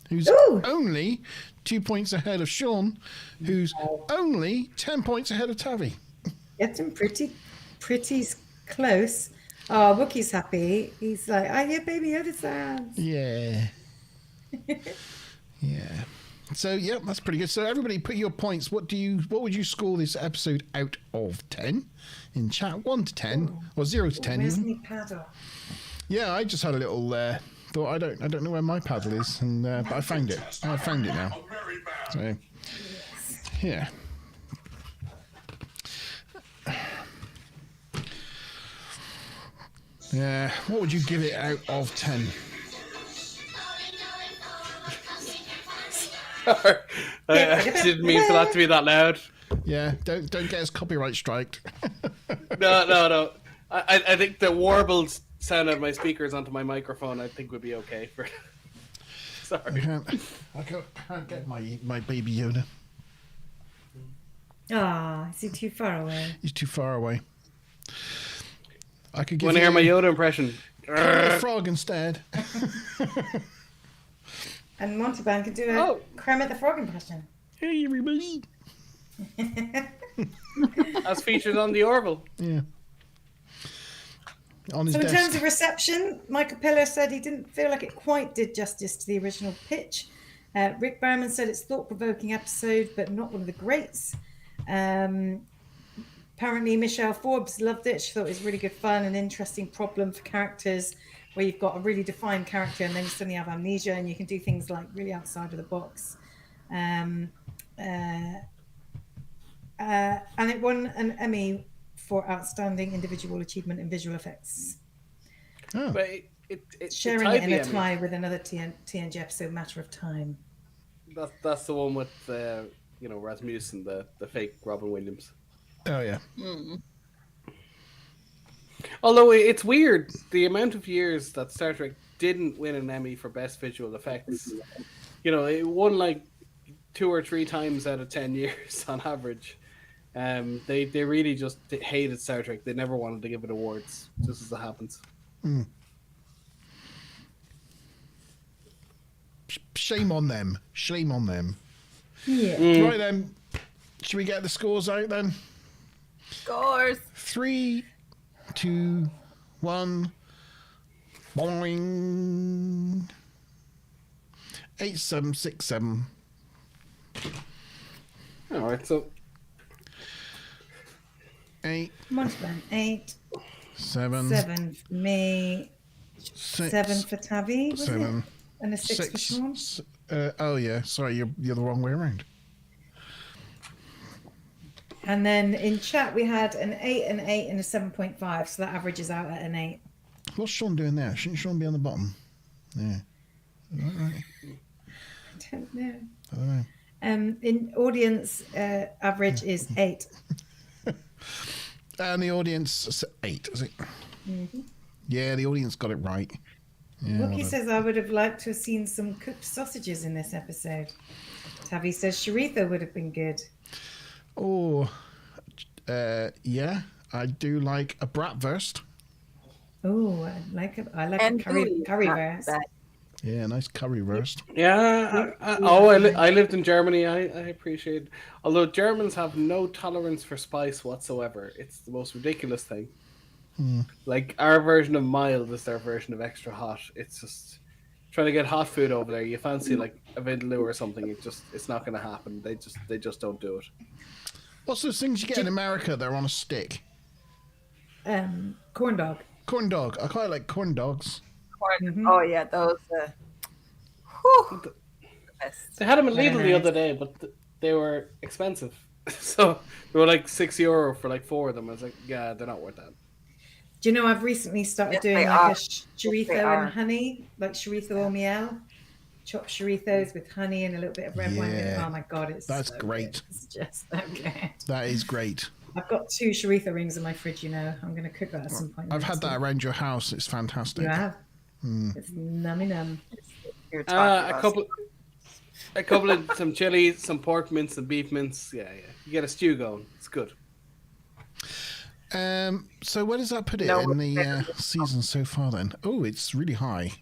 who's Ooh. only 2 points ahead of Sean, who's only 10 points ahead of Tavi. Getting pretty close. Oh, Wookiee's happy. He's like, I hear Baby Yoda sounds. Yeah. Yeah. So, yeah, that's pretty good. So, everybody, put your points. What would you score this episode out of 10 in chat? 1 to 10 or 0 to 10 Where's even? my paddle? Yeah, I just had a little thought. I don't know where my paddle is, and but I found it. I found it now. So, yeah. Yeah. What would you give it out of 10? I didn't mean for that to be that loud. Yeah. Don't get us copyright striked. No. I think the warbled sound of my speakers onto my microphone, I think would be okay for. Sorry. I can't get my baby Yoda. Ah, is he too far away? He's too far away. I could give Want to hear my you Yoda impression? a frog instead. And Montalban can do a Kermit the Frog impression. Hey, everybody. As featured on the Orville. Yeah. On his So in desk. terms of reception, Michael Pillar said he didn't feel like it quite did justice to the original pitch. Rick Berman said it's a thought-provoking episode, but not one of the greats. Apparently, Michelle Forbes loved it. She thought it was really good fun, an interesting problem for characters where you've got a really defined character and then you suddenly have amnesia and you can do things like really outside of the box. And it won an Emmy for Outstanding Individual Achievement in Visual Effects. Oh. But it's Sharing tied it in the a Emmy. tie with another TNG episode, Matter of Time. That's the one with Rasmussen, the fake Robin Williams. Oh, yeah. Although it's weird, the amount of years that Star Trek didn't win an Emmy for Best Visual Effects. It won like 2 or 3 times out of 10 years on average. They really just hated Star Trek. They never wanted to give it awards, just as it happens. Shame on them. Shame on them. Yeah. Right then, should we get the scores out then? scores. 3, 2, 1. Boing. 8767. All right, so 8, Montalban, 8. 7, 7 for me. 6, 7 for Tavi, was 7, it? And a 6 for Sean. oh yeah, sorry, you're the wrong way around. And then in chat we had an 8, an 8, and a 7.5, so that averages out at an 8. What's Sean doing there? Shouldn't Sean be on the bottom? Yeah. Right. I don't know. I don't know. In audience, average is 8. And the audience 8, is it? Mm-hmm. Yeah, the audience got it right. Yeah, Wookie says, I would have liked to have seen some cooked sausages in this episode. Tavi says, Sharitha would have been good. Oh, yeah, I do like a bratwurst. Oh, I like And a curry gooey, currywurst. not bad. Yeah, nice currywurst. Yeah. I lived in Germany. I appreciate. Although Germans have no tolerance for spice whatsoever. It's the most ridiculous thing. Like our version of mild is their version of extra hot. It's just trying to get hot food over there. You fancy like a vindaloo or something. It's not going to happen. They just don't do it. What's those things you get in America? They're on a stick. Corn dog. Corn dog. I quite like corn dogs. Oh yeah, those. Whew, the best. They had them in Very Lidl the nice. other day, but they were expensive. So they were like €6 for like 4 of them. I was like, yeah, they're not worth that. Do you know I've recently started Yes, doing they like are. a chorizo they are. and honey, like chorizo au miel, chopped chorizos with honey and a little bit of red wine. Yeah. Oh my god, it's so great. good. It's just so good. That is great. I've got 2 chorizo rings in my fridge. You know, I'm going to cook that at some point. I've next had that week. around your house. It's fantastic. You have. It's nummy num. You're talking A about. couple of some chili, some pork mince, some beef mince. Yeah. You get a stew going. It's good. So where does that put it No, in the season so far then? Oh, it's really high.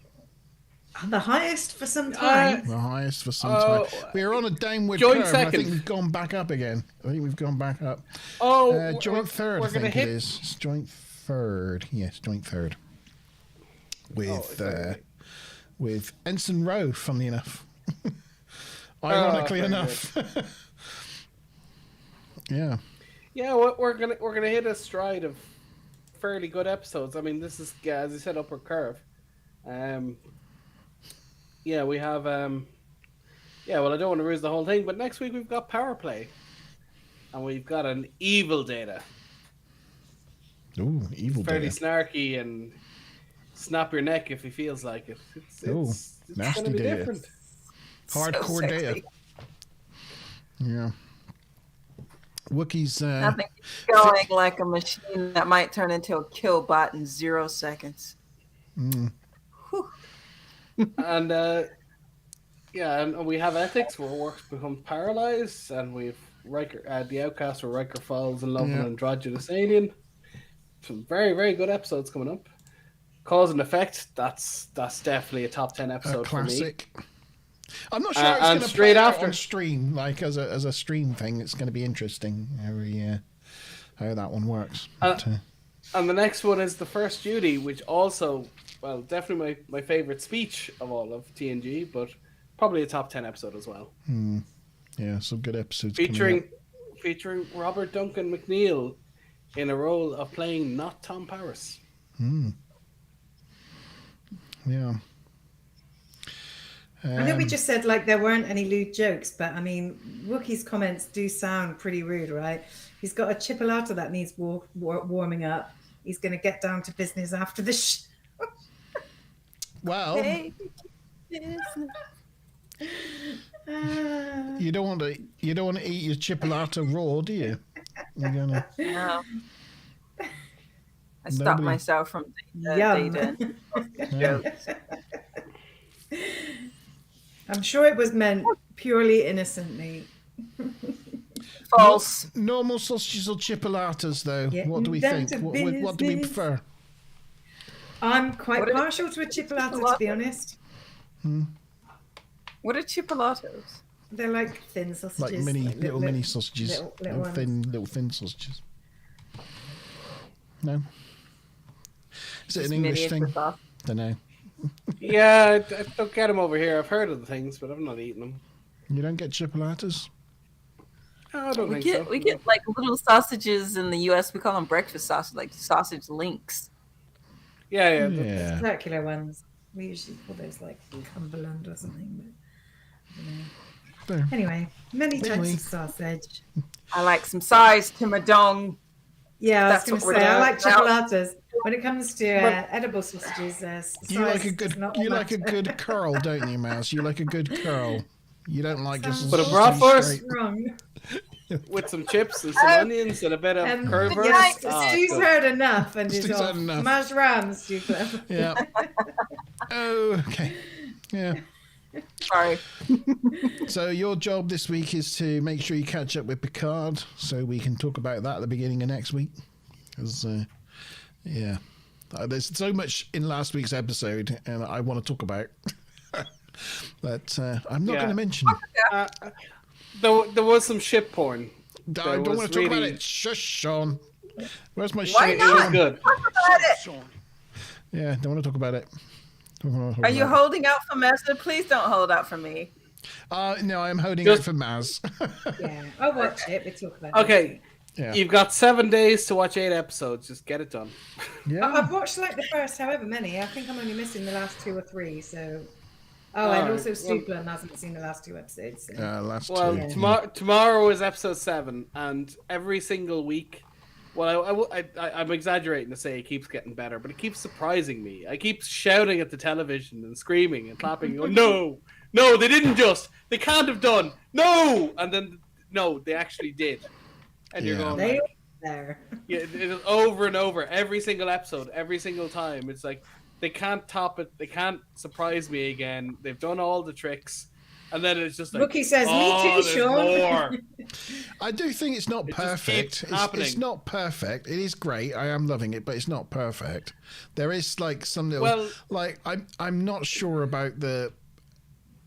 The highest for some time. The highest for some time. We're on a downward joint curve. And I think second. we've gone back up again. Oh, Joint third, we're I gonna think hit. it is. It's joint third. Yes, joint third. With Ensign Rowe, funnily enough. Ironically very enough. Yeah. Yeah, we're gonna hit a stride of fairly good episodes. I mean, this is as I said, upward curve. Yeah, we have. Yeah, well, I don't want to lose the whole thing, but next week we've got Power Play, and we've got an Evil Data. Ooh, evil Fairly data. snarky and snap your neck if he feels like it. It's nasty gonna be data. different. Hardcore so data. sexy. Yeah. Wookiees. Nothing going like a machine that might turn into a kill bot in 0 seconds. Whew. And yeah, and we have ethics where works become paralyzed, and we've Riker, the Outcast, where Riker falls in love with an androgynous alien. Some very, very good episodes coming up. Cause and Effect, that's definitely a top 10 episode for me. Classic. I'm not sure it's and going to straight play out after- on stream, like as a stream thing. It's going to be interesting how that one works. But, And the next one is The First Duty, which also, well, definitely my favorite speech of all of TNG, but probably a top 10 episode as well. yeah, some good episodes coming up. Featuring Robert Duncan McNeil in a role of playing not Tom Paris. Yeah. I know we just said like there weren't any lewd jokes, but I mean, Wookie's comments do sound pretty rude, right? He's got a chipolata that needs warming up. He's going to get down to business after the show. Well, Hey, business. you don't want to eat your chipolata raw, do you? You're gonna. No. I stopped Nobody- myself from Yum. dating jokes. I'm sure it was meant purely innocently. False. Normal sausages or chipolatas, though. Getting What do we down think? to What do we business. prefer? I'm quite What are- partial to a chipolata, to be honest. What are chipolatos? They're like thin sausages. Like little mini sausages, little ones. little thin sausages. No. Is it Just an English miniature thing? sauce. Don't know. Yeah, I don't get them over here. I've heard of the things, but I've not eaten them. You don't get chipolatas? No, I don't We think so. we get like little sausages in the U.S. We call them breakfast sausage, like sausage links. Yeah. Yeah. Circular ones. We usually call those like Cumberland or something. But, I don't know. There. Anyway, many types Anyway. of sausage. I like some size to my dong. Yeah, I was That's going to what we're say, I doing like now. chipolatas. When it comes to edible sausages, You like size a good does not you like a matter. good curl, don't you, Mouse? You like a good curl. You don't like just But a just bratwurst? straight. Wrong. With some chips and some onions and a bit of currywurst. Yes, Ah, Stu's good. heard enough and is Stu's off. heard enough. Smash rams, Stu Clem. Yeah. Oh, okay. Yeah. Sorry. So your job this week is to make sure you catch up with Picard, so we can talk about that at the beginning of next week. Because, yeah, There's so much in last week's episode, and I want to talk about, but I'm not going to mention. There was some ship porn. I don't want to talk about it. Shush, Sean. Where's my Why shit? not? It was good. Talk about it. Yeah, don't want to talk about it. Are you holding out for Master? Please don't hold out for me. No, I'm holding out for Maz. Yeah, I'll watch it. We talk about Okay. Yeah. You've got 7 days to watch 8 episodes. Just get it done. Yeah. I've watched like the first however many. I think I'm only missing the last 2 or 3. So, and also Stuplan hasn't seen the last 2 episodes. So. Last Well, two. tomorrow is episode 7, and every single week. Well, I'm exaggerating to say it keeps getting better, but it keeps surprising me. I keep shouting at the television and screaming and clapping, and going, no, they didn't they can't have done, no! And then, no, they actually did. And you're going, they there. Yeah, it is over and over, every single episode, every single time. It's like, they can't top it, they can't surprise me again, they've done all the tricks. And then it's just like, Rookie says, "Me too, Sean." More. I do think it's not perfect. It's not perfect. It is great. I am loving it, but it's not perfect. There is like some little I'm not sure about the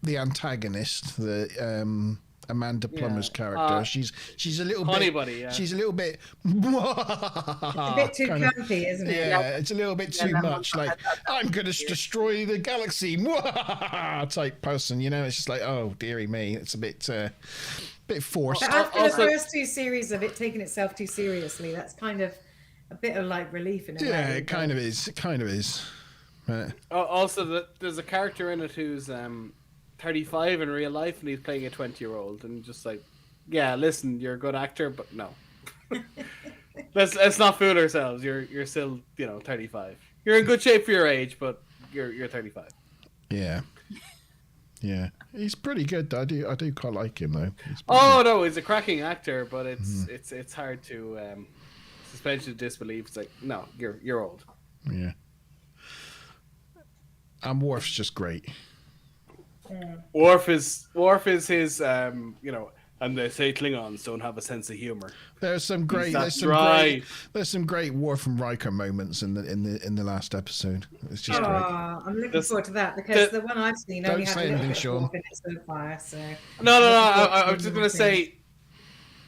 antagonist, the Amanda Plummer's character. She's a little bit Buddy, yeah. She's a little bit a bit too campy, isn't it? Yeah, it's a little bit too much. Like, I'm going to destroy the galaxy type person, you know. It's just like, oh, dearie me. It's a bit forced. But after the first 2 series of it taking itself too seriously, that's kind of a bit of like relief in it. Yeah, it kind of is. It kind of is. Also, there's a character in it who's 35 in real life, and he's playing a 20-year-old, and just like, yeah, listen, you're a good actor, but no. let's not fool ourselves. You're still 35. You're in good shape for your age, but you're 35. Yeah. He's pretty good. I do quite like him though. No, he's a cracking actor, but it's hard to suspension of disbelief. It's like, no, you're old. Yeah. And Worf's just great. Worf is his and they say Klingons don't have a sense of humor. There's some great Worf and Riker moments in the last episode. It's just great. I'm looking forward to that because the one I've seen only had a little bit of Worf in it so far. So no. I was just gonna say,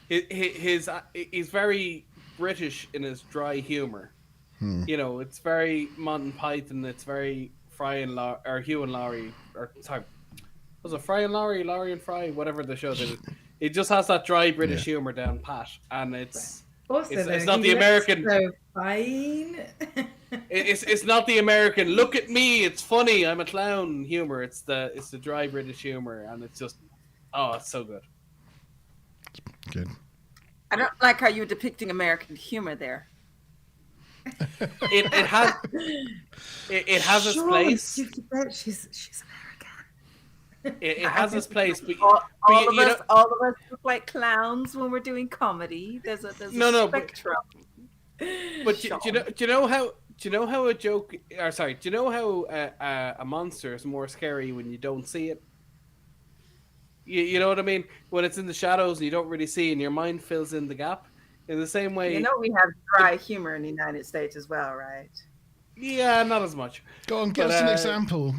he's very British in his dry humor. You know, it's very Monty Python. It's very Hugh and Laurie, or sorry, was it Fry and Laurie and Fry, whatever the show did. It just has that dry British humor down pat, and it's not the American. So fine. it's not the American. Look at me, it's funny. I'm a clown humor. It's the dry British humor, and it's just it's so good. Good. I don't like how you're depicting American humor there. It has its place. She's American. It has its place, but all of us look like clowns when we're doing comedy. There's a spectrum. But do you know how a joke? Or sorry, do you know how a monster is more scary when you don't see it? You know what I mean? When it's in the shadows and you don't really see, and your mind fills in the gap. In the same way, you know, we have dry humor in the United States as well, right? Yeah, not as much. Go on, give us an example.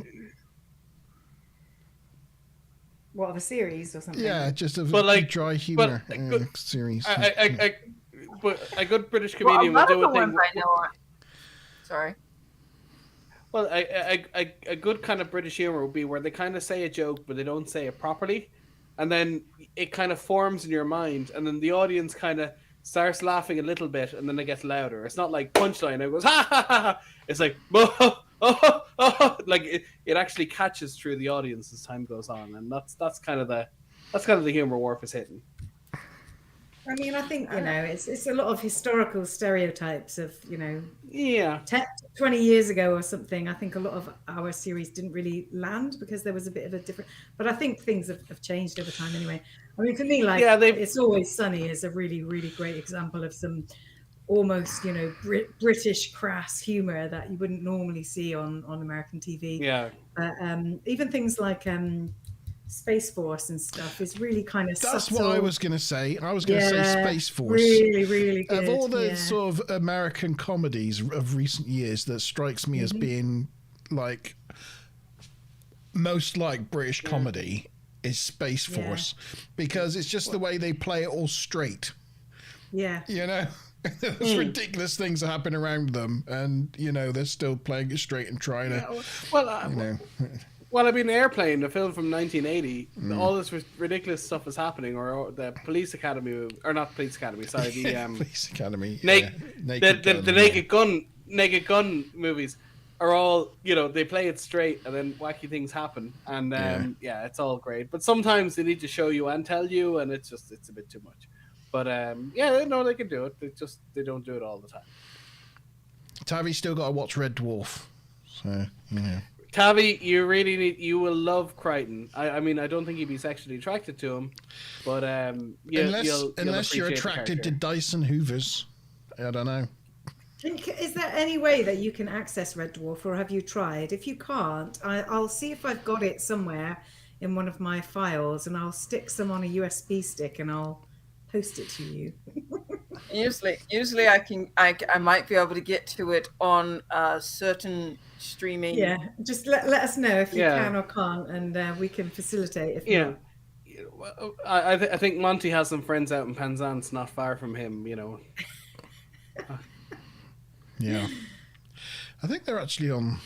What, of a series or something? Yeah, just a dry humor series. But a good British comedian will do a thing. I know. Sorry. Well, a good kind of British humor would be where they kind of say a joke, but they don't say it properly, and then it kind of forms in your mind, and then the audience kind of starts laughing a little bit, and then it gets louder. It's not like punchline. It goes ha ha ha. It's like like it actually catches through the audience as time goes on, and that's kind of the humor Worf is hitting. I mean, I think it's a lot of historical stereotypes of 20 years ago or something. I think a lot of our series didn't really land because there was a bit of a different. But I think things have changed over time anyway. I mean, for me, It's Always Sunny is a really, really great example of some almost British crass humor that you wouldn't normally see on American TV. Yeah. But even things like Space Force and stuff is really kind of That's subtle. what I was going to say. I was going to say Space Force. Really, really good. Of all the sort of American comedies of recent years, that strikes me as being like most like British comedy is Space Force, because it's just the way they play it all straight. Yeah. You know? There's ridiculous things that happen around them, and you know they're still playing it straight and trying to. Well, I mean, Airplane, the film from 1980, all this ridiculous stuff is happening, or the Police Academy, or not Police Academy, sorry, the Police Academy, the Naked Gun movies are all, you know, they play it straight, and then wacky things happen, and it's all great. But sometimes they need to show you and tell you, and it's a bit too much. But they can do it. They don't do it all the time. Tavi's still got to watch Red Dwarf, so you know. Tavi, you will love Crichton. I mean, I don't think you'd be sexually attracted to him, but unless you're attracted to Dyson Hoovers, I don't know. Is there any way that you can access Red Dwarf, or have you tried? If you can't, I'll see if I've got it somewhere in one of my files, and I'll stick some on a USB stick, and I'll post it to you. Usually I might be able to get to it on certain streaming. Yeah, just let us know if you can or can't, and we can facilitate if not. Well, I think Monty has some friends out in Penzance, not far from him, you know. Yeah, I think they're actually on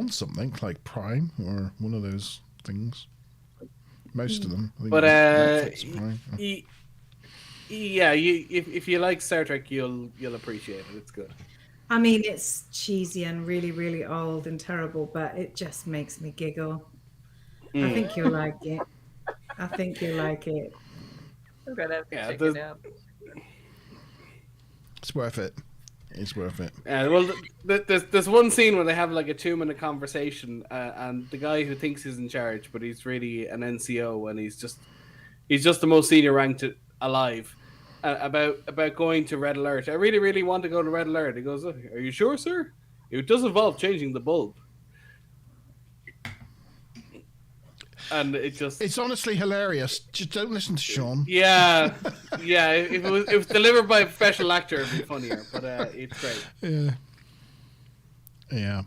something like Prime or one of those things. Most of them, I think, but Netflix, Prime. If you like Star Trek, you'll appreciate it. It's good. I mean, it's cheesy and really, really old and terrible, but it just makes me giggle. I think you'll like it. I'm gonna have to check it out. It's worth it. It's worth it. Well, there's one scene where they have like a 2-minute conversation, and the guy who thinks he's in charge, but he's really an NCO, and he's just the most senior ranked alive. About going to Red Alert. I really, really want to go to Red Alert. He goes, "Are you sure, sir? It does involve changing the bulb." And it's honestly hilarious. Just don't listen to Sean. Yeah. If it was delivered by a professional actor, it'd be funnier. But it's great. Yeah.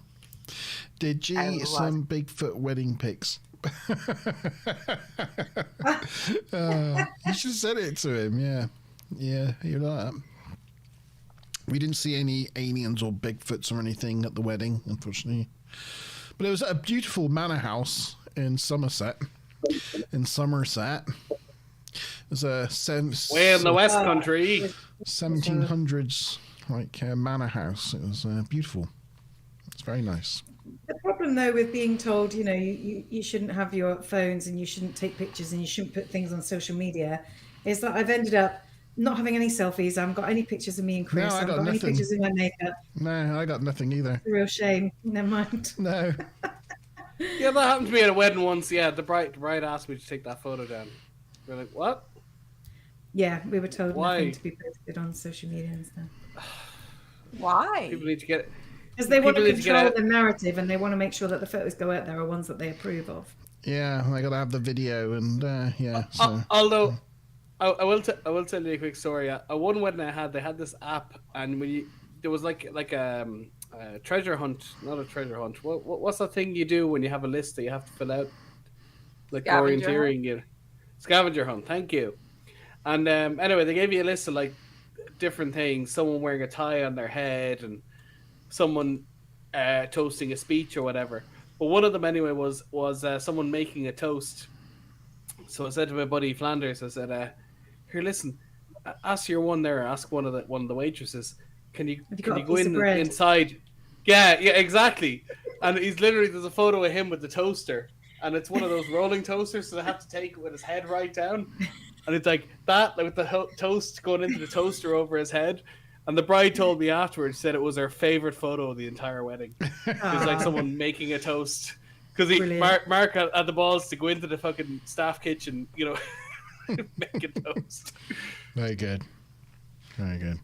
Did G some Bigfoot wedding pics? You should have said it to him. Yeah, you know that. We didn't see any aliens or Bigfoots or anything at the wedding, unfortunately. But it was a beautiful manor house in Somerset. It was a way in the West Country, 1700s manor house. It was beautiful. It's very nice. The problem, though, with being told, you know, you shouldn't have your phones and you shouldn't take pictures and you shouldn't put things on social media, is that I've ended up not having any selfies. I haven't got any pictures of me and Chris. I haven't got any pictures of my makeup. No, I got nothing either. It's a real shame. Never mind. No. Yeah, that happened to me at a wedding once. Yeah, the bride asked me to take that photo down. We're like, what? Yeah, we were told nothing to be posted on social media and stuff. Why? People need to get it. Because they want to control the narrative, and they want to make sure that the photos go out there are ones that they approve of. Yeah, they got to have the video, and So. Although, I will tell you a quick story. At one wedding I had, they had this app, and there was like a treasure hunt, not a treasure hunt. What's that thing you do when you have a list that you have to fill out? Like orienteering, scavenger hunt. Thank you. And anyway, they gave you a list of like different things. Someone wearing a tie on their head, and someone toasting a speech or whatever. But one of them anyway was someone making a toast. So I said to my buddy Flanders, I said, "Here, listen, ask your one there. Ask one of the waitresses. Can you go inside?" Yeah, exactly. And there's a photo of him with the toaster, and it's one of those rolling toasters, so they have to take it with his head right down, and it's like that, like with the toast going into the toaster over his head. And the bride told me afterwards, said it was her favorite photo of the entire wedding. It was like someone making a toast. Because Mark had the balls to go into the fucking staff kitchen, you know, make a toast. Very good. Very good.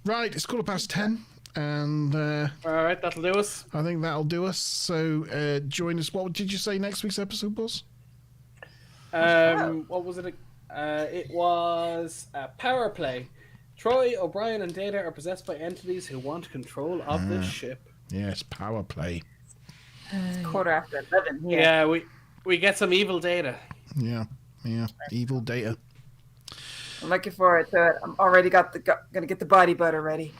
Right, it's 10:15. And all right, that'll do us. I think that'll do us. So join us. What did you say next week's episode was? What was it? It was power play. Troy, O'Brien, and Data are possessed by entities who want control of the ship. Yes, power play. It's 11:15 here. Yeah, we get some evil Data. Yeah. Evil Data. I'm looking forward to it. I'm already gonna get the body butter ready.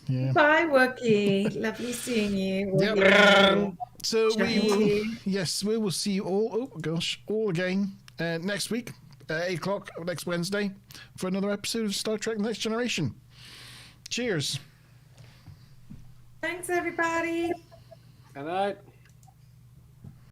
Yeah. Bye, Wookie. Lovely seeing you. Yep. So we will see you all. Oh gosh, all again next week, 8 o'clock next Wednesday, for another episode of Star Trek: The Next Generation. Cheers. Thanks, everybody. Good night.